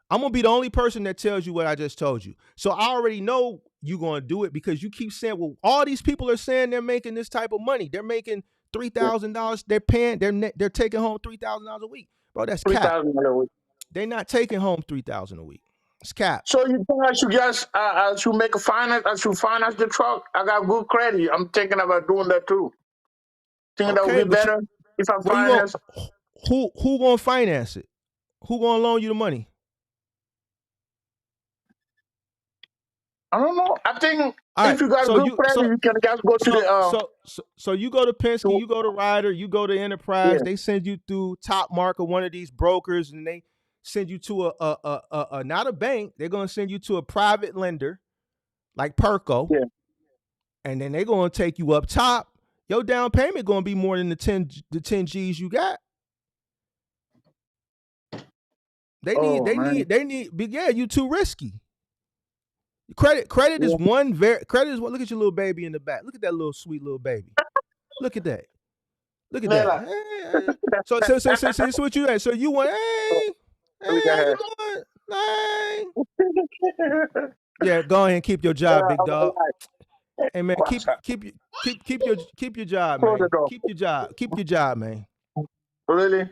I'm gonna be the only person that tells you what I just told you. So I already know you're gonna do it because you keep saying, well, all these people are saying they're making this type of money. They're making $3,000. They're paying. They're taking home $3,000 a week, bro. That's cap. They're not taking home $3,000 a week. It's cap. So you think I should just I should make a finance? I should finance the truck. I got good credit. I'm thinking about doing that too. Thinking that would be better if I finance. Who gonna finance it? Who gonna loan you the money? I don't know. I think if you got good credit, you can just go to the. So you go to Penske, you go to Ryder, you go to Enterprise. They send you through Top Mark or one of these brokers, and they send you to a not a bank. They're gonna send you to a private lender, like Perco. Yeah. And then they're gonna take you up top. Your down payment gonna be more than the 10 G's you got. They need. Yeah, you too risky. Credit is one credit is one. Look at your little baby in the back. Look at that little sweet little baby. Look at that. Look at that. Hey. So what you at? So you want yeah, go ahead and keep your job, big dog. Hey man, keep your job, man. Keep your job, man. Really?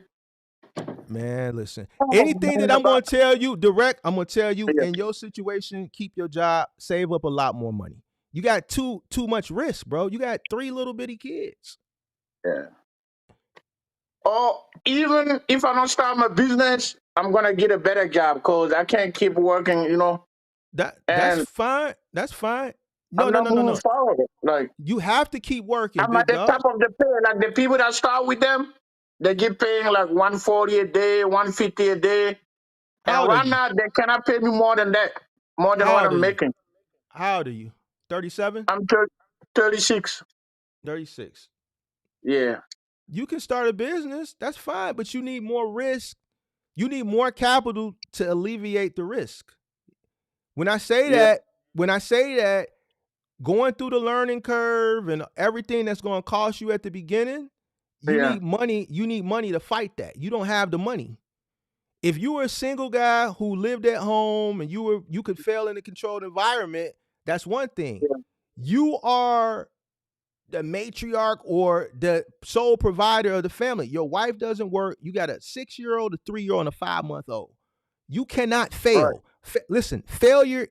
Man, listen. Anything that I'm gonna tell you direct, I'm gonna tell you in your situation, keep your job, save up a lot more money. You got too much risk, bro. You got 3 little bitty kids. Yeah. Or even if I don't start my business, I'm gonna get a better job because I can't keep working, you know. That's fine. That's fine. No. Forward. Like you have to keep working. I'm at the top of the pay. Like the people that start with them, they get paying like $140 a day, $150 a day. And right now they cannot pay me more than that. More than what I'm making. How old are you? 37? I'm 36. 36. Yeah. You can start a business. That's fine, but you need more risk. You need more capital to alleviate the risk. When I say that, going through the learning curve and everything that's going to cost you at the beginning, you need money. You need money to fight that. You don't have the money. If you were a single guy who lived at home and you could fail in a controlled environment, that's one thing. Yeah. You are the matriarch or the sole provider of the family. Your wife doesn't work. You got a 6-year-old, a 3-year-old, and a 5-month-old. You cannot fail. Right. Listen, failure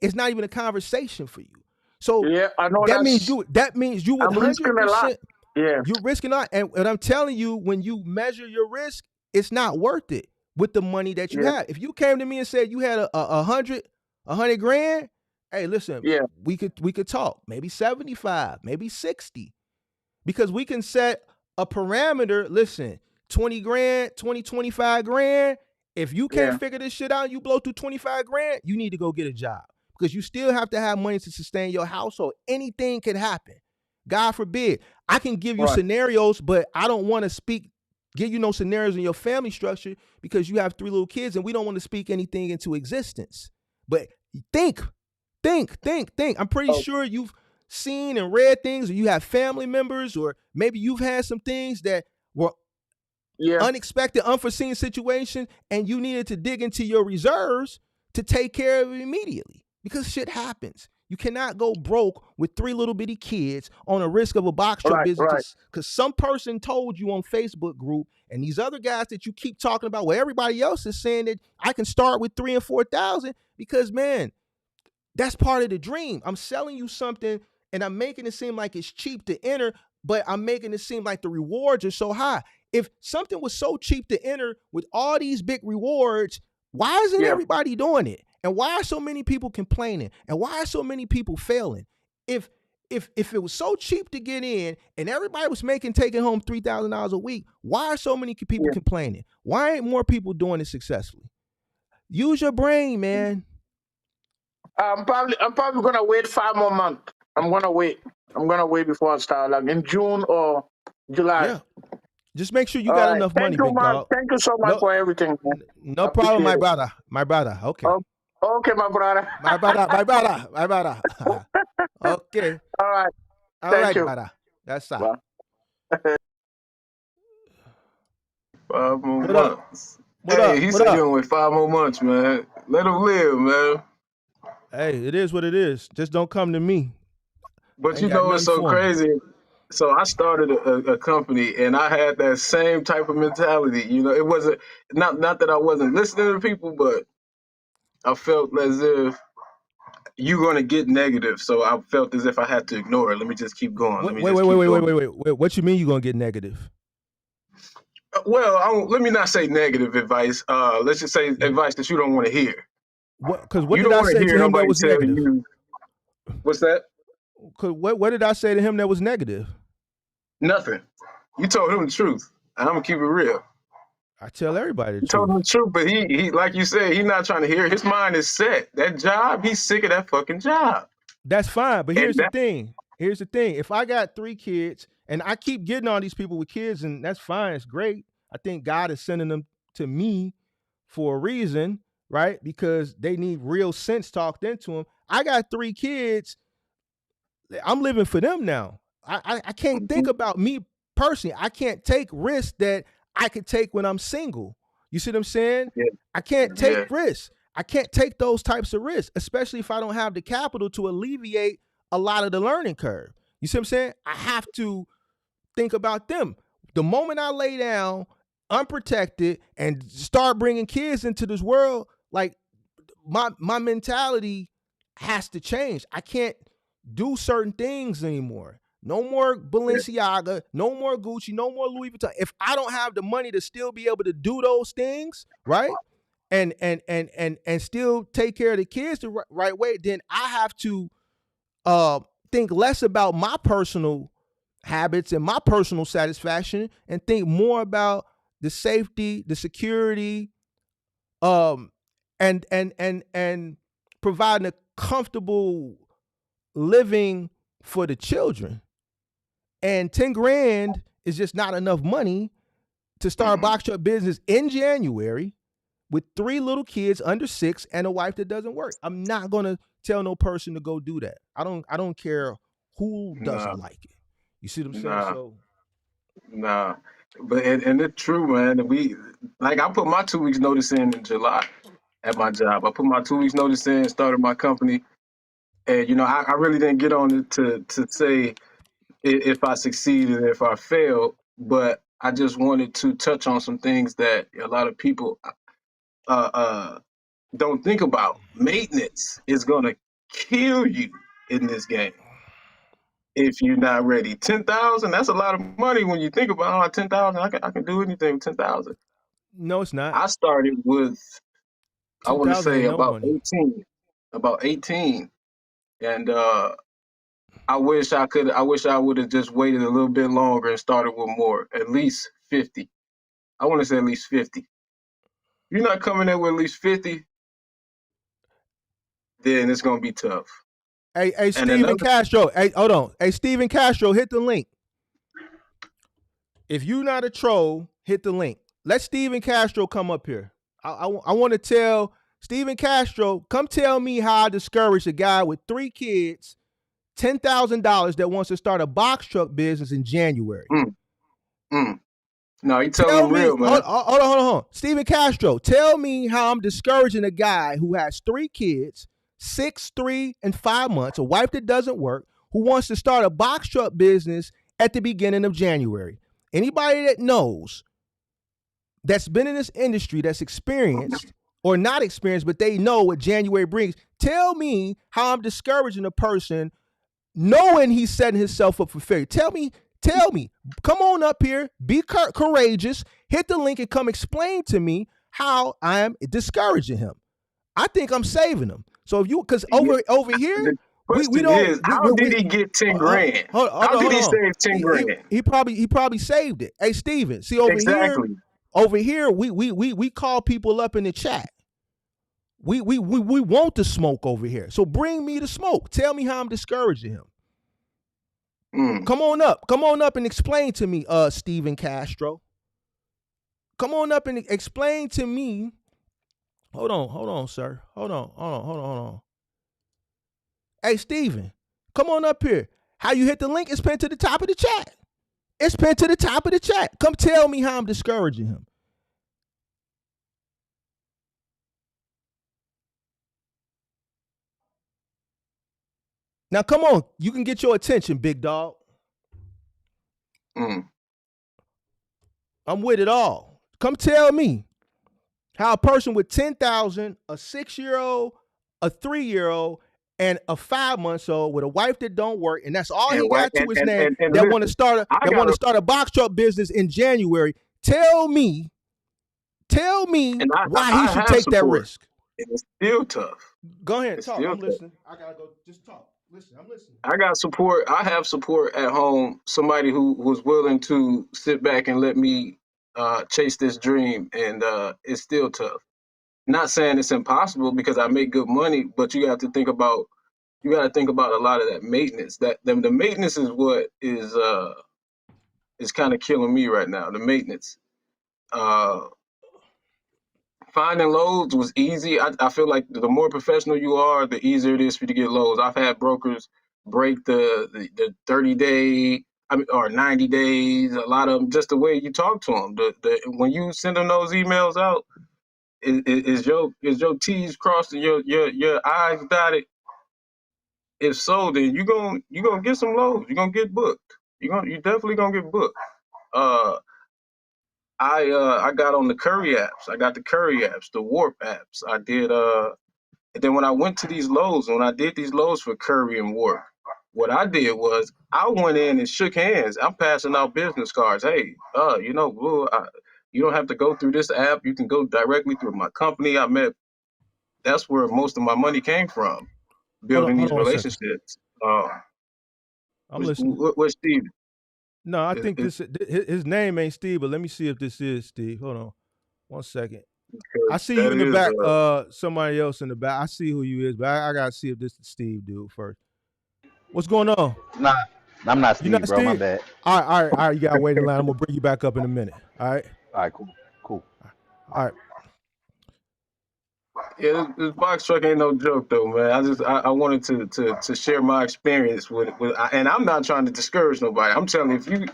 is not even a conversation for you. So I know that means you would 100%. Yeah, you're risking a lot. And I'm telling you, when you measure your risk, it's not worth it with the money that you have. If you came to me and said you had a $100 grand, hey, listen, we could talk. Maybe 75, maybe 60, because we can set a parameter. Listen, 20 grand, 25 grand. If you can't figure this shit out, you blow through 25 grand, you need to go get a job, because you still have to have money to sustain your household. Anything can happen. God forbid. I can give you scenarios, but I don't want to give you no scenarios in your family structure because you have 3 little kids and we don't want to speak anything into existence. But think. I'm pretty sure you've seen and read things, or you have family members, or maybe you've had some things that were unexpected, unforeseen situations, and you needed to dig into your reserves to take care of it immediately, because shit happens. You cannot go broke with 3 little bitty kids on a risk of a box truck business because some person told you on Facebook group, and these other guys that you keep talking about, well, everybody else is saying that I can start with 3,000 and 4,000 because, man, that's part of the dream. I'm selling you something and I'm making it seem like it's cheap to enter, but I'm making it seem like the rewards are so high. If something was so cheap to enter with all these big rewards, why isn't everybody doing it? And why are so many people complaining? And why are so many people failing? If it was so cheap to get in and everybody was taking home $3,000 a week, why are so many people complaining? Why ain't more people doing it successfully? Use your brain, man. I'm probably gonna wait 5 more months. I'm gonna wait before I start, like in June or July. Yeah. Just make sure you got enough money, big dog. Thank you so much for everything, man. No problem, my brother. Okay. Okay, my brother. My brother. Okay. All right. All Thank right, you. brother. That's all. Bye. 5 more What up? months. What Hey, up? he What said he up? only wait 5 more months, man. Let him live, man. Hey, it is what it is. Just don't come to me. I But ain't you got know what's nothing so for him. crazy? So I started a company, and I had that same type of mentality. You know, it wasn't not that I wasn't listening to people, but I felt as if you're gonna get negative. So I felt as if I had to ignore it. Let me just keep going. Let Wait, me wait, just wait, keep wait, wait, going. wait, wait. What you mean you gonna get negative? Well, let me not say negative advice. Let's just say advice that you don't want to hear. What? Because what You did don't I want to say hear to him that nobody was tell negative? you what's that? Cause what did I say to him that was negative? Nothing. You told him the truth. I'm gonna keep it real. I tell everybody the You told truth. him the truth, but he like you said, he's not trying to hear it. His mind is set. That job, he's sick of that fucking job. That's fine, but And here's the that thing. Here's the thing. If I got 3 kids and I keep getting all these people with kids, and that's fine, it's great. I think God is sending them to me for a reason, right? Because they need real sense talked into them. I got 3 kids. I'm living for them now. I can't think about me personally. I can't take risks that I could take when I'm single. You see what I'm saying? yeah, I can't take yeah, risks. I can't take those types of risks, especially if I don't have the capital to alleviate a lot of the learning curve. You see what I'm saying? I have to think about them. The moment I lay down unprotected and start bringing kids into this world, like my mentality has to change. I can't do certain things anymore. No more yeah, Balenciaga, no more Gucci, no more Louis Vuitton. If I don't have the money to still be able to do those things, right? And still take care of the kids the right way, then I have to think less about my personal habits and my personal satisfaction and think more about the safety, the security, um, and providing a comfortable living for the children. And 10 grand is just not enough money to start a box truck business in January with 3 little kids under 6 and a wife that doesn't work. I'm not gonna tell no person to go do that. I don't care who nah, doesn't like it. You see what I'm saying? nah, So nah. But and it's true, man. We like I put my 2 weeks notice in July at my job. I put my 2 weeks notice in, started my company, and you know I really didn't get on it to say if I succeeded, if I failed, but I just wanted to touch on some things that a lot of people uh, uh, don't think about. Maintenance is gonna kill you in this game if you're not ready. 10,000, that's a lot of money when you think about 10,000. I can do anything with 10,000. no, it's not. I started with I want to 10,000 say ain't no money. about 18, and I wish I would have just waited a little bit longer and started with more, at least 50. I want to say at least 50. If you're not coming in with at least 50, then it's gonna be tough. Hey, And Steven another, Castro. Hey, hold on. Hey, Steven Castro, hit the link. If you not a troll, hit the link. Let Steven Castro come up here. I want to tell Steven Castro, come tell me how I discouraged a guy with 3 kids, $10,000 that wants to start a box truck business in January. mm, mm. No, you telling Tell them me, real, man. hold on. Steven Castro, tell me how I'm discouraging a guy who has 3 kids, 6, 3, and 5 months, a wife that doesn't work, who wants to start a box truck business at the beginning of January. Anybody that knows, that's been in this industry, that's experienced or not experienced, but they know what January brings, tell me how I'm discouraging a person knowing he's setting himself up for failure. Tell me, come on up here, be courageous, hit the link and come explain to me how I am discouraging him. I think I'm saving him. So if you, because over here, The we question don't, is, how did he get 10 grand? How did he save 10 grand? He probably saved it. Hey, Steven, see Exactly. over here, we call people up in the chat. We want the smoke over here. So bring me the smoke. Tell me how I'm discouraging him. Come on up and explain to me, Steven Castro. Come on up and explain to me. Hold on, sir. Hold on. Hey, Steven, Come on up here. How you hit the link is pinned to the top of the chat. It's pinned to the top of the chat. Come tell me how I'm discouraging him. Now, come on. You can get your attention, big dog. I'm with it all. Come tell me how a person with 10,000, a 6-year-old, a 3-year-old, and a 5-month-old with a wife that don't work, and that's all he got to his name, that want to start a box truck business in January. Tell me why he should take that risk. It's still tough. Go ahead, talk. I'm listening. I gotta go. Just talk. Listen, I'm listening. I got support. I have support at home. Somebody who was willing to sit back and let me chase this dream, and it's still tough. Not saying it's impossible because I make good money, but you got to think about a lot of that maintenance. The maintenance is what is kind of killing me right now. The maintenance. Finding loads was easy. I feel like the more professional you are, the easier it is for you to get loads. I've had brokers break the 30-day, or 90 days. A lot of them, just the way you talk to them. When you send them those emails out, is your T's crossed and your I's dotted? If so, then you gonna get some loads. You're gonna get booked. You definitely gonna get booked. I got on the Curry apps. I got the Curry apps, the Warp apps. I did and then when I went to these loads, when I did these loads for Curry and Warp, what I did was I went in and shook hands. I'm passing out business cards. Hey, you don't have to go through this app. You can go directly through my company. That's where most of my money came from, building these relationships. I'm listening. What's Steve? No, I think his name ain't Steve, but let me see if this is Steve. Hold on 1 second. I see you in the back. Somebody else in the back. I see who you is, but I gotta see if this is Steve, dude, first. What's going on? Nah, I'm not Steve, not bro. Steve? My bad. All right. You gotta wait in line. I'm gonna bring you back up in a minute. All right. All right, cool. All right. Yeah, this box truck ain't no joke though, man. I wanted to share my experience with, and I'm not trying to discourage nobody. I'm telling you,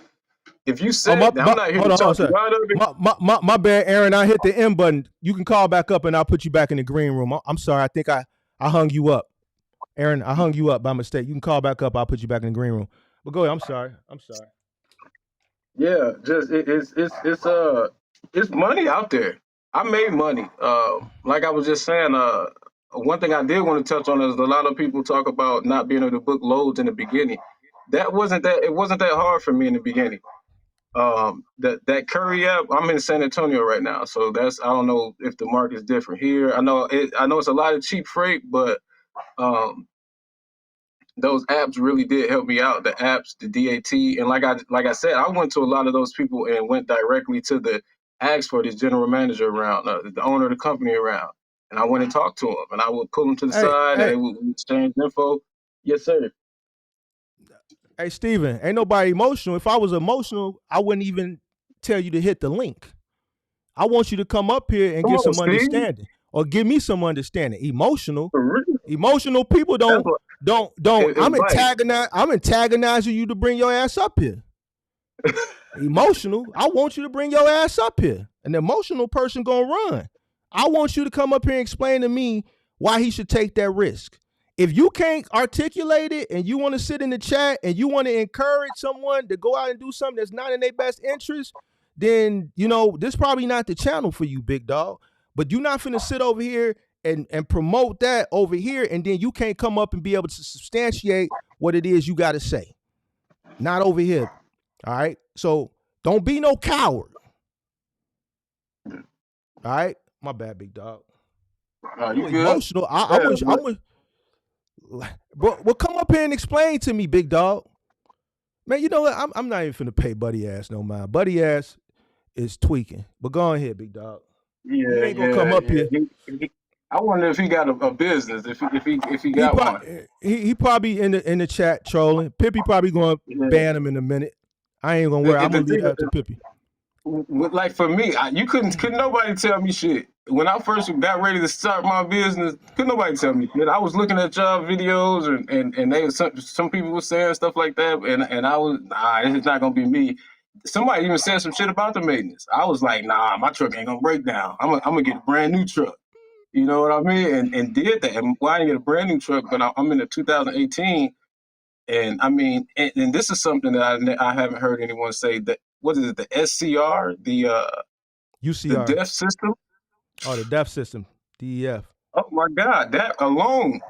if you said I'm not here to talk you out of it. My bad, Aaron. I hit the M button. You can call back up, and I'll put you back in the green room. I'm sorry. I think I hung you up, Aaron. I hung you up by mistake. You can call back up. I'll put you back in the green room. But go ahead. I'm sorry. Yeah, just it's money out there. I made money. Like I was just saying, one thing I did want to touch on is a lot of people talk about not being able to book loads in the beginning. It wasn't that hard for me in the beginning. That Curry app, I'm in San Antonio right now, so I don't know if the market's different here. I know it's a lot of cheap freight, but those apps really did help me out. The apps, the DAT, and like I said, I went to a lot of those people and went directly to asked for this general manager around, the owner of the company around, and I went and talked to him, and I would pull him to the side, and we exchange info. Yes, sir. Hey, Steven, ain't nobody emotional. If I was emotional, I wouldn't even tell you to hit the link. I want you to come up here and get some understanding, or give me some understanding. Emotional people don't. I'm antagonizing you to bring your ass up here. Emotional, I want you to bring your ass up here. An emotional person gonna run. I want you to come up here and explain to me why he should take that risk. If you can't articulate it and you want to sit in the chat and you want to encourage someone to go out and do something that's not in their best interest, then, this probably not the channel for you, big dog. But you're not finna sit over here and promote that over here, and then you can't come up and be able to substantiate what it is you got to say. Not over here. All right? So don't be no coward. All right? My bad, big dog. You emotional. I wish. Bro, well, come up here and explain to me, big dog. Man, you know what? I'm not even finna pay Buddy ass no mind. Buddy ass is tweaking. But go ahead, big dog. Yeah, you ain't gonna come up here. I wonder if he got a business. If he got one. He probably in the chat trolling. Pippi probably gonna ban him in a minute. I ain't gonna worry. I'm gonna leave that to Pippi. Like for me, couldn't nobody tell me shit. when I first got ready to start my business, couldn't nobody tell me shit. I was looking at y'all videos and they some people were saying stuff like that, and I was, nah, this is not gonna be me. Somebody even said some shit about the maintenance. I was like, nah, my truck ain't gonna break down. I'm gonna get a brand new truck. You know what I mean? And did that. And well, I didn't get a brand new truck, but I'm in the 2018. And I mean, and this is something that I haven't heard anyone say, that, what is it, the SCR, the UCR. DEF system? Oh, the DEF system, DEF. Oh my God, that alone,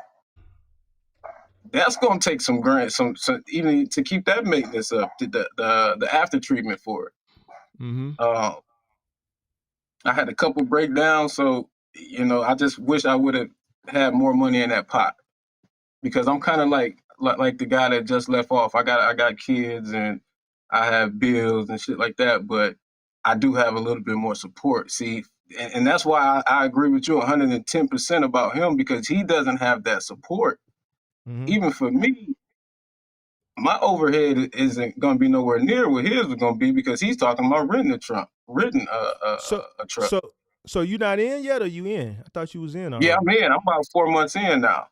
that's gonna take some grants, some even to keep that maintenance up, the after treatment for it. Mm-hmm. I had a couple breakdowns, so you know, I just wish I would have had more money in that pot, because I'm kind of like the guy that just left off. I got kids and I have bills and shit like that, but I do have a little bit more support. See, and that's why I agree with you 110% about him, because he doesn't have that support. Mm-hmm. Even for me, my overhead isn't going to be nowhere near what his is going to be, because he's talking about renting a truck. So you not in yet, or you in? I thought you was in already. Yeah, I'm in. I'm about 4 months in now.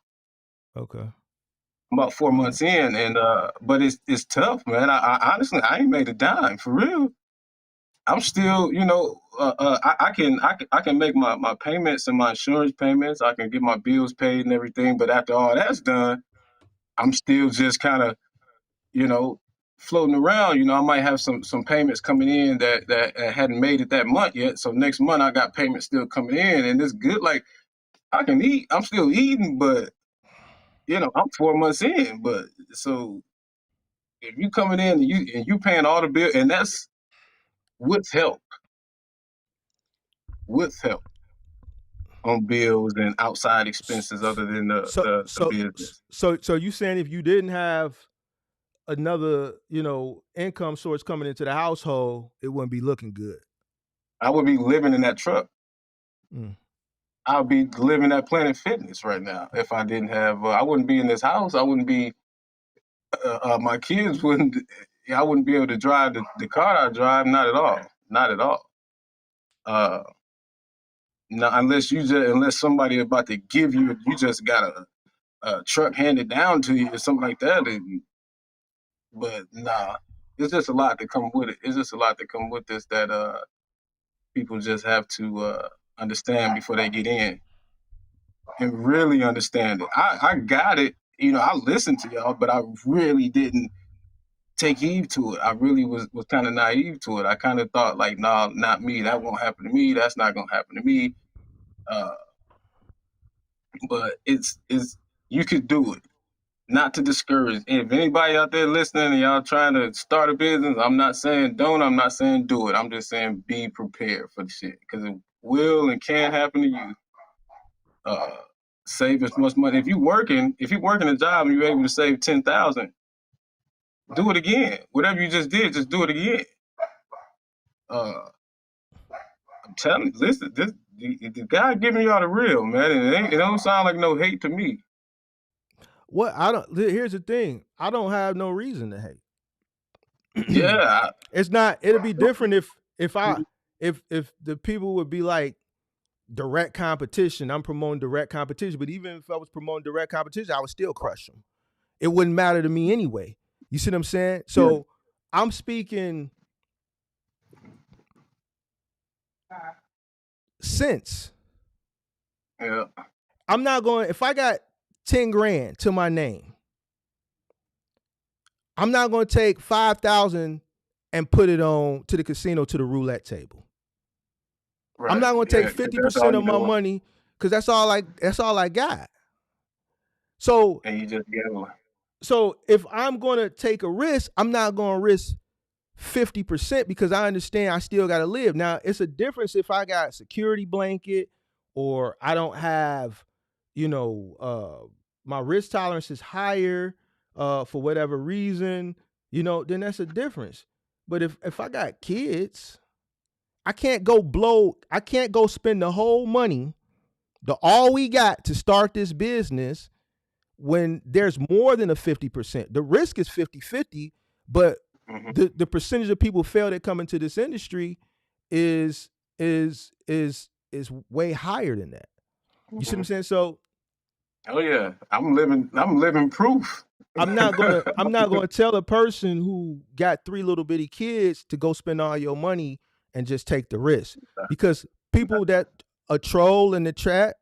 Okay. I'm about 4 months in, and but it's tough, man. I honestly, I ain't made a dime for real. I'm still, you know, I can make my payments and my insurance payments. I can get my bills paid and everything. But after all that's done, I'm still just kind of, you know, floating around. You know, I might have some payments coming in that hadn't made it that month yet. So next month I got payments still coming in, and it's good. Like, I can eat. I'm still eating, but you know, I'm 4 months in. But so if you coming in and you paying all the bill, and that's with help. On bills and outside expenses other than the business. So you saying if you didn't have another, you know, income source coming into the household, it wouldn't be looking good? I would be living in that truck. Mm. I would be living at Planet Fitness right now if I didn't have. I wouldn't be in this house. I wouldn't be. My kids wouldn't. I wouldn't be able to drive the car I drive. Not at all. Not at all. No, unless somebody about to give you, you just got a truck handed down to you or something like that. But nah, it's just a lot to come with it. It's just a lot to come with this that people just have to understand before they get in, and really understand it. I got it. You know, I listened to y'all, but I really didn't take heed to it. I really was kind of naive to it. I kind of thought like, nah, not me. That won't happen to me. That's not gonna happen to me. But it's you could do it. Not to discourage. If anybody out there listening and y'all trying to start a business, I'm not saying don't. I'm not saying do it. I'm just saying be prepared for the shit, because it will and can happen to you. Save as much money. If you're working a job and you're able to save 10,000, do it again. Whatever you just did, just do it again. I'm telling you, listen, the guy giving y'all the real, man, and it don't sound like no hate to me. What here's the thing. I don't have no reason to hate. Yeah. It's not, it'll be different if the people would be like direct competition. I'm promoting direct competition, but even if I was promoting direct competition, I would still crush them. It wouldn't matter to me anyway. You see what I'm saying? So I'm speaking sense. Yeah. I'm not going, if I got 10 grand to my name, I'm not going to take 5,000 and put it on to the casino, to the roulette table. Right. I'm not going to take 50% of my money, because that's all I got. So, and you just gamble. So if I'm going to take a risk, I'm not going to risk 50%, because I understand I still got to live. Now, it's a difference if I got a security blanket, or I don't have, you know, my risk tolerance is higher for whatever reason, you know, then that's a difference. But if I got kids, I can't go spend the whole money, all we got to start this business, when there's more than a 50%. The risk is 50-50, but the percentage of people fail that come into this industry is is way higher than that. You see what I'm saying? So Oh yeah, I'm living proof. I'm not gonna tell a person who got 3 little bitty kids to go spend all your money and just take the risk, because people that a troll in the chat,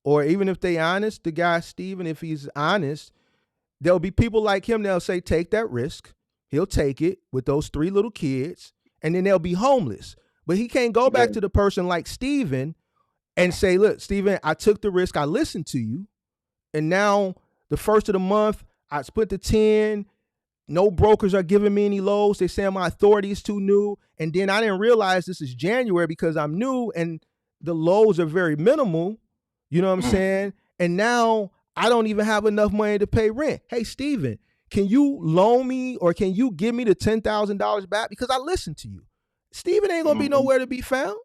or even if they honest, the guy Steven, if he's honest, there'll be people like him. They'll say take that risk. He'll take it with those 3 little kids, and then they'll be homeless. But he can't go back to the person like Steven and say, look, Steven, I took the risk. I listened to you. And now the first of the month, I split the 10. No brokers are giving me any lows. They say my authority is too new. And then I didn't realize this is January because I'm new and the lows are very minimal. You know what I'm saying? And now I don't even have enough money to pay rent. Hey, Steven, can you loan me or can you give me the $10,000 back? Because I listened to you. Steven ain't going to be nowhere to be found.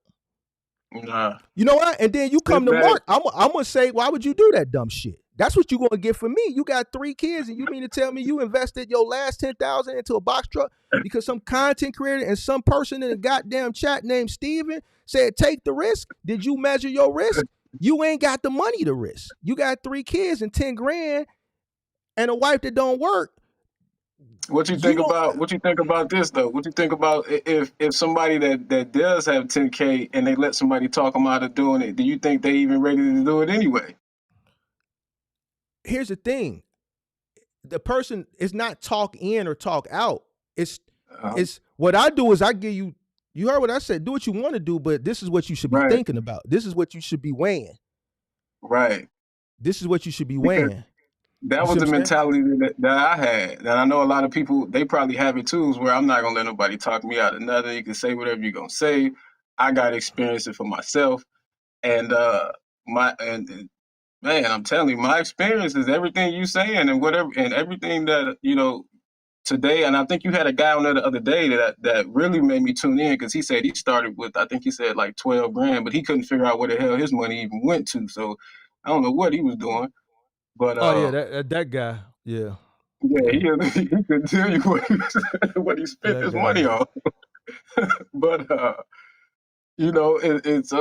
Nah. You know what? And then you come to Mark. I'm going to say, why would you do that dumb shit? That's what you're going to get from me. You got 3 kids and you mean to tell me you invested your last $10,000 into a box truck because some content creator and some person in a goddamn chat named Steven said, take the risk. Did you measure your risk? You ain't got the money to risk. You got 3 kids and 10 grand and a wife that don't work. What you think about this though? What you think about if somebody that does have 10K and they let somebody talk them out of doing it? Do you think they even ready to do it anyway? Here's the thing. The person is not talk in or talk out. It's what I do is I give you heard what I said, do what you want to do, but this is what you should be thinking about. This is what you should be weighing. Right. This is what you should be weighing. That was the mentality that I had. And I know a lot of people, they probably have it too, is where I'm not going to let nobody talk me out of nothing. You can say whatever you're going to say. I got to experience it for myself. And man, I'm telling you, my experience is everything you saying and whatever, and everything that, today. And I think you had a guy on there the other day that really made me tune in because he said he started with, I think he said like 12 grand, but he couldn't figure out where the hell his money even went to. So I don't know what he was doing. But that guy, yeah, he could tell you what he spent his money on. But it's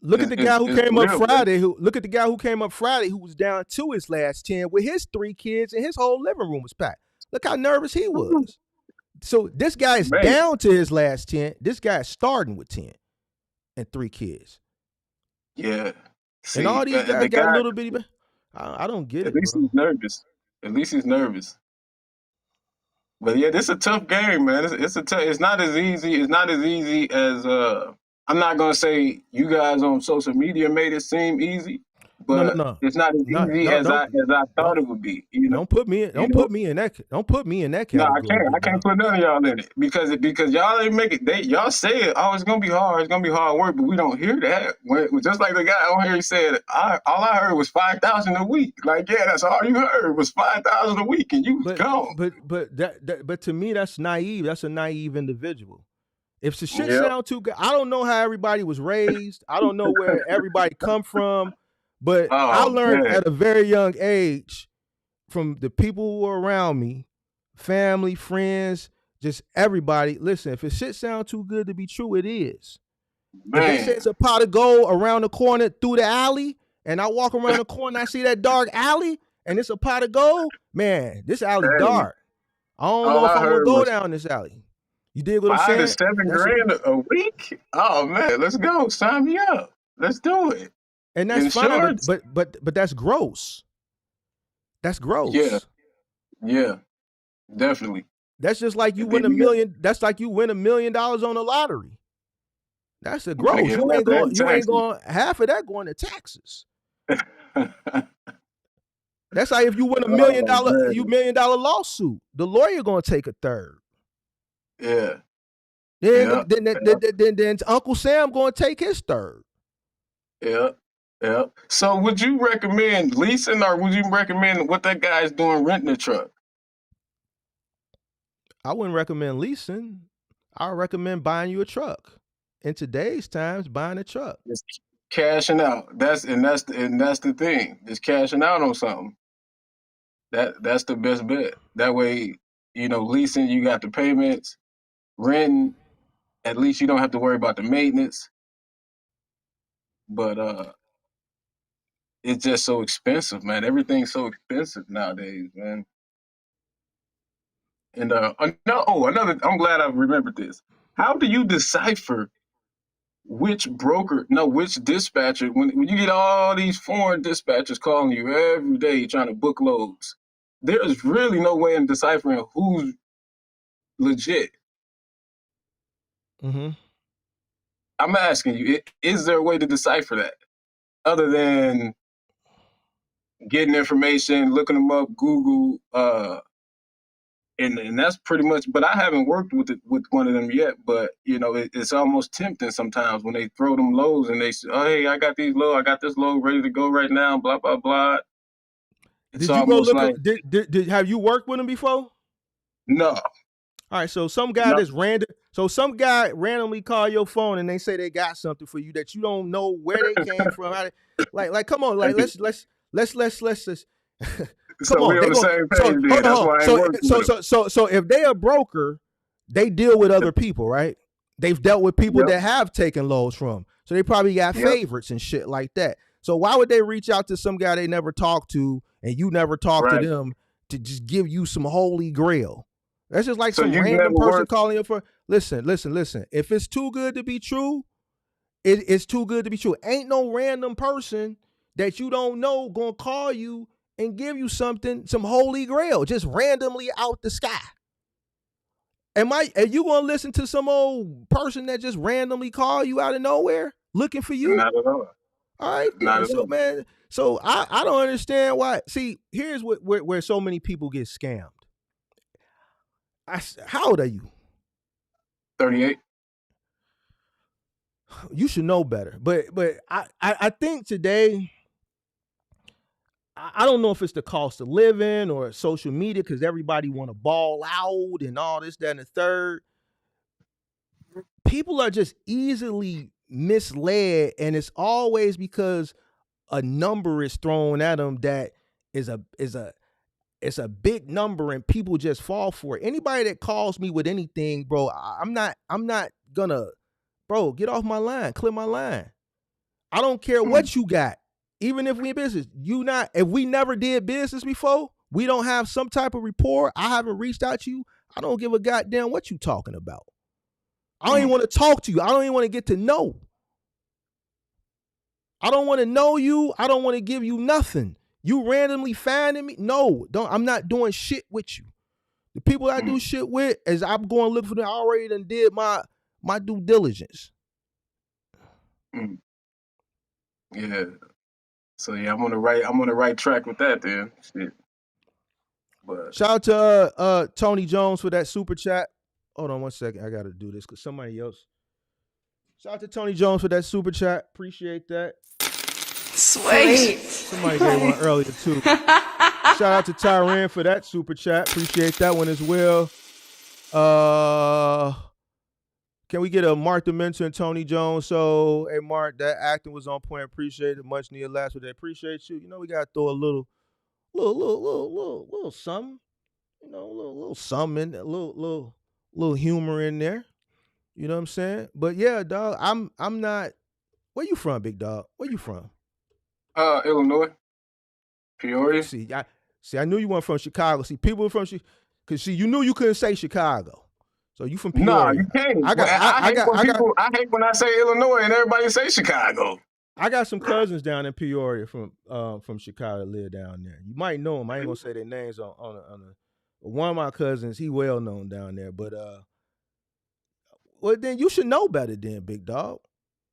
look at the guy who came up Friday. Look at the guy who came up Friday who was down to his last 10 with his 3 kids and his whole living room was packed. Look how nervous he was. So this guy is down to his last 10. This guy is starting with 10 and 3 kids. Yeah. See, and all these guys got a little bitty. I don't get it. At least he's nervous. At least he's nervous. But yeah, this is a tough game, man. It's not as easy. It's not as easy as I'm not gonna say you guys on social media made it seem easy, but it's not as easy as I thought it would be. Don't put me in that category. No, I can't put none of y'all in it because y'all ain't make it. Y'all say it. Oh, it's gonna be hard. It's gonna be hard work, but we don't hear that. Just like the guy on here, he said, all I heard was 5,000 a week. Like, yeah, that's all you heard was 5,000 a week, and you was gone. But to me, that's naive. That's a naive individual. If the shit sound too good, I don't know how everybody was raised. I don't know where everybody come from, but I learned at a very young age from the people who are around me, family, friends, just everybody. Listen, if a shit sound too good to be true, it is. Man. If they say it's a pot of gold around the corner through the alley, and I walk around the corner, I see that dark alley, and it's a pot of gold, man, this alley dark. I don't know if I'm gonna go down this alley. You dig what I'm saying? 5 to 7 grand a week? Oh man, let's go. Sign me up. Let's do it. And that's fine, but that's gross. That's gross. Yeah, definitely. That's just like you win $1 million. That's like you win $1 million on the lottery. That's a gross. You ain't going half of that going to taxes. That's like if you win $1 million, $1 million lawsuit, the lawyer gonna take a third. Yeah. Then Uncle Sam gonna take his third. Yeah. So would you recommend leasing or would you recommend what that guy's doing renting a truck? I wouldn't recommend leasing. I would recommend buying you a truck. In today's times, buying a truck. Just cashing out. That's the thing. Just cashing out on something. That's the best bet. That way, leasing, you got the payments. Renting, at least you don't have to worry about the maintenance. but it's just so expensive, man. Everything's so expensive nowadays, man. And another. I'm glad I remembered this. How do you decipher which dispatcher when you get all these foreign dispatchers calling you every day trying to book loads? There's really no way in deciphering who's legit. Mm-hmm. I'm asking you, is there a way to decipher that other than getting information, looking them up, Google, and that's pretty much. But I haven't worked with one of them yet. But you know, it's almost tempting sometimes when they throw them loads and they say, "Oh, hey, I got this load ready to go right now." Blah blah blah. It's Did you go almost look? like Did have you worked with them before? no. All right, so some guy that's random. So some guy randomly call your phone and they say they got something for you that you don't know where they came from. Like, come on, like let's. So Come on, we on they the go. same So page then. That's why I ain't working with them. so if they a broker, they deal with other people, right? They've dealt with people that have taken loads from, so they probably got favorites and shit like that. So why would they reach out to some guy they never talked to and you never talked to them to just give you some holy grail? That's just like some random person calling you for. Listen. If it's too good to be true, it's too good to be true. Ain't no random person that you don't know gonna call you and give you something, some holy grail, just randomly out the sky. Are you gonna listen to some old person that just randomly call you out of nowhere looking for you? Not at all. All right, Not at so all. man, so I don't understand why. See, here's where so many people get scammed. How old are you? 38. You should know better. But I think today, I don't know if it's the cost of living or social media because everybody want to ball out and all this, that, and the third. People are just easily misled, and it's always because a number is thrown at them that is a big number, and people just fall for it. Anybody that calls me with anything, bro, I'm not gonna, bro, get off my line, clear my line. I don't care what you got. Even if we in business, if we never did business before, we don't have some type of rapport, I haven't reached out to you, I don't give a goddamn what you talking about. I don't even want to talk to you. I don't even want to get to know. I don't want to know you. I don't want to give you nothing. You randomly finding me? No, I'm not doing shit with you. The people I do shit with, as I'm going to look for them, I already done did my due diligence. Yeah. So yeah, I'm on the right track with that then. Shit. But shout out to Tony Jones for that super chat. Hold on one second. I gotta do this because somebody else. Shout out to Tony Jones for that super chat. Appreciate that. Sweet. Somebody gave one earlier too. Shout out to Tyran for that super chat. Appreciate that one as well. Can we get a Mark the Mentor and Tony Jones? So, hey Mark, that acting was on point. Appreciate it. Much needed last with that. Appreciate you. You know, we gotta throw a little something. You know, a little something, a little humor in there. You know what I'm saying? But yeah, dog, I'm not. Where you from, big dog? Where you from? Illinois, Peoria. I knew you weren't from Chicago. See, people from because you knew you couldn't say Chicago, so you from Peoria. No, you can't. I hate when I say Illinois and everybody say Chicago. I got some cousins down in Peoria from Chicago that live down there. You might know them. I ain't gonna say their names on one of my cousins. He well known down there, but well then you should know better, then, big dog.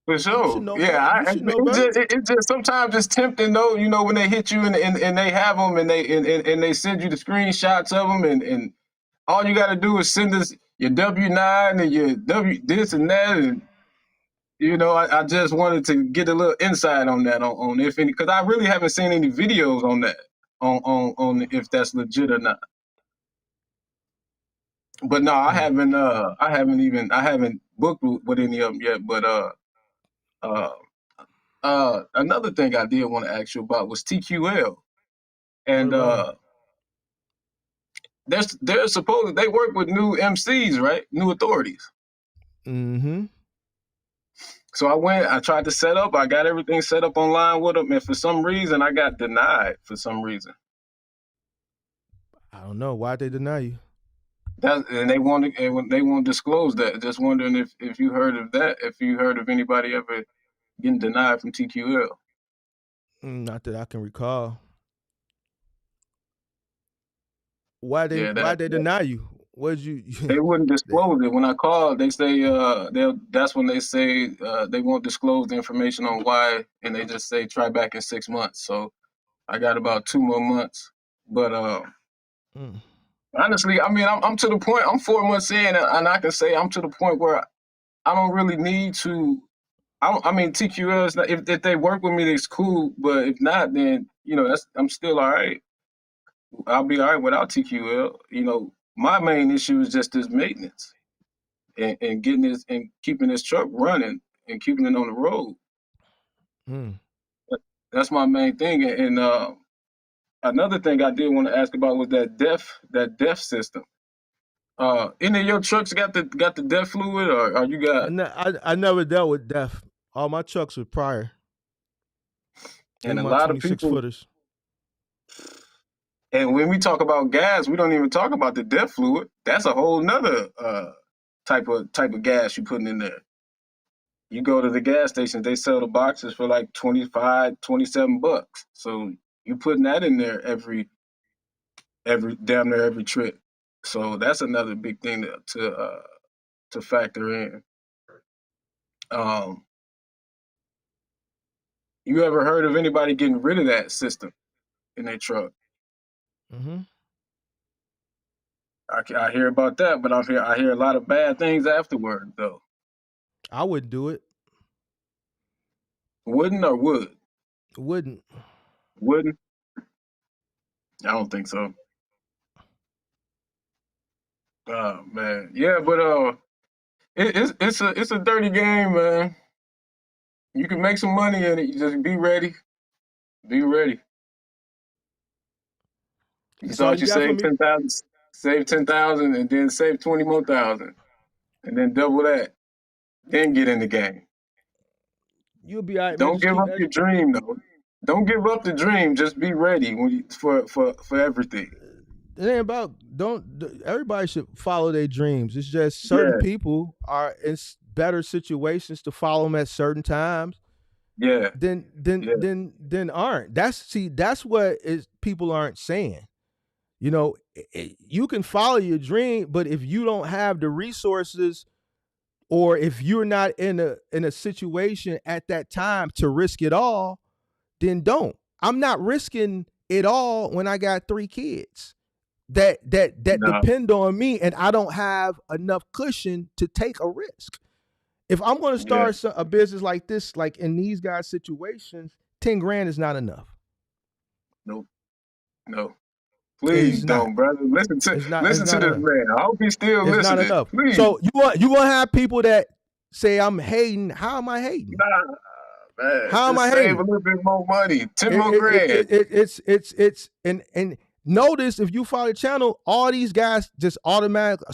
For sure. Yeah, it's just sometimes it's tempting though. You know, when they hit you and they have them and they send you the screenshots of them and all you got to do is send us your W-9 and your this and that, and you know, I just wanted to get a little insight on that on if any, because I really haven't seen any videos on that on if that's legit or not. But no, I haven't booked with any of them yet. But another thing I did want to ask you about was TQL, and they're supposed they work with new MCs, right? New authorities. Mm-hmm. So I tried to set up. I got everything set up online with them, and for some reason, I got denied. For some reason, I don't know why they deny you. and they won't disclose that. Just wondering if you heard of that. If you heard of anybody ever getting denied from TQL. Not that I can recall. Why they Yeah, deny you? What you? they wouldn't disclose it. When I called, they say that's when they say they won't disclose the information on why, and they just say try back in 6 months. So I got about 2 more months. But honestly, I mean, I'm to the point. I'm 4 months in, and I can say I'm to the point where I don't really need to. I mean, TQL is not, if they work with me, it's cool. But if not, then I'm still all right. I'll be all right without TQL. My main issue is just this maintenance and getting this and keeping this truck running and keeping it on the road. That's my main thing. And another thing I did want to ask about was that DEF system. Any of your trucks got the DEF fluid, or you got? I never dealt with DEF. All my trucks were prior. And a lot of people. footers. And when we talk about gas, we don't even talk about the DEF fluid. That's a whole nother type of gas you're putting in there. You go to the gas stations, they sell the boxes for like $25, $27. So you putting that in there every damn near every trip. So that's another big thing to factor in. You ever heard of anybody getting rid of that system in their truck? Mm-hmm. I hear about that, but I hear a lot of bad things afterward, though. I wouldn't do it. Wouldn't or would? Wouldn't. Wouldn't? I don't think so. Oh man, yeah, but it's a dirty game, man. You can make some money in it. You just be ready. Be ready. You thought you saved 10,000, save 10,000, and then save 20 more thousand, and then double that. Then get in the game. You'll be all right. Don't give up your dream, though. Don't give up the dream. Just be ready for everything. It ain't about everybody should follow their dreams. It's just certain people are in better situations to follow them at certain times. Yeah. Then aren't. That's what people aren't saying. You can follow your dream, but if you don't have the resources, or if you're not in a situation at that time to risk it all, then don't. I'm not risking it all when I got 3 kids that depend on me, and I don't have enough cushion to take a risk. If I'm going to start a business like this, like in these guys' situations, 10 grand is not enough. Nope. No. Please don't, brother. Listen to this man. I hope he's still listening. Not enough. Please. So you want to have people that say I'm hating. How am I hating? Nah, man. How am I hating? Save a little bit more money. 10 more grand. It's and notice if you follow the channel, all these guys just automatically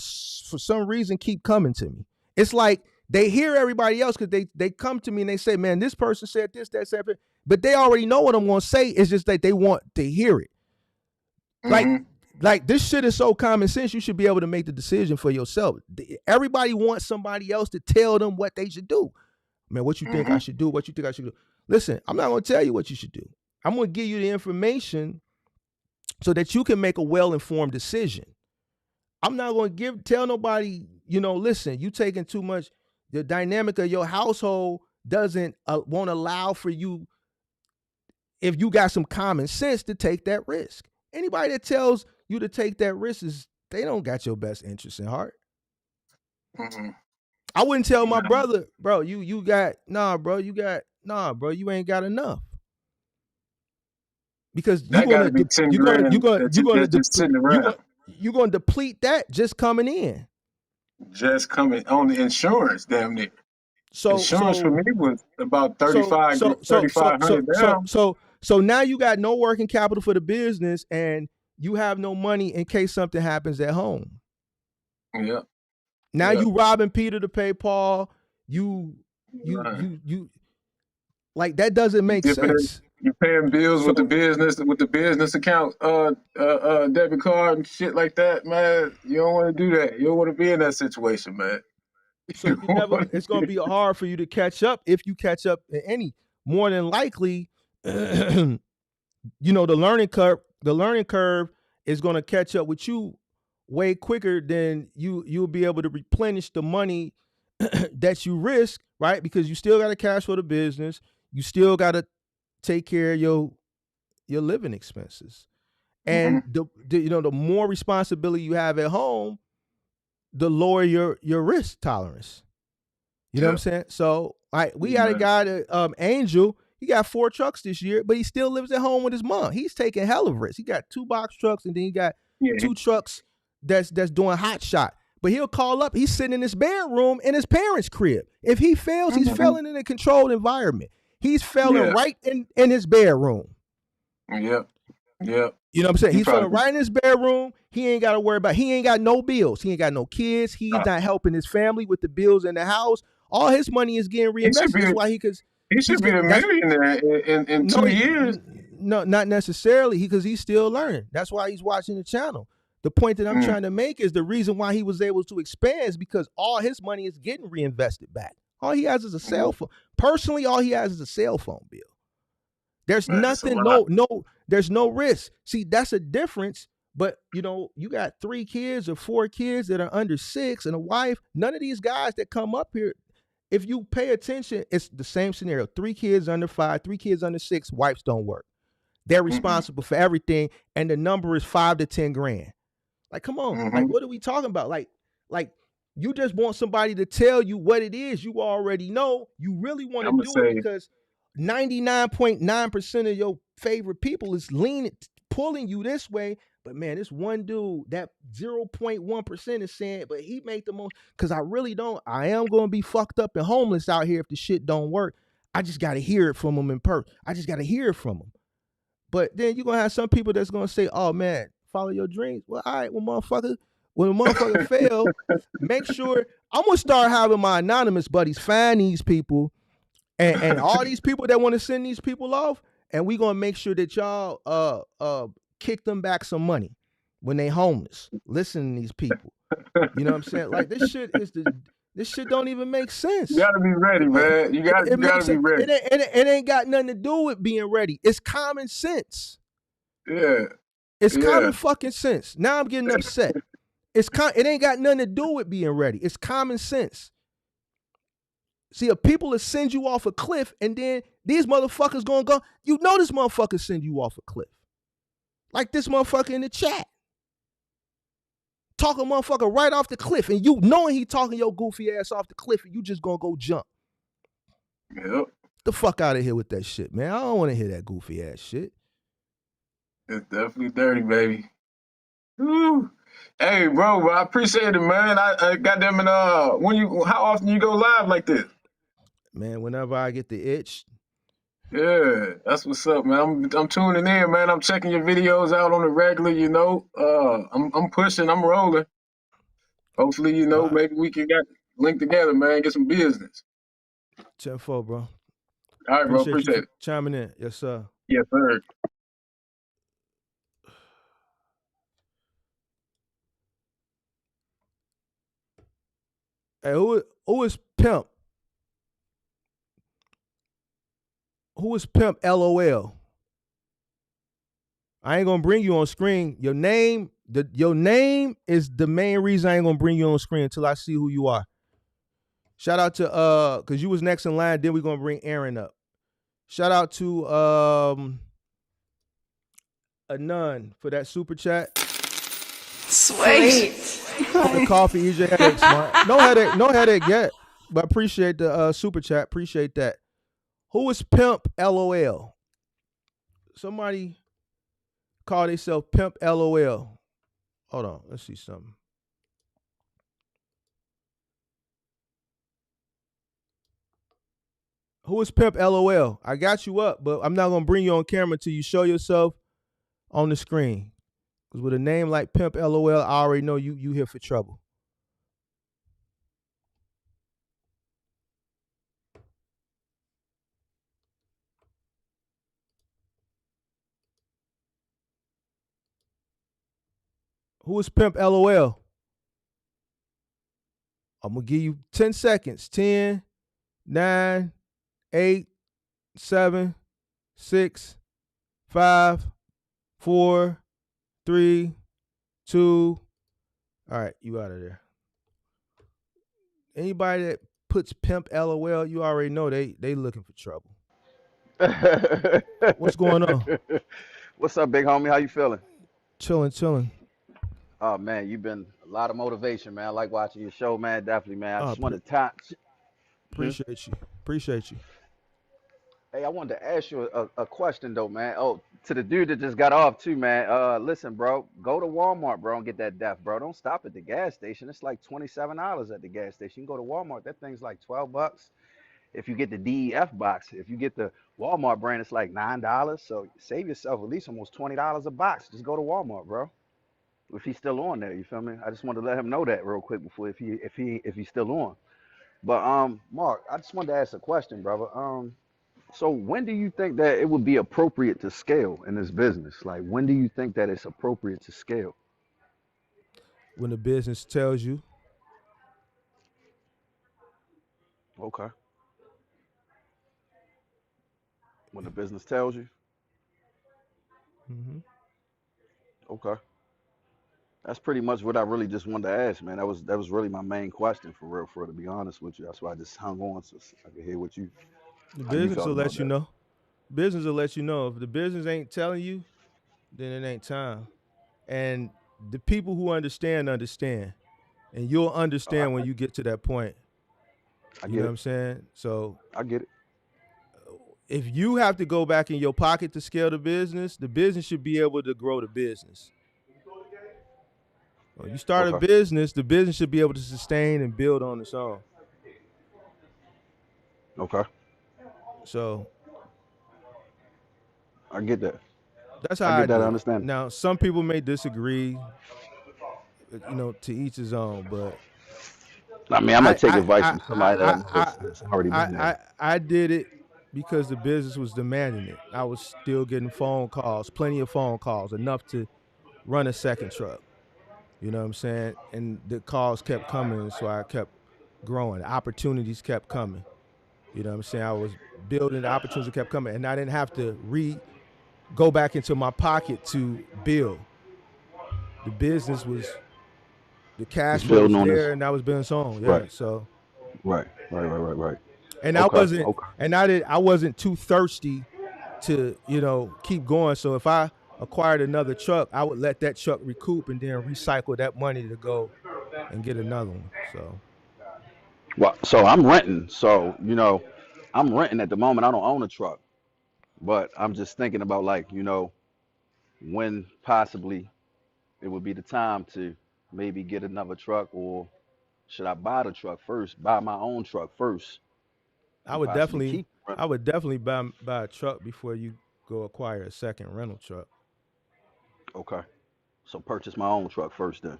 for some reason keep coming to me. It's like they hear everybody else because they come to me and they say, man, this person said this, that, said, but they already know what I'm going to say. It's just that they want to hear it. Like this shit is so common sense. You should be able to make the decision for yourself. Everybody wants somebody else to tell them what they should do. Man, what you think I should do? What you think I should do? Listen, I'm not going to tell you what you should do. I'm going to give you the information so that you can make a well-informed decision. I'm not going to tell nobody, listen, you taking too much. The dynamic of your household doesn't won't allow for you, if you got some common sense, to take that risk. Anybody that tells you to take that risk they don't got your best interest in heart. I wouldn't tell my brother, bro, you ain't got enough. Because you're gonna deplete that just coming in. Just coming on the insurance, damn near. So insurance for me was about 3,500 down. So now you got no working capital for the business, and you have no money in case something happens at home. Yeah. Now you robbing Peter to pay Paul. You You like that doesn't make sense. You paying bills So, with the business account, debit card and shit like that, man. You don't want to do that. You don't want to be in that situation, man. so you never. It's gonna be hard for you to catch up if you catch up in any. More than likely, the learning curve is gonna catch up with you way quicker than you'll be able to replenish the money that you risk, right? Because you still got to cash for the business. You still got to take care of your living expenses. And the more responsibility you have at home, the lower your risk tolerance. You know what I'm saying? So, we got a guy that Angel. He got 4 trucks this year, but he still lives at home with his mom. He's taking hell of risks. He got 2 box trucks, and then he got 2 trucks that's doing hot shot. But he'll call up. He's sitting in his bedroom in his parents' crib. If he fails, he's failing in a controlled environment. He's failing right in his bedroom. Yep. You know what I'm saying? He's failing right in his bedroom. He ain't got to worry about. He ain't got no bills. He ain't got no kids. He's not helping his family with the bills in the house. All his money is getting reinvested. That's why he should be a millionaire in 2 years. No, not necessarily. Because he's still learning. That's why he's watching the channel. The point that I'm trying to make is the reason why he was able to expand is because all his money is getting reinvested back. All he has is a cell phone. Personally, all he has is a cell phone bill. There's nothing, there's no risk. See, that's a difference. But, you got 3 kids or 4 kids that are under 6 and a wife. None of these guys that come up here, if you pay attention, it's the same scenario. 3 kids under 5, 3 kids under 6, wives don't work. They're responsible for everything, and the number is 5 to 10 grand. Like, come on. Like, what are we talking about? Like you just want somebody to tell you what it is you already know. You really want to do it because 99.9% of your favorite people is pulling you this way. But man, this one dude, that 0.1% is saying, but he make the most, because I am going to be fucked up and homeless out here if the shit don't work. I just got to hear it from him in person. I just got to hear it from him. But then you're going to have some people that's going to say, oh man, follow your dreams. Well, all right, when a motherfucker fail, make sure I'm gonna start having my anonymous buddies find these people and all these people that want to send these people off, and we gonna make sure that y'all kick them back some money when they homeless. Listen to these people. You know what I'm saying? Like this shit don't even make sense. You gotta be ready, man. You gotta be ready. It ain't got nothing to do with being ready. It's common sense. Yeah. It's common fucking sense. Now I'm getting upset. It ain't got nothing to do with being ready. It's common sense. See, if people will send you off a cliff, and then these motherfuckers gonna go, this motherfucker send you off a cliff. Like this motherfucker in the chat. Talking motherfucker right off the cliff, and you knowing he talking your goofy ass off the cliff, and you just gonna go jump. Yep. The fuck out of here with that shit, man. I don't want to hear that goofy ass shit. It's definitely dirty, baby. Woo. Hey, bro, I appreciate it, man. I goddamn it. How often you go live like this? Man, whenever I get the itch. Yeah, that's what's up, man. I'm tuning in, man. I'm checking your videos out on the regular. I'm pushing. I'm rolling. Hopefully, maybe we can get linked together, man. Get some business. 10-4, bro. All right, bro. Appreciate it. Chiming in, yes, sir. Yes, sir. Hey, who is Pimp? Who is Pimp LOL? I ain't gonna bring you on screen. Your name is the main reason I ain't gonna bring you on screen until I see who you are. Shout out to because you was next in line, then we're gonna bring Aaron up. Shout out to Anon for that super chat. Sweet. The coffee, ease your headache, smart. No headache yet. But appreciate the super chat. Appreciate that. Who is Pimp LOL? Somebody call themselves Pimp LOL. Hold on, let's see something. Who is Pimp LOL? I got you up, but I'm not gonna bring you on camera till you show yourself on the screen. Because with a name like Pimp LOL, I already know you here for trouble. Who is Pimp LOL? I'm gonna give you 10 seconds. 10, 9, 8, 7, 6, 5, 4, 3, 2. All right, you out of there. Anybody that puts Pimp LOL, you already know they looking for trouble. What's going on? What's up, big homie? How you feeling? Chilling. Oh man, you've been a lot of motivation, man. I like watching your show, man. Definitely, man. I just wanted to Appreciate you. Hey, I wanted to ask you a question though, man. Oh, to the dude that just got off too, man. Listen, bro, go to Walmart, bro, and get that DEF, bro. Don't stop at the gas station. It's like $27 at the gas station. You can go to Walmart. That thing's like $12. If you get the DEF box, if you get the Walmart brand, it's like $9. So save yourself at least almost $20 a box. Just go to Walmart, bro. If he's still on there, you feel me? I just wanted to let him know that real quick before if he's still on. But Mark, I just wanted to ask a question, brother. So when do you think that it would be appropriate to scale in this business? Like when do you think that it's appropriate to scale? When the business tells you. Okay. When the business tells you. Mm-hmm. Okay. That's pretty much what I really just wanted to ask, man. That was really my main question for real, to be honest with you. That's why I just hung on so I could hear what you The how you business felt will about let you that. know. Business will let you know. If the business ain't telling you, then it ain't time. And the people who understand. And you'll I, understand when you get to that point. I You get know what it. I'm saying? So I get it. if you have to go back in your pocket to scale the business should be able to grow the business. When you start a Okay. business, the business should be able to sustain and build on its own. Okay. So I get that. that's I how I get that. I did it. understand. Now, some people may disagree, to each his own, but I mean, I'm gonna I take I advice I from somebody that I know I that's already I been there. I, I did it because the business was demanding it. I was still getting phone calls, plenty of phone calls, enough to run a second truck. You know what I'm saying? And the calls kept coming, so I kept growing. The opportunities kept coming. You know what I'm saying? I was building, the opportunities kept coming, and I didn't have to go back into my pocket to build. The business was the cash Just flow building was on this. there, and I was being sold. Yeah, Right. so Right. and Okay. Okay. I wasn't too thirsty to keep going. So if I acquired another truck, I would let that truck recoup and then recycle that money to go and get another one. So Well, so I'm renting. So I'm renting at the moment. I don't own a truck, but I'm just thinking about like when possibly it would be the time to maybe get another truck, or should I buy the truck first, buy my own truck first, I and would possibly definitely keep the I rental. would definitely buy a truck before you go acquire a second rental truck. Okay. So purchase my own truck first then.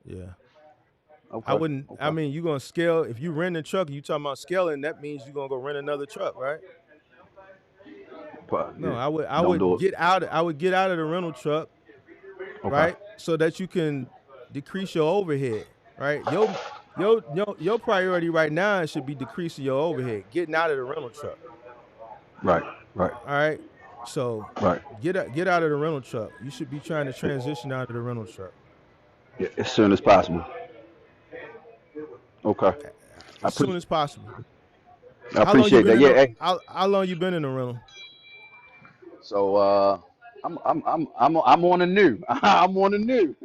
Yeah. I Okay. wouldn't. I Okay. mean, you're gonna scale. If you rent a truck, you talking about scaling. That means you're gonna go rent another truck, right? But No, yeah, I don't would do it. get out. I would get out of the rental truck, Okay. right, so that you can decrease your overhead, right? Your priority right now should be decreasing your overhead, getting out of the rental truck. Right. Right. All right. So Right. get out of the rental truck. You should be trying to transition out of the rental truck Yeah, as soon as possible. Okay. I as soon appreciate. as possible. I How long you appreciate been that. in Yeah. a Hey. how long you been in the rental? So I'm on the new. I'm on the new.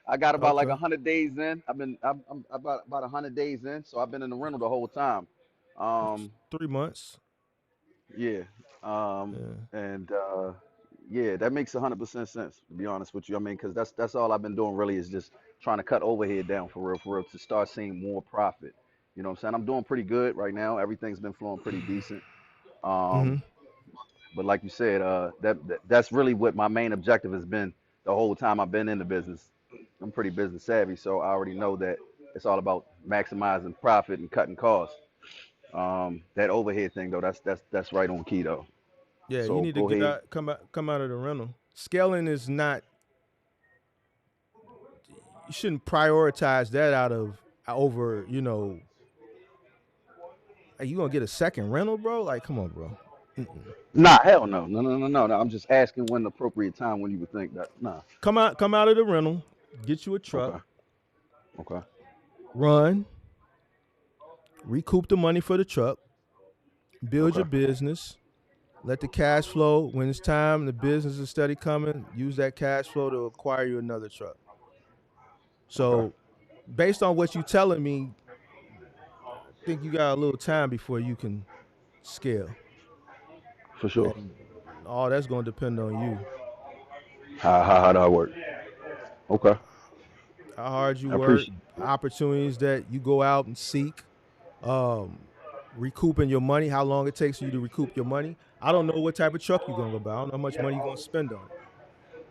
I got about like Okay, 100 days in. I'm about 100 days in. So I've been in the rental the whole time. Um, 3 months. yeah. Yeah. And yeah, that makes 100% sense to be honest with you. I mean, because that's all I've been doing really is just trying to cut overhead down for real to start seeing more profit. You know what I'm saying? I'm doing pretty good right now. Everything's been flowing pretty decent. Um, Mm-hmm. But like you said, that's really what my main objective has been the whole time I've been in the business. I'm pretty business savvy, so I already know that it's all about maximizing profit and cutting costs. That overhead thing though, that's right on key though. Yeah, you So need to go get ahead. out, come out of the rental. Scaling is not you shouldn't prioritize that over, hey, you gonna get a second rental, bro? Like, come on, bro. Mm-mm. Nah, hell no. No. I'm just asking when the appropriate time when you would think that. Nah. Come out of the rental, get you a truck, Okay. run, recoup the money for the truck, build your Okay. business, let the cash flow. When it's time, the business is steady coming. Use that cash flow to acquire you another truck. So, based on what you're telling me, I think you got a little time before you can scale, For sure. and all that's going to depend on you. How do I work? Okay. How hard you I work, appreciate it. opportunities that you go out and seek, recouping your money, how long it takes you to recoup your money. I don't know what type of truck you're gonna go buy. I don't know how much money you're gonna spend on it.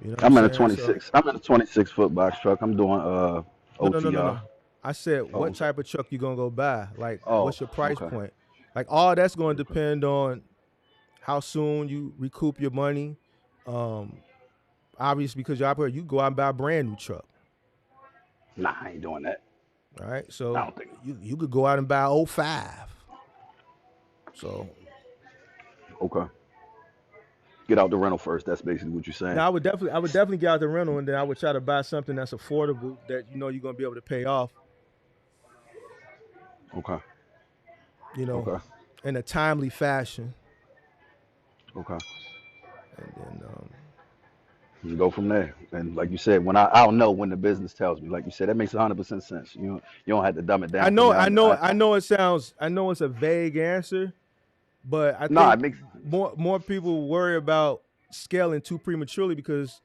You know what I'm I'm in a saying? So 26. I'm in a 26-foot box truck. I'm doing no. OTR. I said Oh, what I'm sorry. type of truck you gonna go buy? Like Oh, what's your price okay. point? Like all that's gonna Okay. depend on how soon you recoup your money. Um, Obviously because you're operator, you go out and buy a brand new truck. Nah, I ain't doing that. All right. I So don't think. you could go out and buy 05. So Okay. Get out the rental first. That's basically what you're saying. now I would definitely get out the rental, and then I would try to buy something that's affordable that you're gonna be able to pay off, Okay. you know, Okay. in a timely fashion, Okay. and then You go from there. And like you said, when I don't know when the business tells me, like you said, that makes 100% sense. You don't have to dumb it I down for know me. I know I know it's a vague answer, but I No, it think makes. more people worry about scaling too prematurely because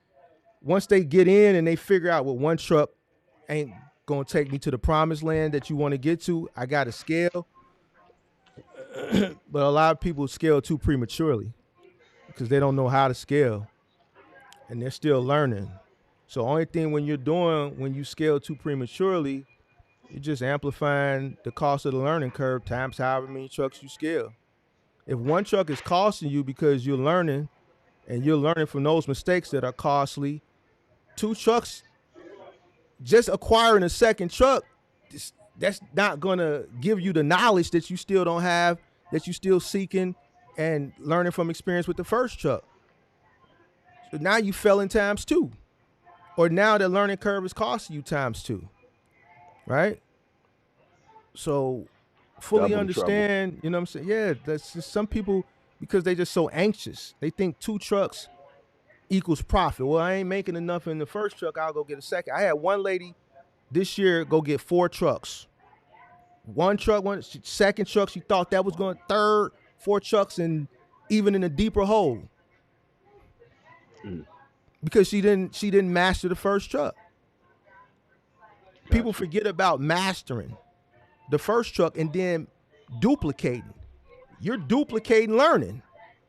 once they get in and they figure out well one truck ain't gonna take me to the promised land that you want to get to, I got to scale. But a lot of people scale too prematurely because they don't know how to scale and they're still learning. So only thing when you scale too prematurely, you're just amplifying the cost of the learning curve times however many trucks you scale. If one truck is costing you because you're learning and you're learning from those mistakes that are costly, two trucks, just acquiring a second truck, that's not gonna give you the knowledge that you still don't have, that you still seeking and learning from experience with the first truck. So now you fell in times two. Or now the learning curve is costing you times two. Right? So fully Double the trouble. understand, you know what I'm saying? Yeah, that's just some people because they just so anxious. They think two trucks equals profit. Well, I ain't making enough in the first truck, I'll go get a second. I had one lady this year go get 4 trucks. One truck, second truck, she thought that was going third, 4 trucks, and even in a deeper hole. Mm, Because she didn't master the first truck. People gotcha. forget about mastering the first truck and then duplicating. You're duplicating learning,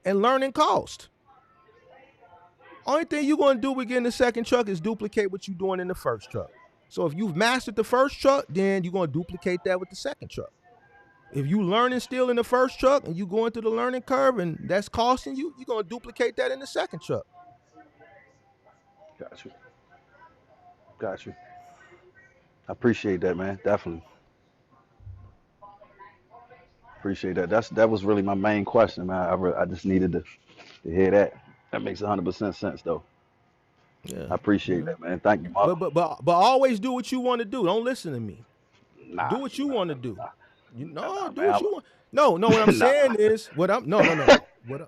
and learning cost. Only thing you're going to do with getting the second truck is duplicate what you're doing in the first truck. So if you've mastered the first truck, then you're going to duplicate that with the second truck. If you learning still in the first truck and you going through the learning curve and that's costing you, you're going to duplicate that in the second truck. Got you. I appreciate that, man. Definitely appreciate that. That was really my main question, man. I just needed to hear that. That makes 100% sense, though. Yeah. I appreciate Yeah. that, man. Thank you, Mark. But always do what you want to do. Don't listen to me. Nah, Do what you want to do. Do what man. you want. No, what I'm Nah, saying is no.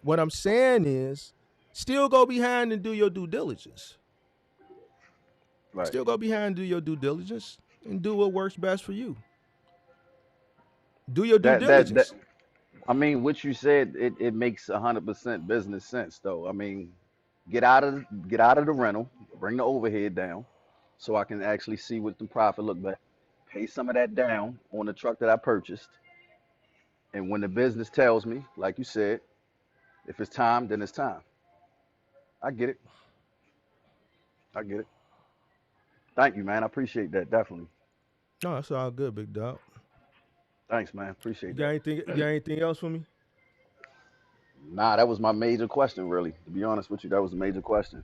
What I'm saying is still go behind and do your due diligence. right. Still go behind and do your due diligence and do what works best for you. Do your due That diligence. I mean, what you said, it makes 100% business sense, though. I mean, get out of the rental, bring the overhead down, so I can actually see what the profit look like. Pay some of that down on the truck that I purchased, and when the business tells me, like you said, if it's time, then it's time. I get it. I get it. Thank you, man. I appreciate that. Definitely. No, that's all good, big dog. Thanks, man. You Appreciate got that. anything? You got anything else for me? Nah, that was my major question, really. To be honest with you, that was a major question.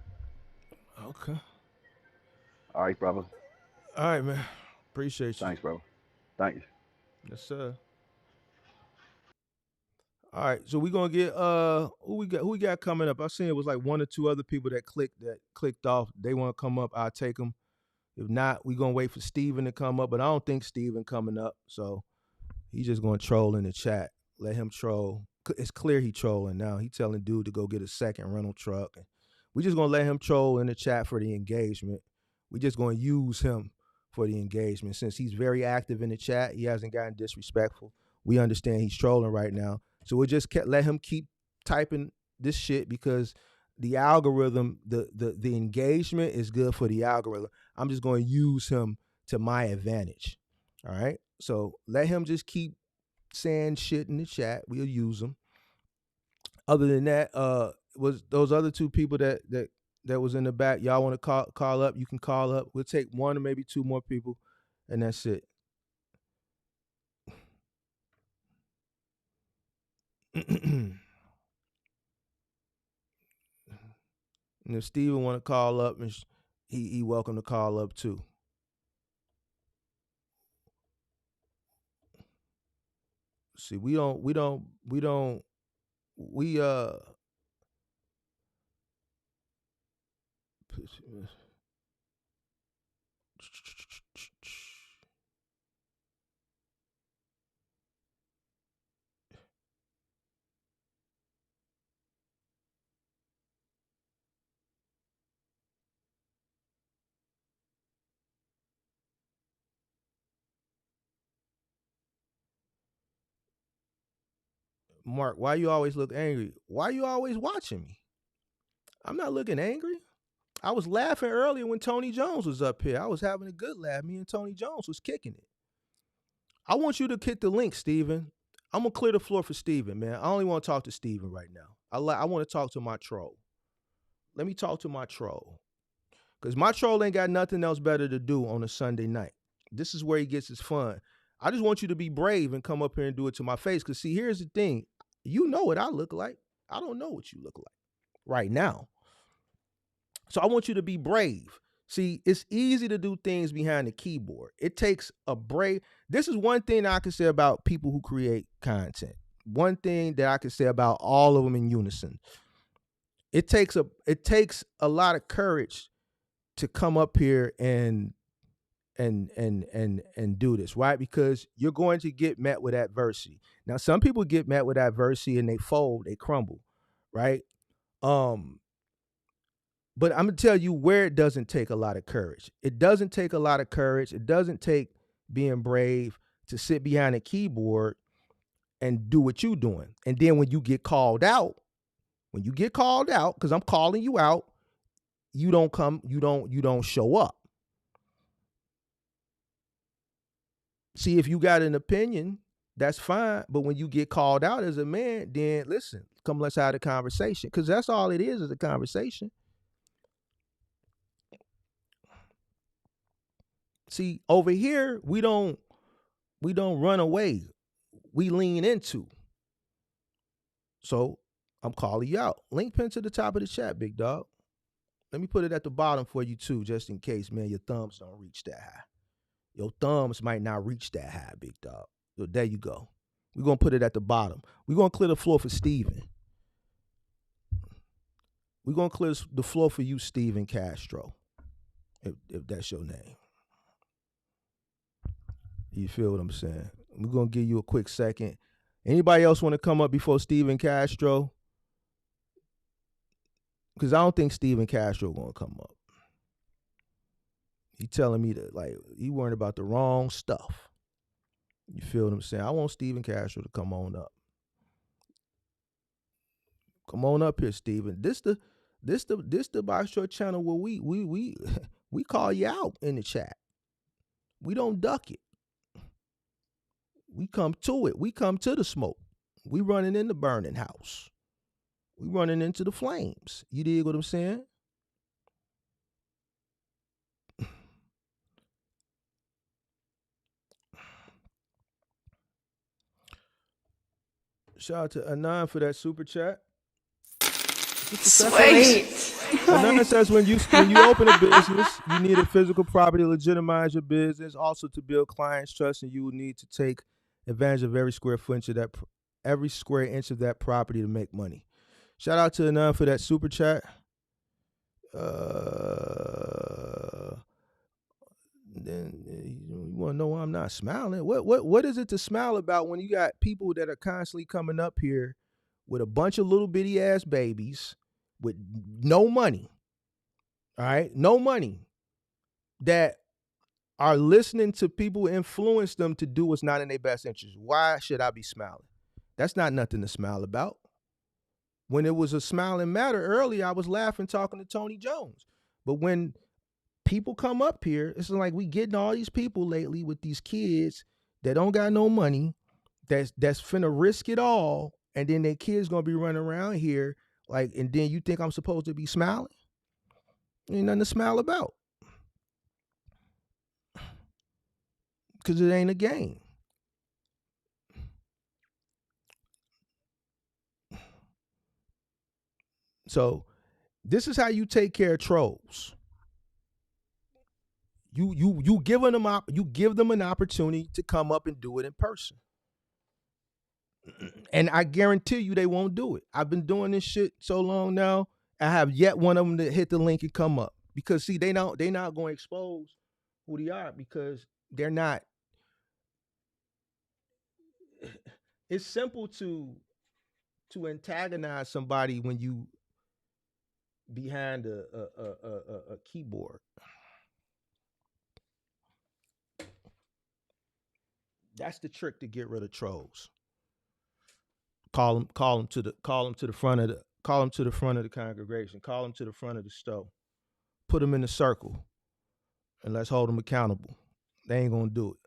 Okay. All right, brother. All right, man. Appreciate you. Thanks, bro. Thank you. Yes, sir. All right, so we're gonna get who we got coming up. I seen it was like one or two other people that clicked off. They want to come up, I'll take them. If not, we're gonna wait for Steven to come up, but I don't think Steven coming up. So he's just gonna troll in the chat. Let him troll. It's clear he trolling now. He telling dude to go get a second rental truck. And we just gonna let him troll in the chat for the engagement. We just gonna use him for the engagement. Since he's very active in the chat, he hasn't gotten disrespectful. We understand he's trolling right now. So we'll just let him keep typing this shit because the algorithm, the engagement is good for the algorithm. I'm just going to use him to my advantage. All right. So let him just keep saying shit in the chat. We'll use him. Other than that, was those other two people that was in the back. Y'all want to call up? You can call up. We'll take one or maybe two more people, and that's it. And if Steven want to call up, and he welcome to call up too. See, we Mark, why you always look angry? Why you always watching me? I'm not looking angry. I was laughing earlier when Tony Jones was up here. I was having a good laugh. Me and Tony Jones was kicking it. I want you to hit the link, Steven. I'm going to clear the floor for Steven, man. I only want to talk to Steven right now. I want to talk to my troll. Let me talk to my troll. Because my troll ain't got nothing else better to do on a Sunday night. This is where he gets his fun. I just want you to be brave and come up here and do it to my face. Because, see, here's the thing. You know what I look like. I don't know what you look like right now. So I want you to be brave. See, it's easy to do things behind the keyboard. It takes a brave. This is one thing I can say about people who create content. One thing that I can say about all of them in unison. It takes a lot of courage to come up here and do this, right? Because you're going to get met with adversity. Now, some people get met with adversity and they fold, they crumble, right? But I'm going to tell you where it doesn't take a lot of courage. It doesn't take a lot of courage. It doesn't take being brave to sit behind a keyboard and do what you're doing. And then when you get called out, because I'm calling you out, you don't show up. See, if you got an opinion, that's fine. But when you get called out as a man, then listen, come, let's have a conversation. Because that's all it is a conversation. See, over here, we don't run away. We lean into. So I'm calling you out. Link pin to the top of the chat, big dog. Let me put it at the bottom for you too, just in case, man, your thumbs don't reach that high. Your thumbs might not reach that high, big dog. So there you go. We're going to put it at the bottom. We're going to clear the floor for Steven. We're going to clear the floor for you, Steven Castro, if that's your name. You feel what I'm saying? We're going to give you a quick second. Anybody else want to come up before Steven Castro? Because I don't think Steven Castro going to come up. He telling me that, like, he worrying about the wrong stuff. You feel what I'm saying? I want Steven Castro to come on up. Come on up here, Steven. This the Box Short channel where we call you out in the chat. We don't duck it. We come to it. We come to the smoke. We running in the burning house. We running into the flames. You dig what I'm saying? Shout out to Anon for that super chat. Sweet. Another says when you open a business, you need a physical property to legitimize your business. Also, to build clients' trust, and you will need to take advantage of every square inch of that property to make money. Shout out to Anon for that super chat. Then you want to know why I'm not smiling? What is it to smile about when you got people that are constantly coming up here with a bunch of little bitty ass babies with no money? All right, no money, that are listening to people influence them to do what's not in their best interest. Why should I be smiling? That's not nothing to smile about. When it was a smiling matter earlier, I was laughing talking to Tony Jones. But when people come up here, it's like we getting all these people lately with these kids that don't got no money, that's finna risk it all, and then their kids gonna be running around here like, and then you think I'm supposed to be smiling? Ain't nothing to smile about. Because it ain't a game. So this is how you take care of trolls. You give them an opportunity to come up and do it in person. And I guarantee you they won't do it. I've been doing this shit so long now. I have yet one of them to hit the link and come up. Because see, they not going to expose who they are, because they're not. It's simple to antagonize somebody when you behind a keyboard. That's the trick to get rid of trolls. Call them to the front of the congregation. Call them to the front of the stove. Put them in a circle, and let's hold them accountable. They ain't gonna do it.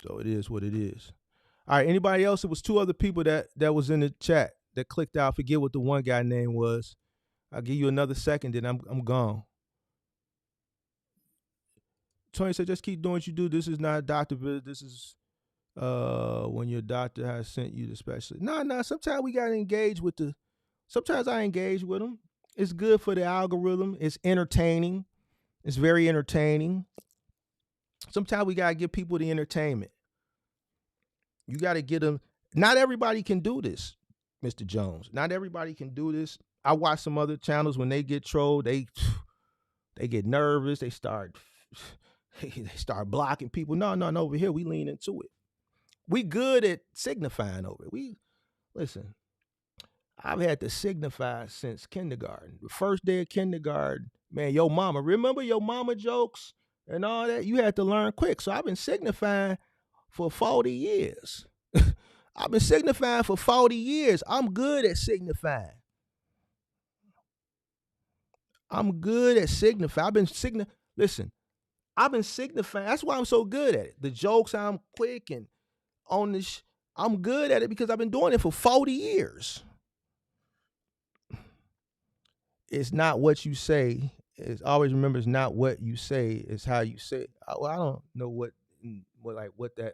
So it is what it is. All right. Anybody else? It was two other people that was in the chat that clicked out. I forget what the one guy name was. I'll give you another second, then I'm gone. Tony said, just keep doing what you do. This is not a doctor visit. This is when your doctor has sent you the specialist. No. Sometimes we got to engage with sometimes I engage with them. It's good for the algorithm. It's entertaining. It's very entertaining. Sometimes we got to give people the entertainment. You got to get them. Not everybody can do this, Mr. Jones. Not everybody can do this. I watch some other channels, when they get trolled, they get nervous. They start blocking people. No. Over here, we lean into it. We good at signifying over it. Listen, I've had to signify since kindergarten. The first day of kindergarten, man, your mama. Remember your mama jokes and all that? You had to learn quick. So I've been signifying for 40 years. I've been signifying for 40 years. I'm good at signifying. I'm good at signifying. Listen, I've been signifying. That's why I'm so good at it. The jokes, I'm quick and on this. I'm good at it because I've been doing it for 40 years. It's not what you say. It's always remember, it's not what you say, it's how you say it. I don't know what that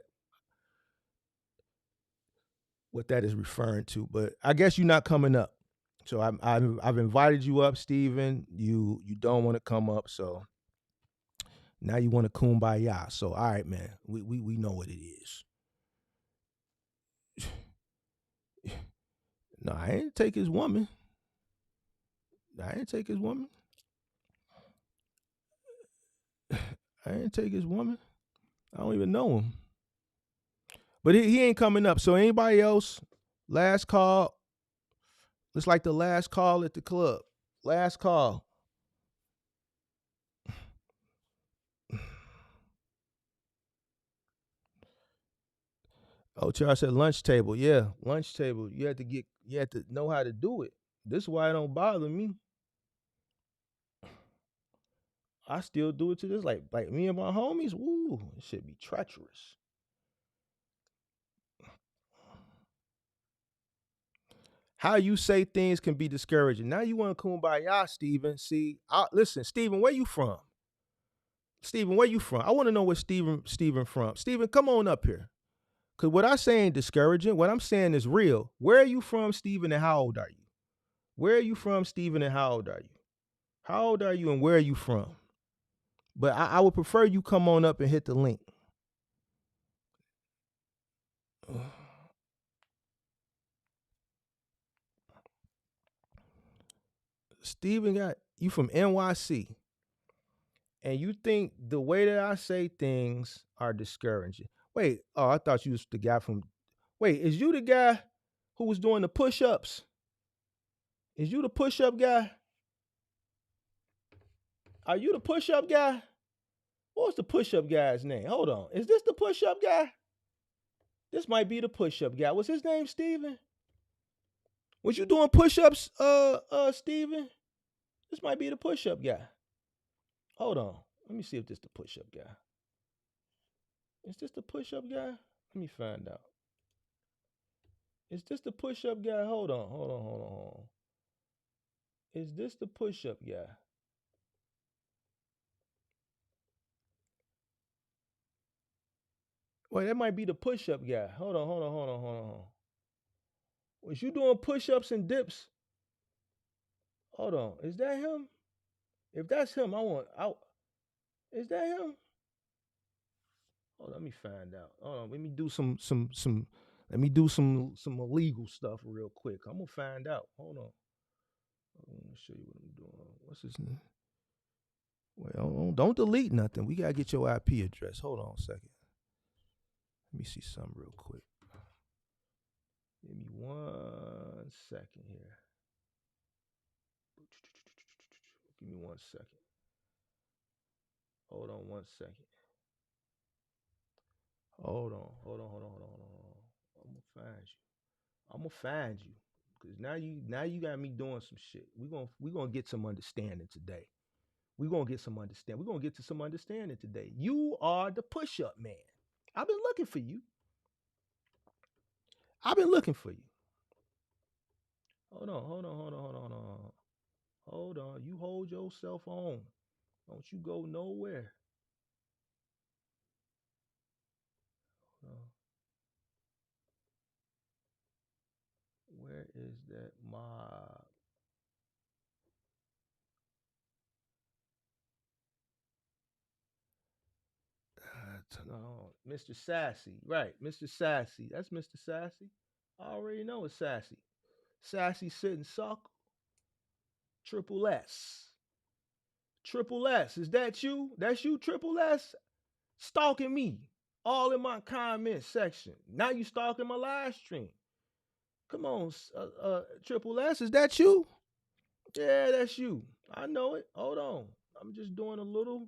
is referring to, but I guess you're not coming up. So I've invited you up, Steven. You don't want to come up, so now you want to kumbaya. So all right, man, we know what it is. No, I ain't take his woman. I ain't take his woman. I don't even know him. But he ain't coming up. So anybody else, last call. It's like the last call at the club. Last call. Oh, Charles said lunch table. Yeah, lunch table. You have to know how to do it. This is why it don't bother me. I still do it to this. Like me and my homies, woo, it should be treacherous. How you say things can be discouraging. Now you want to kumbaya, Steven. See, listen, Steven, where you from? Steven, where you from? I want to know where Steven from. Steven, come on up here. Because what I say ain't discouraging. What I'm saying is real. Where are you from, Steven, and how old are you? Where are you from, Steven, and how old are you? How old are you and where are you from? But I would prefer you come on up and hit the link. Steven got you from NYC. And you think the way that I say things are discouraging. Wait, oh, I thought you was the guy from. Wait, is you the guy who was doing the push-ups? Is you the push-up guy? Are you the push-up guy? What's the push-up guy's name? Hold on. Is this the push-up guy? This might be the push-up guy. What's his name, Steven? Was you doing push-ups, Steven? This might be the push-up guy. Hold on. Let me see if this the push-up guy. Is this the push-up guy? Let me find out. Is this the push-up guy? Hold on. Is this the push-up guy? Wait, that might be the push-up guy. Hold on. Was you doing push-ups and dips? Hold on. Is that him? If that's him, is that him? Hold on, let me find out. Hold on, let me do some illegal stuff real quick. I'm gonna find out. Hold on. I'm gonna show you what I'm doing. What's his name? Well, don't delete nothing. We gotta get your IP address. Hold on a second. Let me see something real quick. Give me 1 second here. Give me 1 second. Hold on 1 second. Hold on. I'm gonna find you. Cause now you got me doing some shit. We gonna get some understanding today. We're gonna get some understanding. We're gonna get to some understanding today. You are the push-up man. I've been looking for you. Hold on. Hold on. You hold yourself on. Don't you go nowhere. Where is that mob? No, Mr. Sassy. Right, Mr. Sassy. That's Mr. Sassy. I already know it's Sassy. Sassy sitting suckle. Triple S. Triple S. Is that you? That's you, Triple S? Stalking me. All in my comment section. Now you stalking my live stream. Come on, Triple S. Is that you? Yeah, that's you. I know it. Hold on. I'm just doing a little.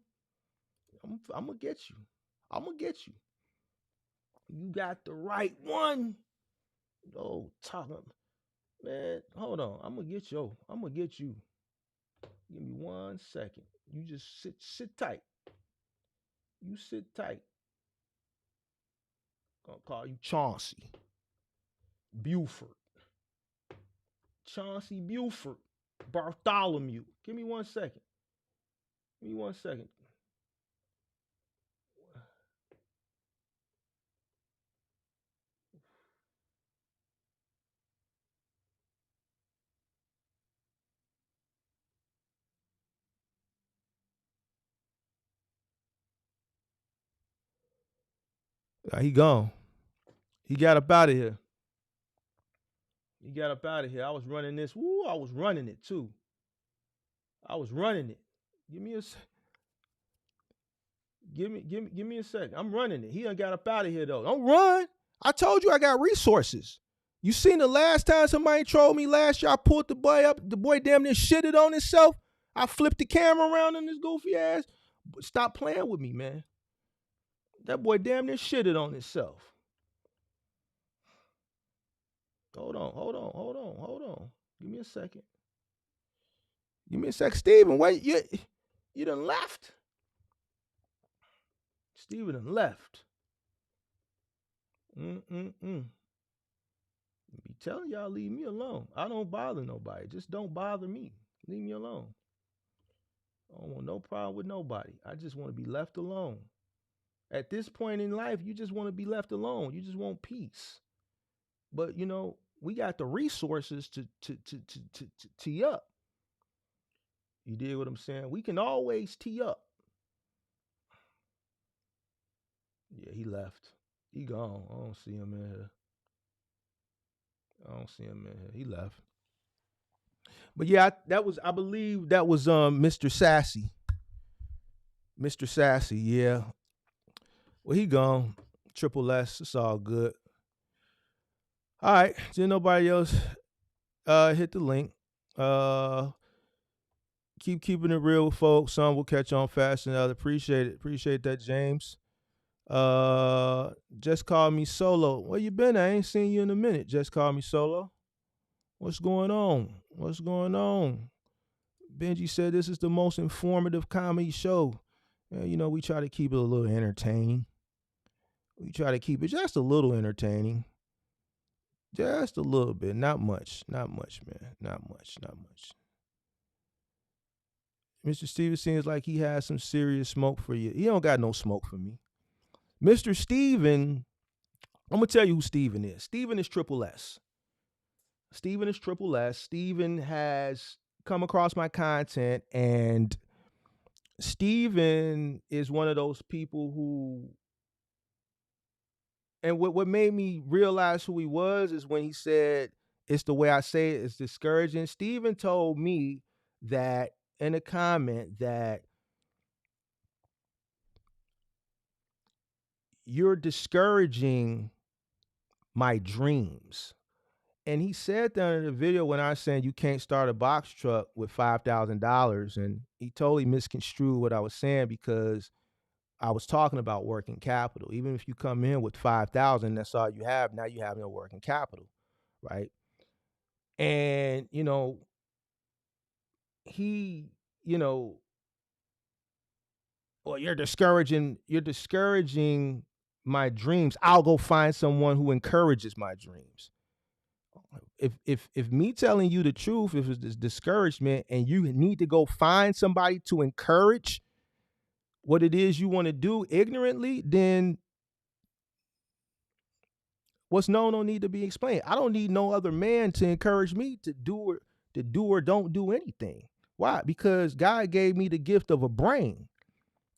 I'm going to get you. You got the right one. Oh, talking. Man, hold on. I'm going to get you. Give me 1 second. You just sit tight. You sit tight. Gonna call you Chauncey Buford. Chauncey Buford. Bartholomew. Give me 1 second. He gone. He got up out of here. I was running this. Woo, I was running it too. Give me a second. I'm running it. He done got up out of here though. Don't run. I told you I got resources. You seen the last time somebody trolled me last year? I pulled the boy up. The boy damn near shitted on himself. I flipped the camera around on this goofy ass. Stop playing with me, man. That boy damn near shitted on himself. Hold on. Give me a second. Steven, wait, you done left? Steven done left. Be telling y'all, leave me alone. I don't bother nobody. Just don't bother me. Leave me alone. I don't want no problem with nobody. I just want to be left alone. At this point in life, you just want to be left alone. You just want peace. But, we got the resources to tee up. You dig what I'm saying? We can always tee up. Yeah, he left. He gone. I don't see him in here. He left. But yeah, I believe that was Mr. Sassy. Mr. Sassy, yeah. Well, he gone. Triple S. It's all good. All right. Did nobody else hit the link? Keep keeping it real with folks. Some will catch on fast and other. Appreciate it. Appreciate that, James. Just call me Solo. Where you been? I ain't seen you in a minute. Just call me Solo. What's going on? What's going on? Benji said this is the most informative comedy show. You know, we try to keep it a little entertaining. We try to keep it just a little entertaining. Just a little bit. Not much. Not much, man. Not much. Not much. Mr. Steven seems like he has some serious smoke for you. He don't got no smoke for me. Mr. Steven, I'm going to tell you who Steven is. Steven is Triple S. Steven is Triple S. Steven has come across my content, and Steven is one of those people who, and what made me realize who he was is when he said, it's the way I say it, it's discouraging. Steven told me that in a comment that you're discouraging my dreams. And he said that in the video when I was saying you can't start a box truck with $5,000. And he totally misconstrued what I was saying because I was talking about working capital. Even if you come in with 5,000, that's all you have. Now you have no working capital, right? And, you know, he, you know, well, you're discouraging my dreams. I'll go find someone who encourages my dreams. If me telling you the truth, if it's discouragement and you need to go find somebody to encourage what it is you want to do ignorantly, then what's known don't need to be explained. I don't need no other man to encourage me to do or don't do anything. Why? Because God gave me the gift of a brain.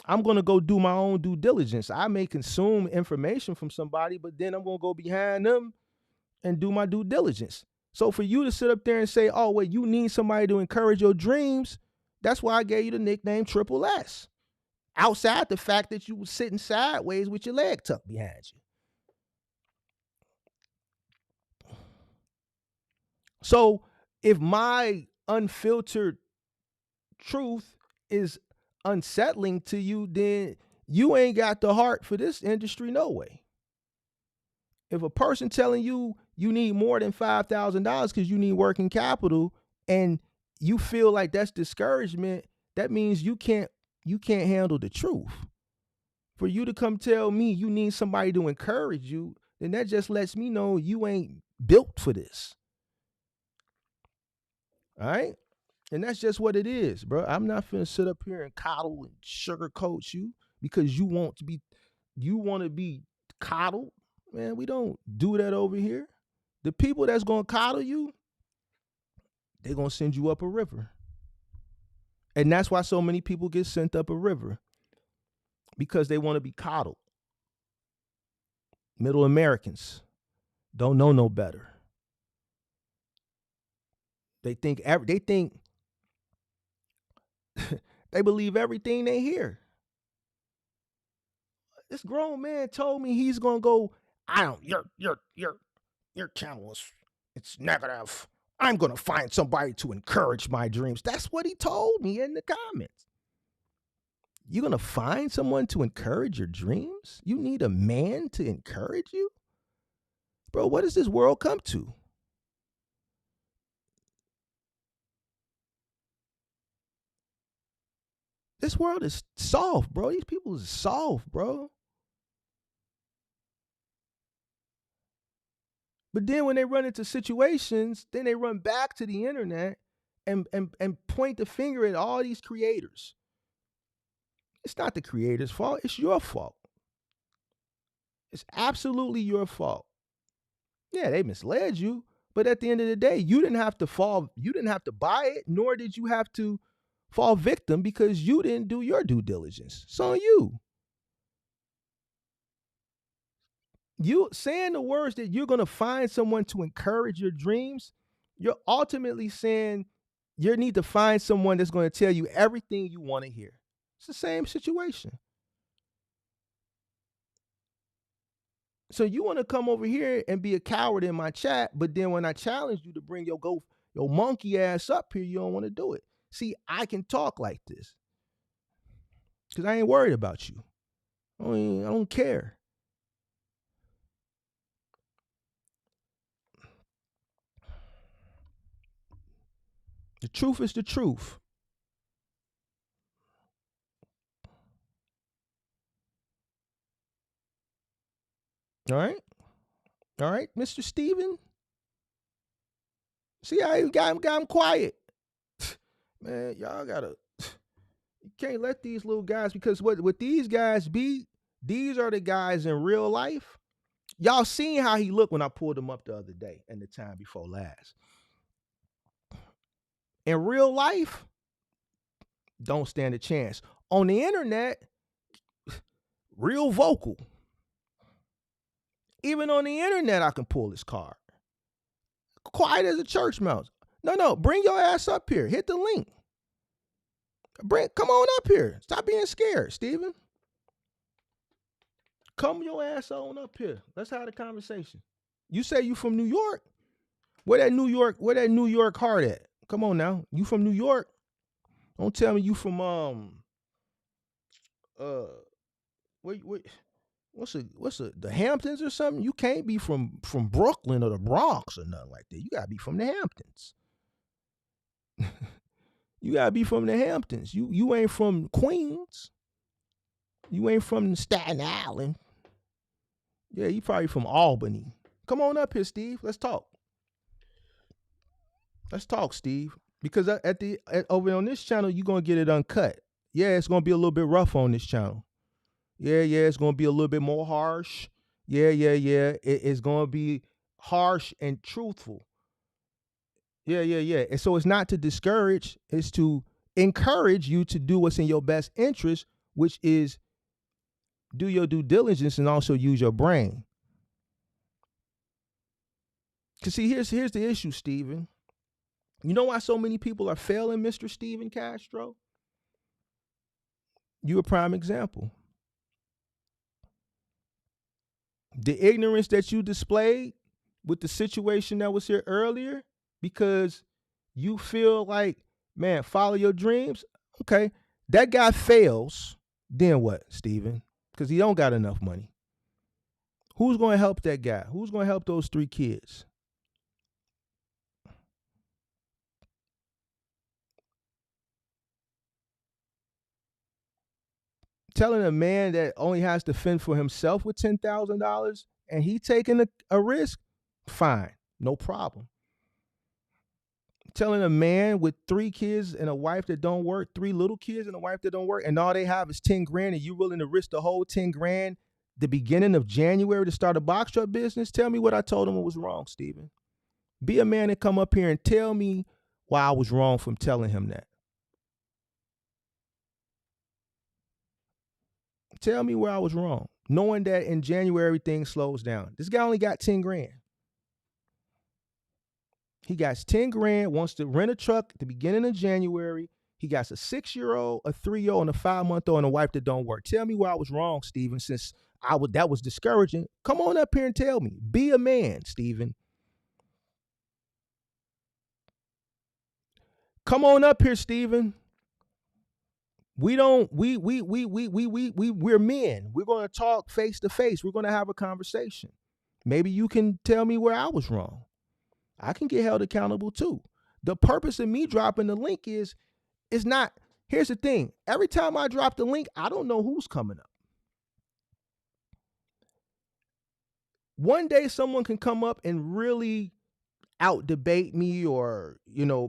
I'm going to go do my own due diligence. I may consume information from somebody, but then I'm going to go behind them and do my due diligence. So for you to sit up there and say, oh, wait, you need somebody to encourage your dreams, that's why I gave you the nickname Triple S. Outside the fact that you were sitting sideways with your leg tucked behind you. So if my unfiltered truth is unsettling to you, then you ain't got the heart for this industry, no way. If a person telling you you need more than $5,000 because you need working capital and you feel like that's discouragement, that means you can't handle the truth. For you to come tell me you need somebody to encourage you, then that just lets me know you ain't built for this. All right? And that's just what it is, bro. I'm not finna sit up here and coddle and sugarcoat you because you want to be coddled. Man, we don't do that over here. The people that's gonna coddle you, they're gonna send you up a river. And that's why so many people get sent up a river. Because they want to be coddled. Middle Americans don't know no better. They think they believe everything they hear. This grown man told me he's gonna go, your channel it's negative. I'm gonna find somebody to encourage my dreams. That's what he told me in the comments. You're gonna find someone to encourage your dreams? You need a man to encourage you? Bro, what does this world come to? This world is soft, bro. These people is soft, bro. But then when they run into situations, then they run back to the internet and point the finger at all these creators. It's not the creator's fault. It's your fault. It's absolutely your fault. Yeah, they misled you, But at the end of the day, you didn't have to buy it, nor did you have to fall victim because you didn't do your due diligence. It's on you. You saying the words that you're going to find someone to encourage your dreams, you're ultimately saying you need to find someone that's going to tell you everything you want to hear. It's the same situation. So you want to come over here and be a coward in my chat, but then when I challenge you to bring your monkey ass up here, you don't want to do it. See, I can talk like this because I ain't worried about you. I don't care. The truth is the truth. All right? All right, Mr. Steven? See how you got him quiet? Man, y'all gotta... You can't let these little guys, because what these guys be, these are the guys in real life. Y'all seen how he looked when I pulled him up the other day and the time before last. In real life, don't stand a chance. On the internet, real vocal. Even on the internet, I can pull his card. Quiet as a church mouse. No, bring your ass up here. Hit the link. Come on up here. Stop being scared, Steven. Come your ass on up here. Let's have a conversation. You say you from New York? Where that New York heart at? Come on now. You from New York? Don't tell me you from what's the Hamptons or something? You can't be from Brooklyn or the Bronx or nothing like that. You gotta be from the Hamptons. You gotta be from the Hamptons. You ain't from Queens. You ain't from Staten Island. Yeah, you probably from Albany. Come on up here, Steve. Let's talk. Let's talk, Steve. Because over on this channel, you're gonna get it uncut. Yeah, it's gonna be a little bit rough on this channel. Yeah, it's gonna be a little bit more harsh. Yeah. It's gonna be harsh and truthful. Yeah. And so it's not to discourage, it's to encourage you to do what's in your best interest, which is do your due diligence and also use your brain. Because see, here's the issue, Steven. You know why so many people are failing, Mr. Steven Castro? You a prime example. The ignorance that you displayed with the situation that was here earlier, because you feel like, man, follow your dreams. Okay, that guy fails. Then what, Steven? Because he don't got enough money. Who's going to help that guy? Who's going to help those 3 kids? Telling a man that only has to fend for himself with $10,000 and he taking a risk, fine, no problem. Telling a man with 3 kids and a wife that don't work, 3 little kids and a wife that don't work, and all they have is 10 grand and you willing to risk the whole 10 grand the beginning of January to start a box truck business? Tell me what I told him was wrong, Steven. Be a man and come up here and tell me why I was wrong from telling him that. Tell me where I was wrong, knowing that in January things slows down. This guy only got 10 grand. He got 10 grand, wants to rent a truck at the beginning of January. He got a 6-year-old, a 3-year-old, and a 5-month-old, and a wife that don't work. Tell me where I was wrong, Steven, since that was discouraging. Come on up here and tell me. Be a man, Steven. Come on up here, Steven. We're men. We're going to talk face to face. We're going to have a conversation. Maybe you can tell me where I was wrong. I can get held accountable too. The purpose of me dropping the link is not, here's the thing. Every time I drop the link, I don't know who's coming up. One day someone can come up and really out debate me or,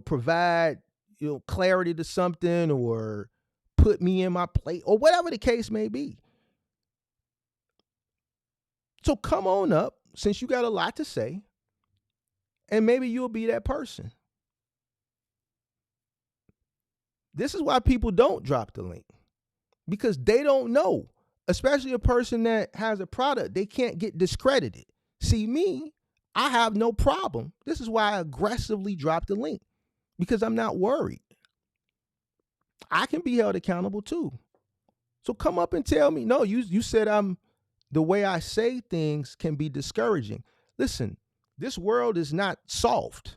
provide, clarity to something or put me in my place or whatever the case may be. So come on up, since you got a lot to say, And maybe you'll be that person. This is why people don't drop the link, because they don't know, especially a person that has a product. They can't get discredited. See, me, I have no problem. This is why I aggressively drop the link, because I'm not worried. I can be held accountable too. So come up and tell me, no, you said the way I say things can be discouraging. Listen, this world is not soft.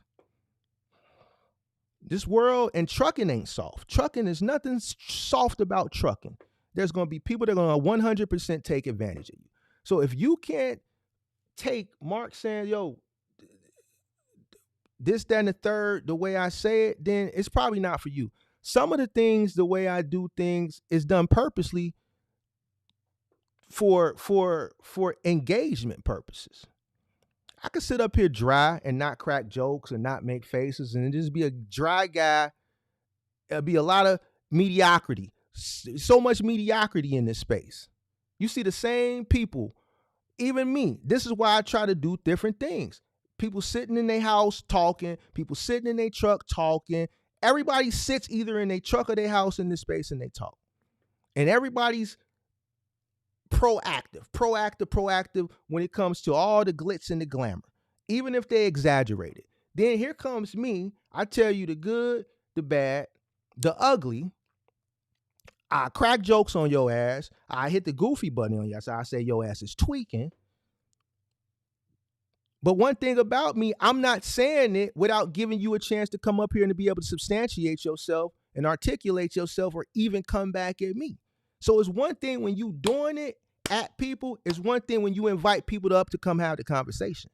This world, and trucking ain't soft. Trucking is nothing soft about trucking. There's going to be people that are going to 100% take advantage of you. So if you can't take Mark saying, yo, this, that, and the third, the way I say it, then it's probably not for you. Some of the things, the way I do things, is done purposely for engagement purposes. I could sit up here dry and not crack jokes and not make faces and just be a dry guy. It'll be a lot of mediocrity. So much mediocrity in this space. You see the same people, even me. This is why I try to do different things. People sitting in their house talking, people sitting in their truck talking. Everybody sits either in their truck or their house in this space and they talk. And everybody's proactive when it comes to all the glitz and the glamour, even if they exaggerate it. Then here comes me. I tell you the good, the bad, the ugly. I crack jokes on your ass. I hit the goofy button on your ass. I say your ass is tweaking. But one thing about me, I'm not saying it without giving you a chance to come up here and to be able to substantiate yourself and articulate yourself or even come back at me. So it's one thing when you doing it at people. It's one thing when you invite people up to come have the conversation.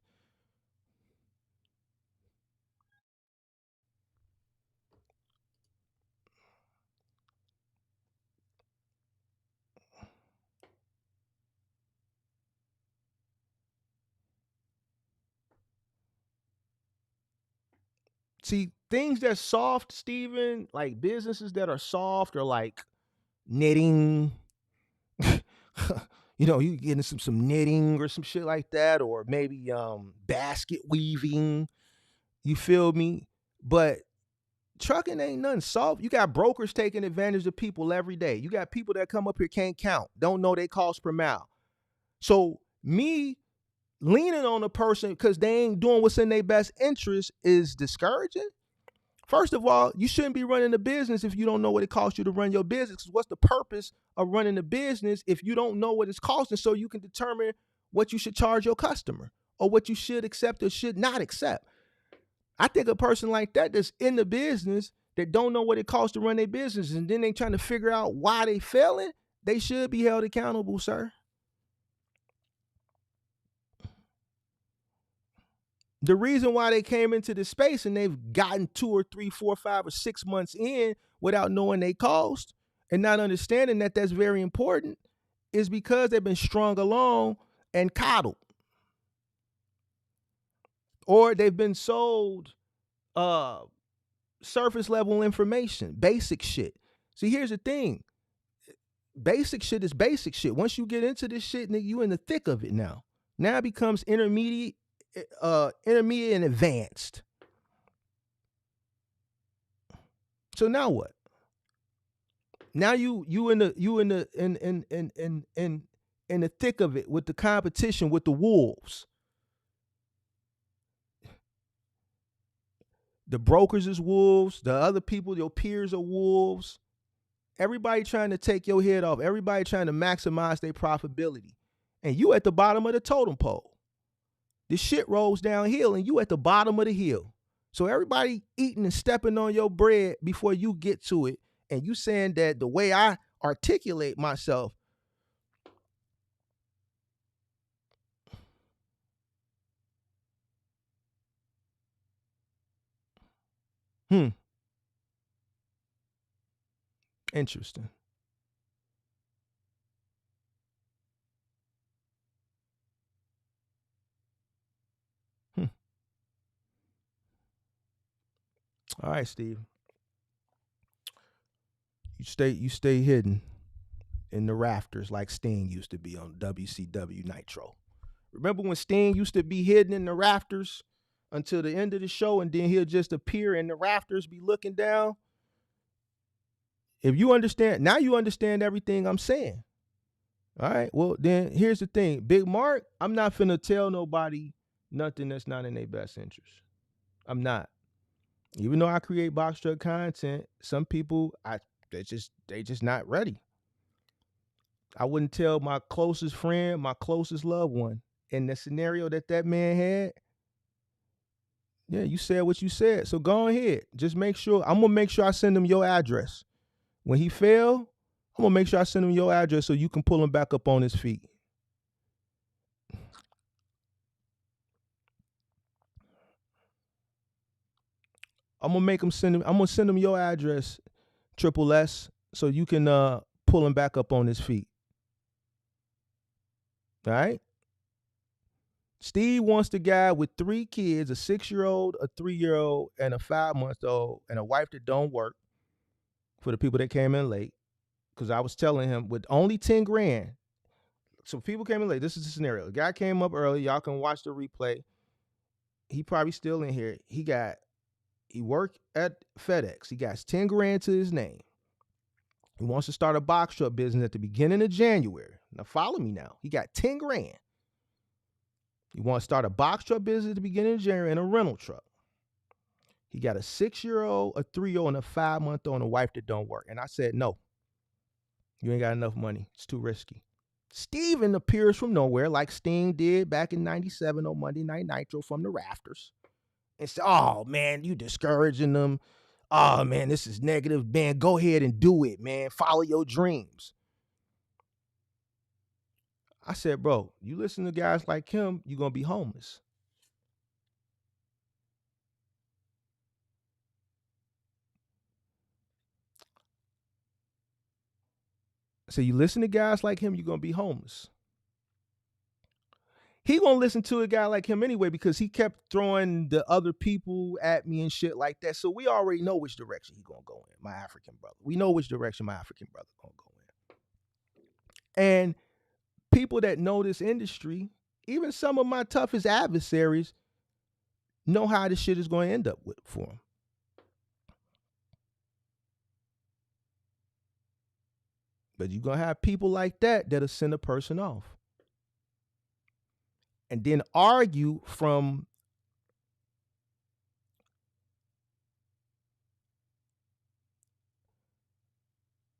See, things that's soft, Steven, like businesses that are soft, or like knitting. You getting some knitting or some shit like that, or maybe basket weaving. You feel me? But trucking ain't nothing soft. You got brokers taking advantage of people every day. You got people that come up here can't count, don't know they cost per mile. So me leaning on a person because they ain't doing what's in their best interest is discouraging. First of all, you shouldn't be running a business if you don't know what it costs you to run your business. Because what's the purpose of running a business if you don't know what it's costing, so you can determine what you should charge your customer or what you should accept or should not accept? I think a person like that that's in the business that don't know what it costs to run their business and then they trying to figure out why they failing, they should be held accountable, sir. The reason why they came into this space and they've gotten 2 or 3, 4, 5, or 6 months in without knowing they cost and not understanding that that's very important is because they've been strung along and coddled. Or they've been sold surface level information, basic shit. See, here's the thing. Basic shit is basic shit. Once you get into this shit, nigga, you in the thick of it now. Now it becomes intermediate and advanced. So now what? Now you in the thick of it with the competition with the wolves. The brokers is wolves. The other people, your peers, are wolves. Everybody trying to take your head off. Everybody trying to maximize their profitability. And you at the bottom of the totem pole. The shit rolls downhill and you at the bottom of the hill. So everybody eating and stepping on your bread before you get to it. And you saying that the way I articulate myself, interesting. All right, Steve. You stay hidden in the rafters like Sting used to be on WCW Nitro. Remember when Sting used to be hidden in the rafters until the end of the show, and then he'll just appear in the rafters, be looking down. If you understand, now you understand everything I'm saying. All right. Well, then here's the thing. Big Mark, I'm not finna tell nobody nothing that's not in their best interest. I'm not. Even though I create box truck content, some people they just not ready. I wouldn't tell my closest friend, my closest loved one, in the scenario that man had. Yeah, you said what you said. So go ahead. Just make sure. I'm gonna make sure I send him your address. When he fail, I'm gonna make sure I send him your address so you can pull him back up on his feet. I'm gonna send him your address, Triple S, so you can pull him back up on his feet. All right. Steve wants the guy with 3 kids, a 6-year-old, a 3-year-old, and a 5-month-old, and a wife that don't work, for the people that came in late. Because I was telling him with only 10 grand. So people came in late. This is the scenario. The guy came up early. Y'all can watch the replay. He probably still in here. He worked at FedEx. He got 10 grand to his name. He wants to start a box truck business at the beginning of January. Now follow me now. He got 10 grand. He wants to start a box truck business at the beginning of January and a rental truck. He got a 6-year-old, a 3-year-old, and a 5-month-old, and a wife that don't work. And I said, no, you ain't got enough money. It's too risky. Steven appears from nowhere like Sting did back in 97 on Monday Night Nitro from the rafters. And said, oh, man, you discouraging them. Oh, man, this is negative. Man, go ahead and do it, man. Follow your dreams. I said, bro, you listen to guys like him, you're going to be homeless. So you listen to guys like him, you're going to be homeless. He going to listen to a guy like him anyway because he kept throwing the other people at me and shit like that. So we already know which direction he going to go in, my African brother. We know which direction my African brother going to go in. And people that know this industry, even some of my toughest adversaries, know how this shit is going to end up with for them. But you're going to have people like that that'll send a person off. And then argue from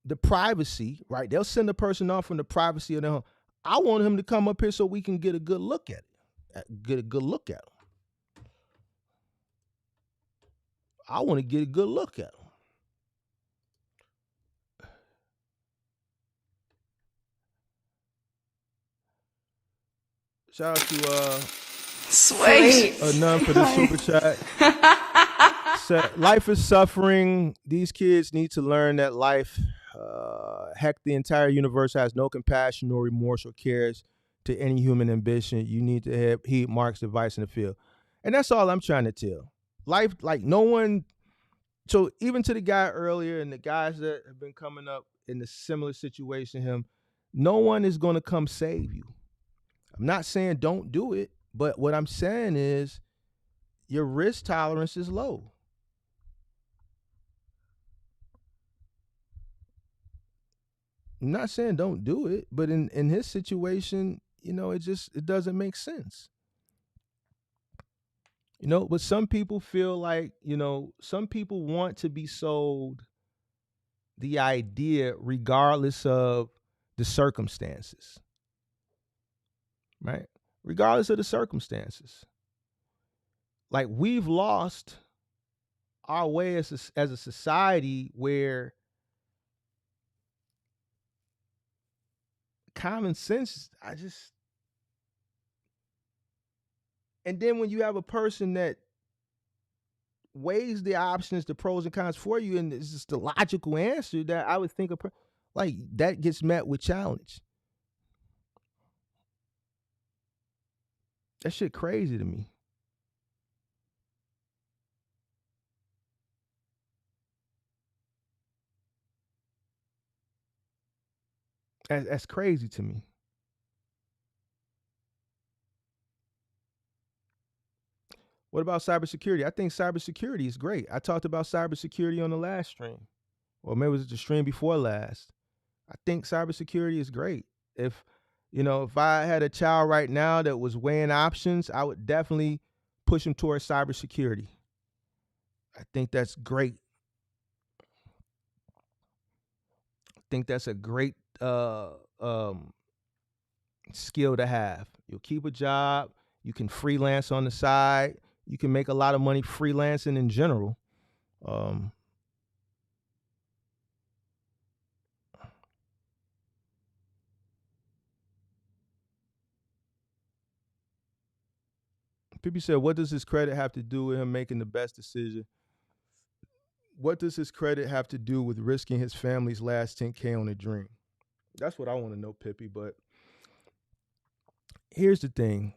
the privacy, right? They'll send a person off from the privacy of their home. I want him to come up here so we can get a good look at it. Get a good look at him. I want to get a good look at him. Shout out to Sweet. None for the super chat. Life is suffering. These kids need to learn that life, heck, the entire universe has no compassion nor remorse or cares to any human ambition. You need to heed Mark's advice in the field. And that's all I'm trying to tell. Life, like no one, so even to the guy earlier and the guys that have been coming up in a similar situation to him, no one is going to come save you. I'm not saying don't do it, but what I'm saying is your risk tolerance is low. I'm not saying don't do it, but in his situation, it doesn't make sense. But some people feel like, some people want to be sold the idea regardless of the circumstances. Right? Regardless of the circumstances. Like we've lost our way as a society where common sense, and then when you have a person that weighs the options, the pros and cons for you, and it's just the logical answer that I would think of, like that gets met with challenge. That shit crazy to me. That's crazy to me. What about cybersecurity? I think cybersecurity is great. I talked about cybersecurity on the last stream, or maybe it was the stream before last. I think cybersecurity is great. If if I had a child right now that was weighing options, I would definitely push him towards cybersecurity. I think that's great. I think that's a great skill to have. You'll keep a job. You can freelance on the side. You can make a lot of money freelancing in general. People said, what does his credit have to do with him making the best decision? What does his credit have to do with risking his family's last 10K on a dream? That's what I want to know, Pippi. But here's the thing,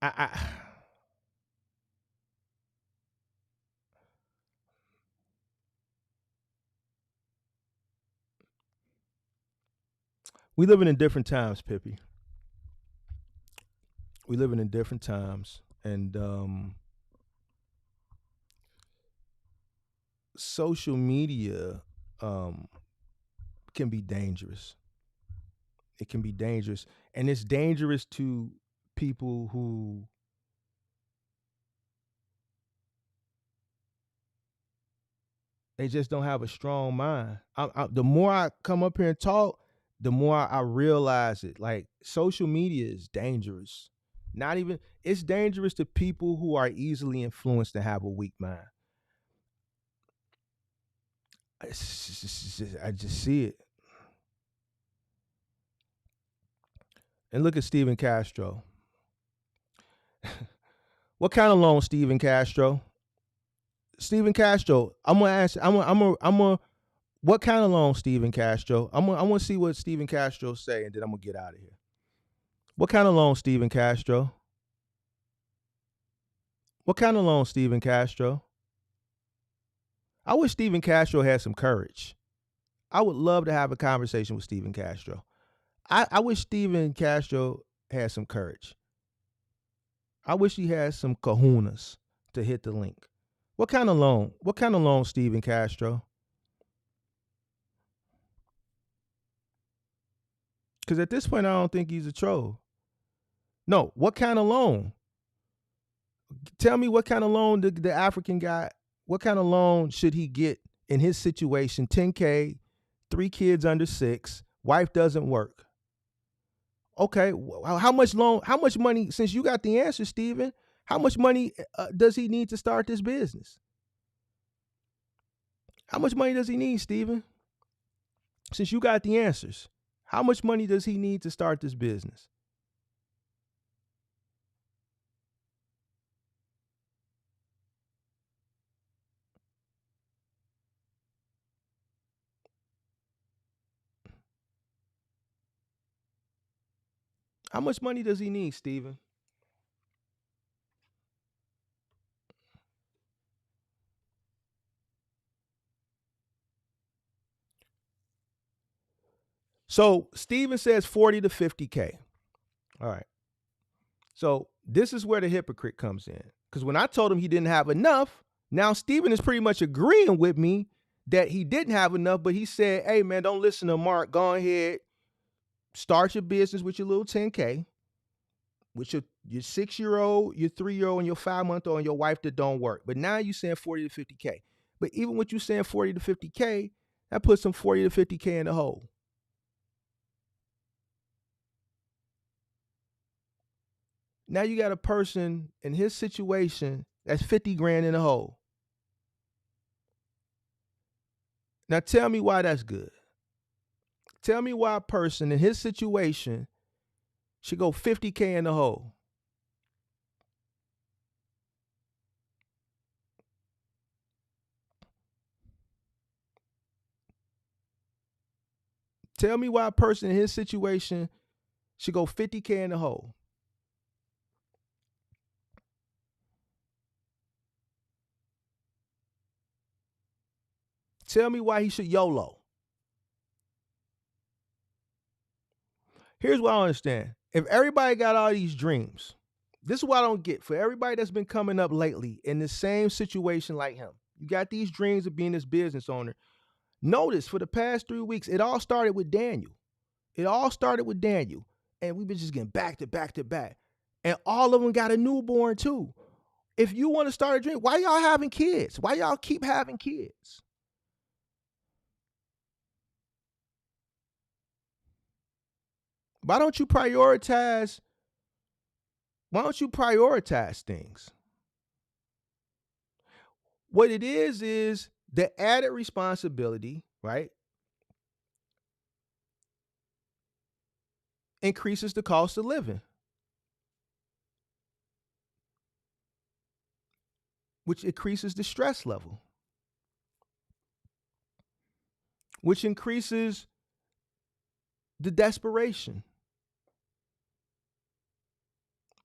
I we living in different times, Pippi. We living in different times, and social media can be dangerous. It can be dangerous, and it's dangerous to people who they just don't have a strong mind. The more I come up here and talk, the more I realize it. Like, social media is dangerous. Not even It's dangerous to people who are easily influenced and have a weak mind. I just see it. And look at Steven Castro. What kind of loan, Steven Castro? Steven Castro, I'm gonna ask. I'm gonna. What kind of loan, Steven Castro? I'm gonna see what Steven Castro say, and then I'm gonna get out of here. What kind of loan, Steven Castro? What kind of loan, Steven Castro? I wish Steven Castro had some courage. I would love to have a conversation with Steven Castro. I wish Steven Castro had some courage. I wish he had some kahunas to hit the link. What kind of loan? What kind of loan, Steven Castro? Because at this point, I don't think he's a troll. No, what kind of loan? Tell me what kind of loan the African guy, what kind of loan should he get in his situation? 10K, 3 kids under 6, wife doesn't work. Okay, how much money, since you got the answer, Steven, how much money does he need to start this business? How much money does he need, Steven? Since you got the answers, how much money does he need to start this business? How much money does he need, Steven? So Steven says 40 to 50K. All right. So this is where the hypocrite comes in. Because when I told him he didn't have enough, now Steven is pretty much agreeing with me that he didn't have enough, but he said, hey, man, don't listen to Mark. Go ahead, start your business with your little 10K, with your 6-year-old, your 3-year-old, and your 5-month-old, and your wife that don't work. But now you're saying 40 to 50K. But even with you saying 40 to 50K, that puts some 40 to 50K in the hole. Now you got a person in his situation that's 50 grand in the hole. Now tell me why that's good. Tell me why a person in his situation should go 50K in the hole. Tell me why a person in his situation should go 50K in the hole. Tell me why he should YOLO. Here's what I understand. If everybody got all these dreams, this is what I don't get. For everybody that's been coming up lately in the same situation like him, you got these dreams of being this business owner. Notice for the past 3 weeks, it all started with Daniel. And we've been just getting back to back to back. And all of them got a newborn too. If you want to start a dream, why y'all having kids? Why y'all keep having kids? Why don't you prioritize things? What it is the added responsibility, right? Increases the cost of living, which increases the stress level, which increases the desperation,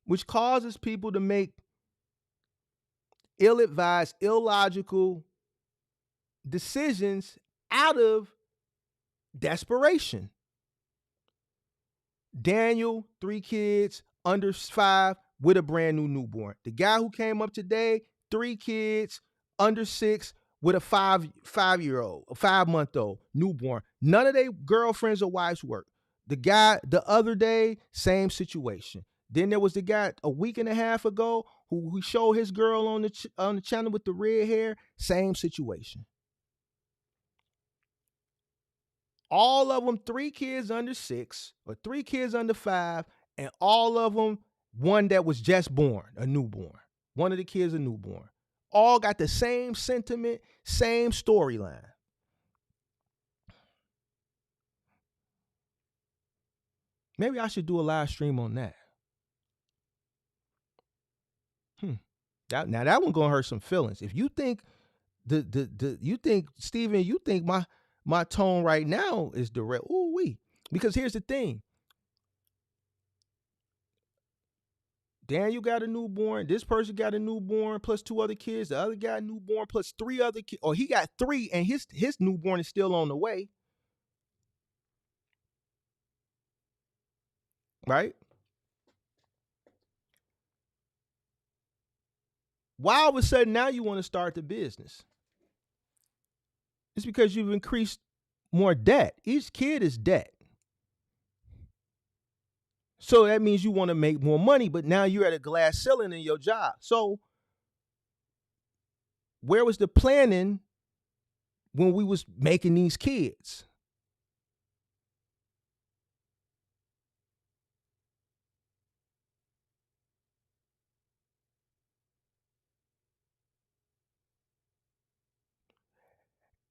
which causes people to make ill-advised, illogical decisions out of desperation. Daniel, 3 kids, under 5, with a brand new newborn. The guy who came up today, 3 kids, under 6, with a 5-month-old newborn. None of their girlfriends or wives work. The guy the other day, same situation. Then there was the guy a week and a half ago who showed his girl on the channel with the red hair, same situation. All of them 3 kids under 6 or 3 kids under 5, and all of them one that was just born, a newborn. One of the kids a newborn. All got the same sentiment, same storyline. Maybe I should do a live stream on that. Now that one gonna hurt some feelings. If you think Steven, you think my tone right now is direct. Ooh wee. Because here's the thing. Daniel got a newborn. This person got a newborn plus 2 other kids. The other guy newborn plus 3 other kids. Or he got 3 and his newborn is still on the way. Right? Why all of a sudden now you want to start the business? It's because you've increased more debt. Each kid is debt. So that means you want to make more money, but now you're at a glass ceiling in your job. So where was the planning when we was making these kids?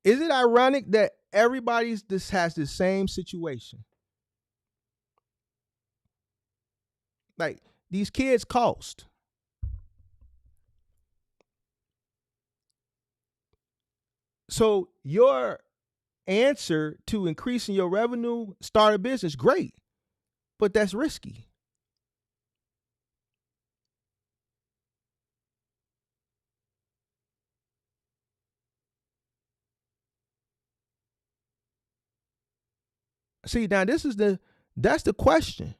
Is it ironic that everybody's has the same situation? Like, these kids cost. So your answer to increasing your revenue, start a business, great, but that's risky. See, now that's the question.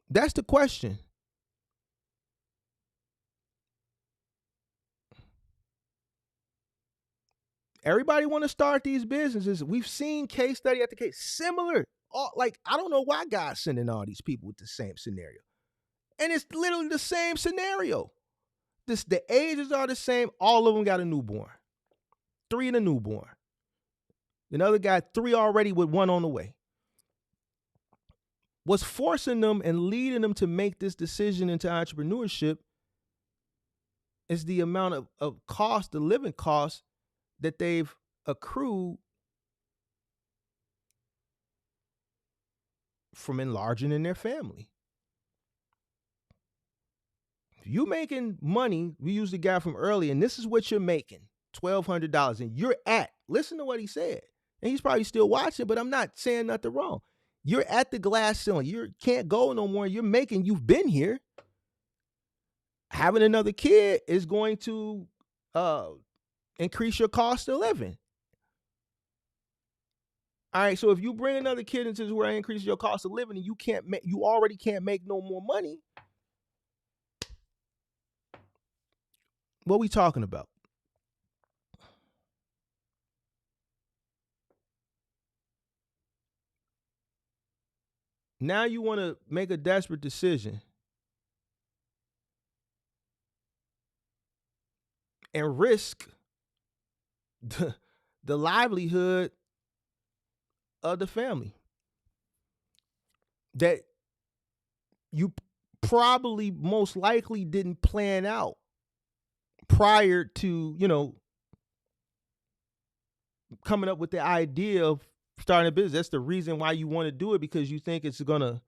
That's the question. Everybody want to start these businesses. We've seen case study after case, similar. Like, I don't know why God's sending all these people with the same scenario. And it's literally the same scenario. The ages are the same. All of them got a newborn. 3 and a newborn. Another guy, 3 already with 1 on the way. What's forcing them and leading them to make this decision into entrepreneurship is the amount of cost, the living cost that they've accrued from enlarging in their family. If you're making money, we used the guy from earlier, and this is what you're making, $1,200, and you're listen to what he said. And he's probably still watching, but I'm not saying nothing wrong. You're at the glass ceiling. You can't go no more. You've been here. Having another kid is going to increase your cost of living. All right, so if you bring another kid into this where it increases your cost of living and you already can't make no more money, what we talking about? Now you want to make a desperate decision and risk the livelihood of the family that you probably most likely didn't plan out prior to, coming up with the idea of starting a business. That's the reason why you want to do it, because you think it's going to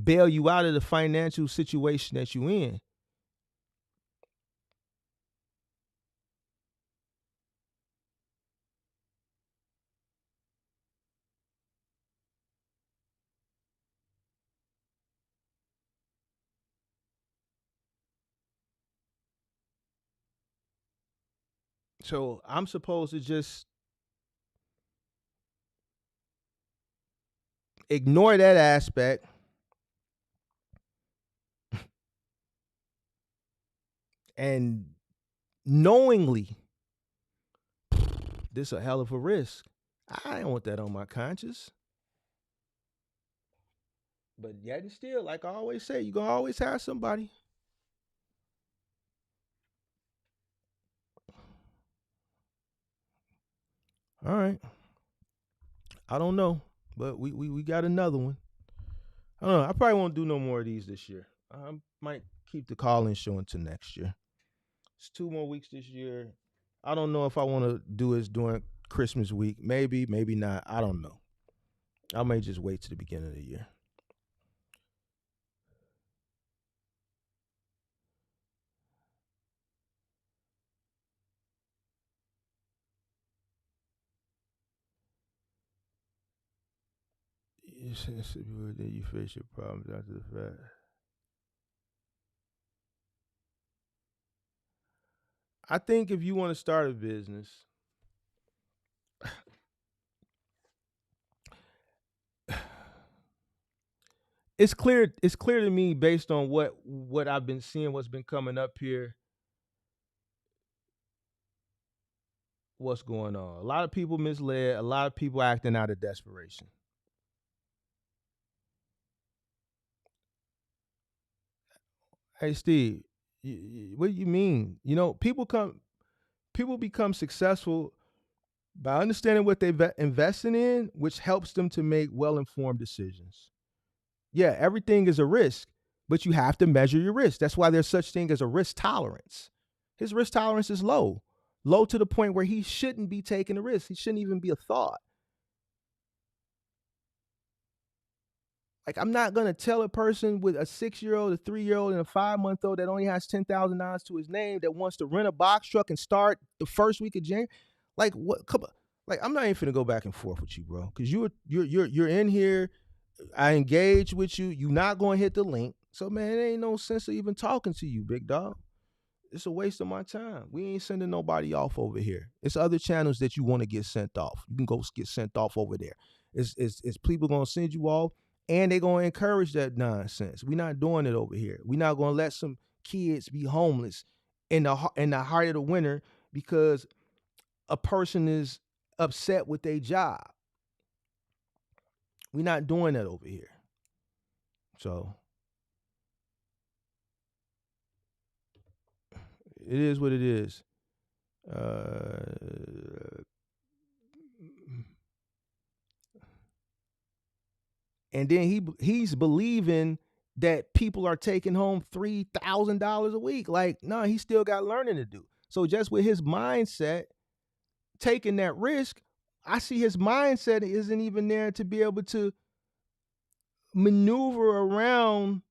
bail you out of the financial situation that you're in. So I'm supposed to just ignore that aspect and knowingly, this is a hell of a risk. I don't want that on my conscience. But yet and still, like I always say, you're going to always have somebody. All right. I don't know, but we got another one. I don't know. I probably won't do no more of these this year. I might keep the call-in show until next year. It's 2 more weeks this year. I don't know if I want to do this during Christmas week. Maybe, maybe not. I don't know. I may just wait to the beginning of the year. You face your problems after the fact. I think if you want to start a business, it's clear to me based on what I've been seeing, what's been coming up here, what's going on. A lot of people misled, a lot of people acting out of desperation. Hey Steve, what do you mean? People become successful by understanding what they're investing in, which helps them to make well-informed decisions. Yeah, everything is a risk, but you have to measure your risk. That's why there's such thing as a risk tolerance. His risk tolerance is low to the point where he shouldn't be taking a risk. He shouldn't even be a thought. Like, I'm not going to tell a person with a 6-year-old, a 3-year-old, and a 5-month-old that only has $10,000 to his name that wants to rent a box truck and start the first week of January. Like, what? Come on. Like, I'm not even finna go back and forth with you, bro, because you're in here. I engage with you. You're not going to hit the link. So, man, it ain't no sense of even talking to you, big dog. It's a waste of my time. We ain't sending nobody off over here. It's other channels that you want to get sent off. You can go get sent off over there. It's people going to send you off, and they're going to encourage that nonsense. We're not doing it over here. We're not going to let some kids be homeless in the heart of the winter because a person is upset with their job. We're not doing that over here. So it is what it is. And then he's believing that people are taking home $3,000 a week. Like, no, he still got learning to do. So just with his mindset, taking that risk, I see his mindset isn't even there to be able to maneuver around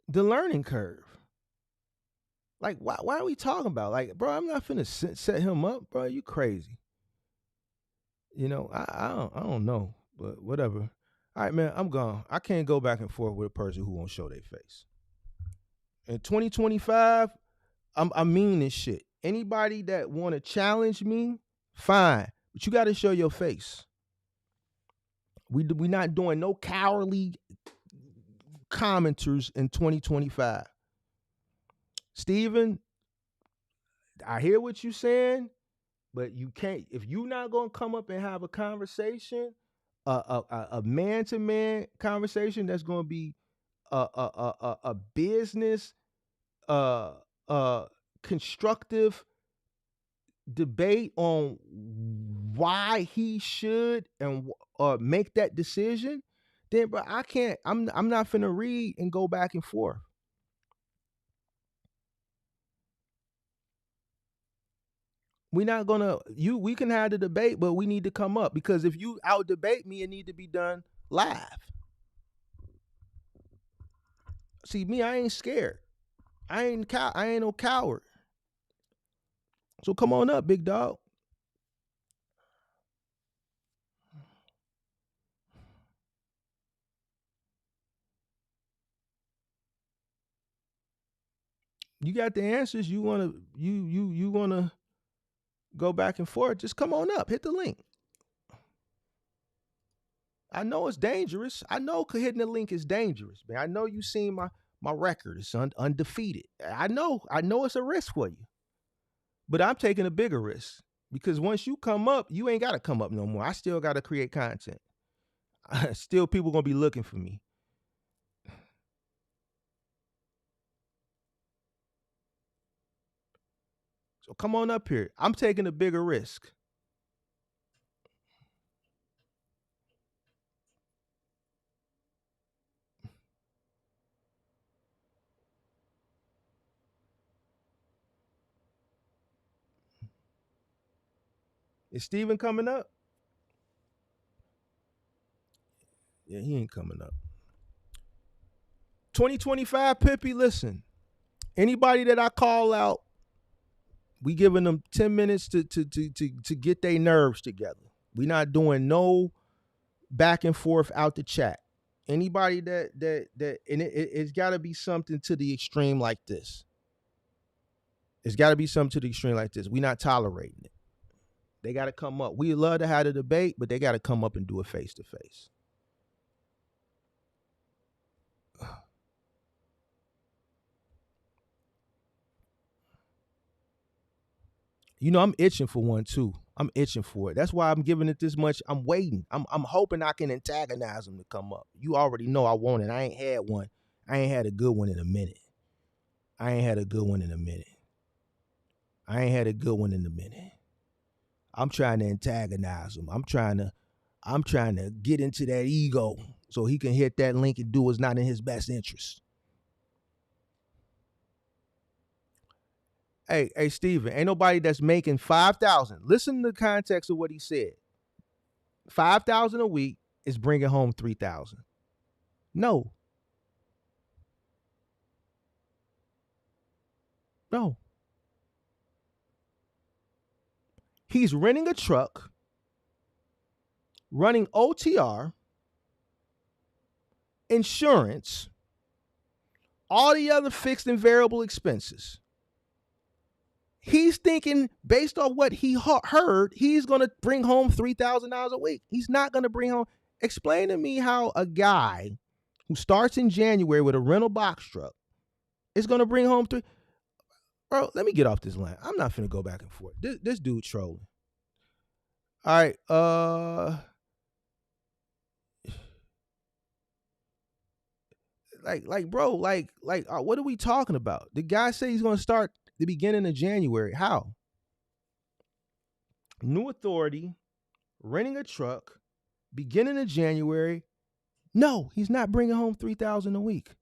the learning curve. Like, why are we talking about? Like, bro, I'm not finna set him up, bro. You crazy. I don't know, but whatever. All right, man, I'm gone. I can't go back and forth with a person who won't show their face. In 2025, I mean this shit. Anybody that want to challenge me, fine, but you got to show your face. We not doing no cowardly commenters in 2025. Steven, I hear what you saying, but you can't. If you not gonna come up and have a conversation, a man-to-man conversation that's gonna be a business, constructive debate on why he should and make that decision, then bro, I can't. I'm not finna read and go back and forth. We're not gonna we can have the debate, but we need to come up, because if you out debate me, it need to be done live. See me, I ain't scared. I ain't no coward. So come on up, big dog. You got the answers. You wanna go back and forth? Just come on up. Hit the link. I know it's dangerous. I know hitting the link is dangerous, man. I know you seen my record. It's undefeated. I know it's a risk for you, but I'm taking a bigger risk, because once you come up, you ain't got to come up no more. I still got to create content. Still, people gonna be looking for me. So come on up here. I'm taking a bigger risk. Is Steven coming up? Yeah, he ain't coming up. 2025, Pippi, listen. Anybody that I call out, we giving them 10 minutes to get their nerves together. We not doing no back and forth out the chat. Anybody that and it's got to be something to the extreme like this. It's got to be something to the extreme like this. We not tolerating it. They got to come up. We love to have a debate, but they got to come up and do it face to face. You know, I'm itching for one too. I'm itching for it. That's why I'm giving it this much. I'm waiting. I'm hoping I can antagonize them to come up. You already know I want it. I ain't had one. I ain't had a good one in a minute. I ain't had a good one in a minute. I'm trying to antagonize him. I'm trying to get into that ego so he can hit that link and do what's not in his best interest. Hey, Steven, ain't nobody that's making 5,000. Listen to the context of what he said. 5,000 a week is bringing home 3,000. No. He's renting a truck, running OTR, insurance, all the other fixed and variable expenses. He's thinking, based on what he heard, he's going to bring home $3,000 a week. He's not going to bring home. Explain to me how a guy who starts in January with a rental box truck is going to bring home three. Bro, let me get off this line. I'm not finna go back and forth. This dude trolling. All right. Bro, what are we talking about? The guy said he's going to start the beginning of January. How? New authority, renting a truck, beginning of January. No, he's not bringing home $3,000 a week.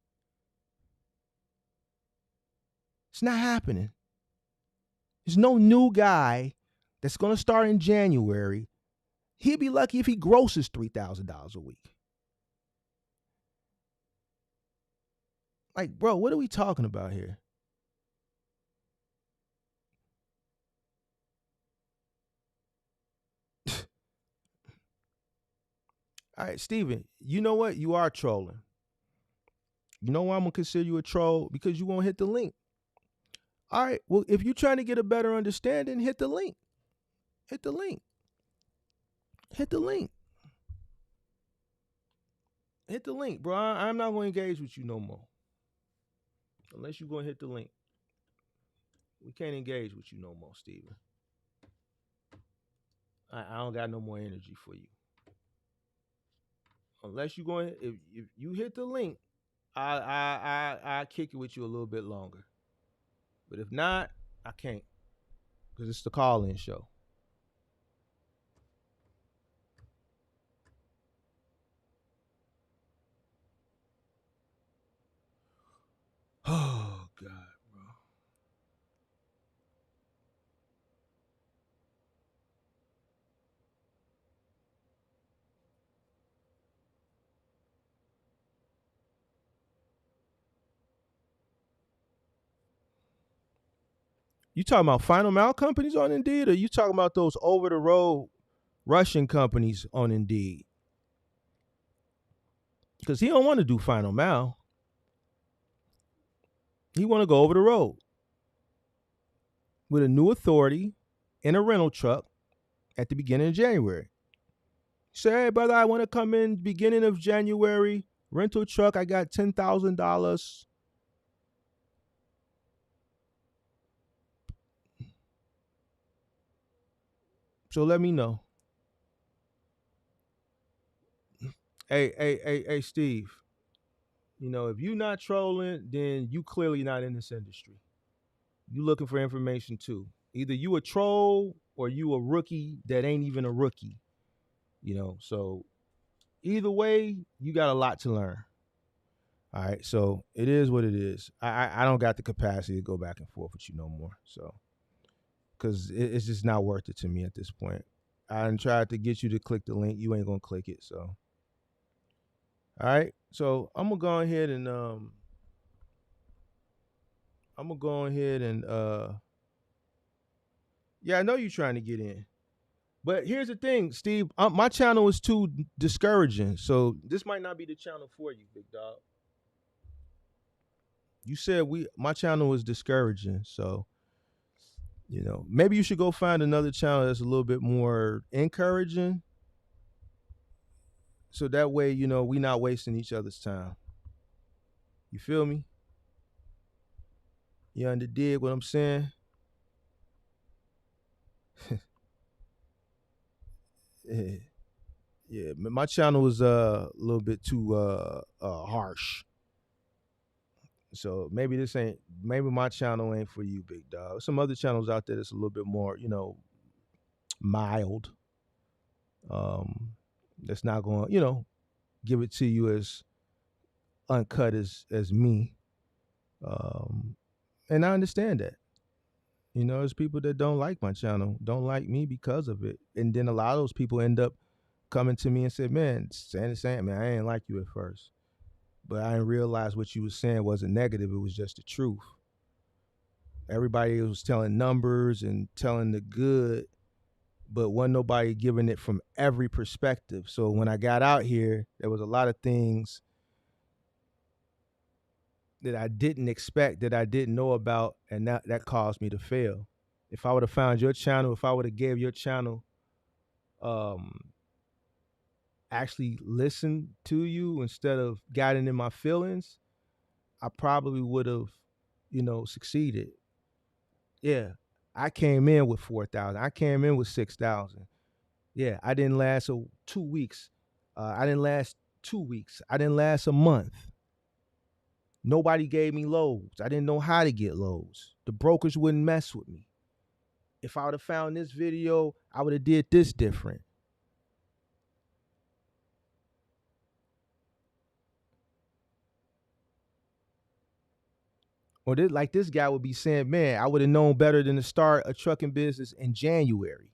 It's not happening. There's no new guy that's going to start in January. He'd be lucky if he grosses $3,000 a week. Like, bro, what are we talking about here? All right, Steven, you know what? You are trolling. You know why I'm gonna consider you a troll? Because you won't hit the link. All right. Well, if you're trying to get a better understanding, hit the link. Hit the link. Hit the link. Hit the link, bro. I'm not gonna engage with you no more. Unless you're gonna hit the link. We can't engage with you no more, Steven. I don't got no more energy for you. Unless you're going, if you hit the link, I kick it with you a little bit longer. But if not, I can't, because it's the call-in show. Oh God, bro. You talking about final mile companies on Indeed, or you talking about those over the road Russian companies on Indeed? Because he don't want to do final mile. He want to go over the road with a new authority in a rental truck at the beginning of January. Say, hey, brother, I want to come in beginning of January, rental truck. I got $10,000. So let me know. Hey, Steve. You know, if you're not trolling, then you clearly not in this industry. You looking for information too. Either you a troll or you a rookie that ain't even a rookie. You know, so either way, you got a lot to learn. All right, so it is what it is. I don't got the capacity to go back and forth with you no more. So, because it's just not worth it to me at this point. I tried to get you to click the link. You ain't gonna click it. So, all right. So I'm gonna go ahead and yeah, I know you're trying to get in. But here's the thing, Steve. My channel is too discouraging, so this might not be the channel for you, big dog. You said my channel is discouraging, so you know maybe you should go find another channel that's a little bit more encouraging, so that way you know we not wasting each other's time. You feel me? You underdig what I'm saying? Yeah. Yeah, my channel is a little bit too harsh. So maybe my channel ain't for you, big dog. Some other channels out there that's a little bit more, you know, mild. That's not going, you know, give it to you as uncut as me. And I understand that. You know, there's people that don't like my channel, don't like me because of it. And then a lot of those people end up coming to me and said, man, saying the same, man, I ain't like you at first. But I didn't realize what you was saying wasn't negative. It was just the truth. Everybody was telling numbers and telling the good, but wasn't nobody giving it from every perspective. So when I got out here, there was a lot of things that I didn't expect, that I didn't know about, and that caused me to fail. If I would have found your channel, if I would have gave your channel actually listened to you instead of getting in my feelings, I probably would have, you know, succeeded. Yeah. I came in with 4,000. I came in with 6,000. Yeah, I didn't last 2 weeks. I didn't last 2 weeks. I didn't last a month. Nobody gave me loads. I didn't know how to get loads. The brokers wouldn't mess with me. If I would have found this video, I would have did this different. Or this guy would be saying, man, I would have known better than to start a trucking business in January.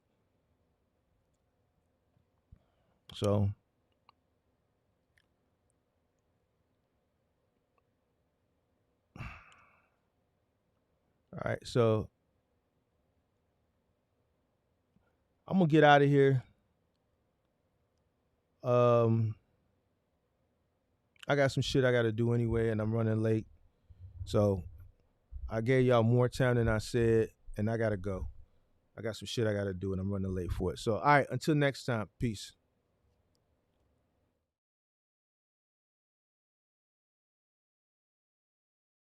So, all right. So, I'm going to get out of here. I got some shit I got to do anyway, and I'm running late. So I gave y'all more time than I said, and I got to go. I got some shit I got to do, and I'm running late for it. So, all right, until next time, peace.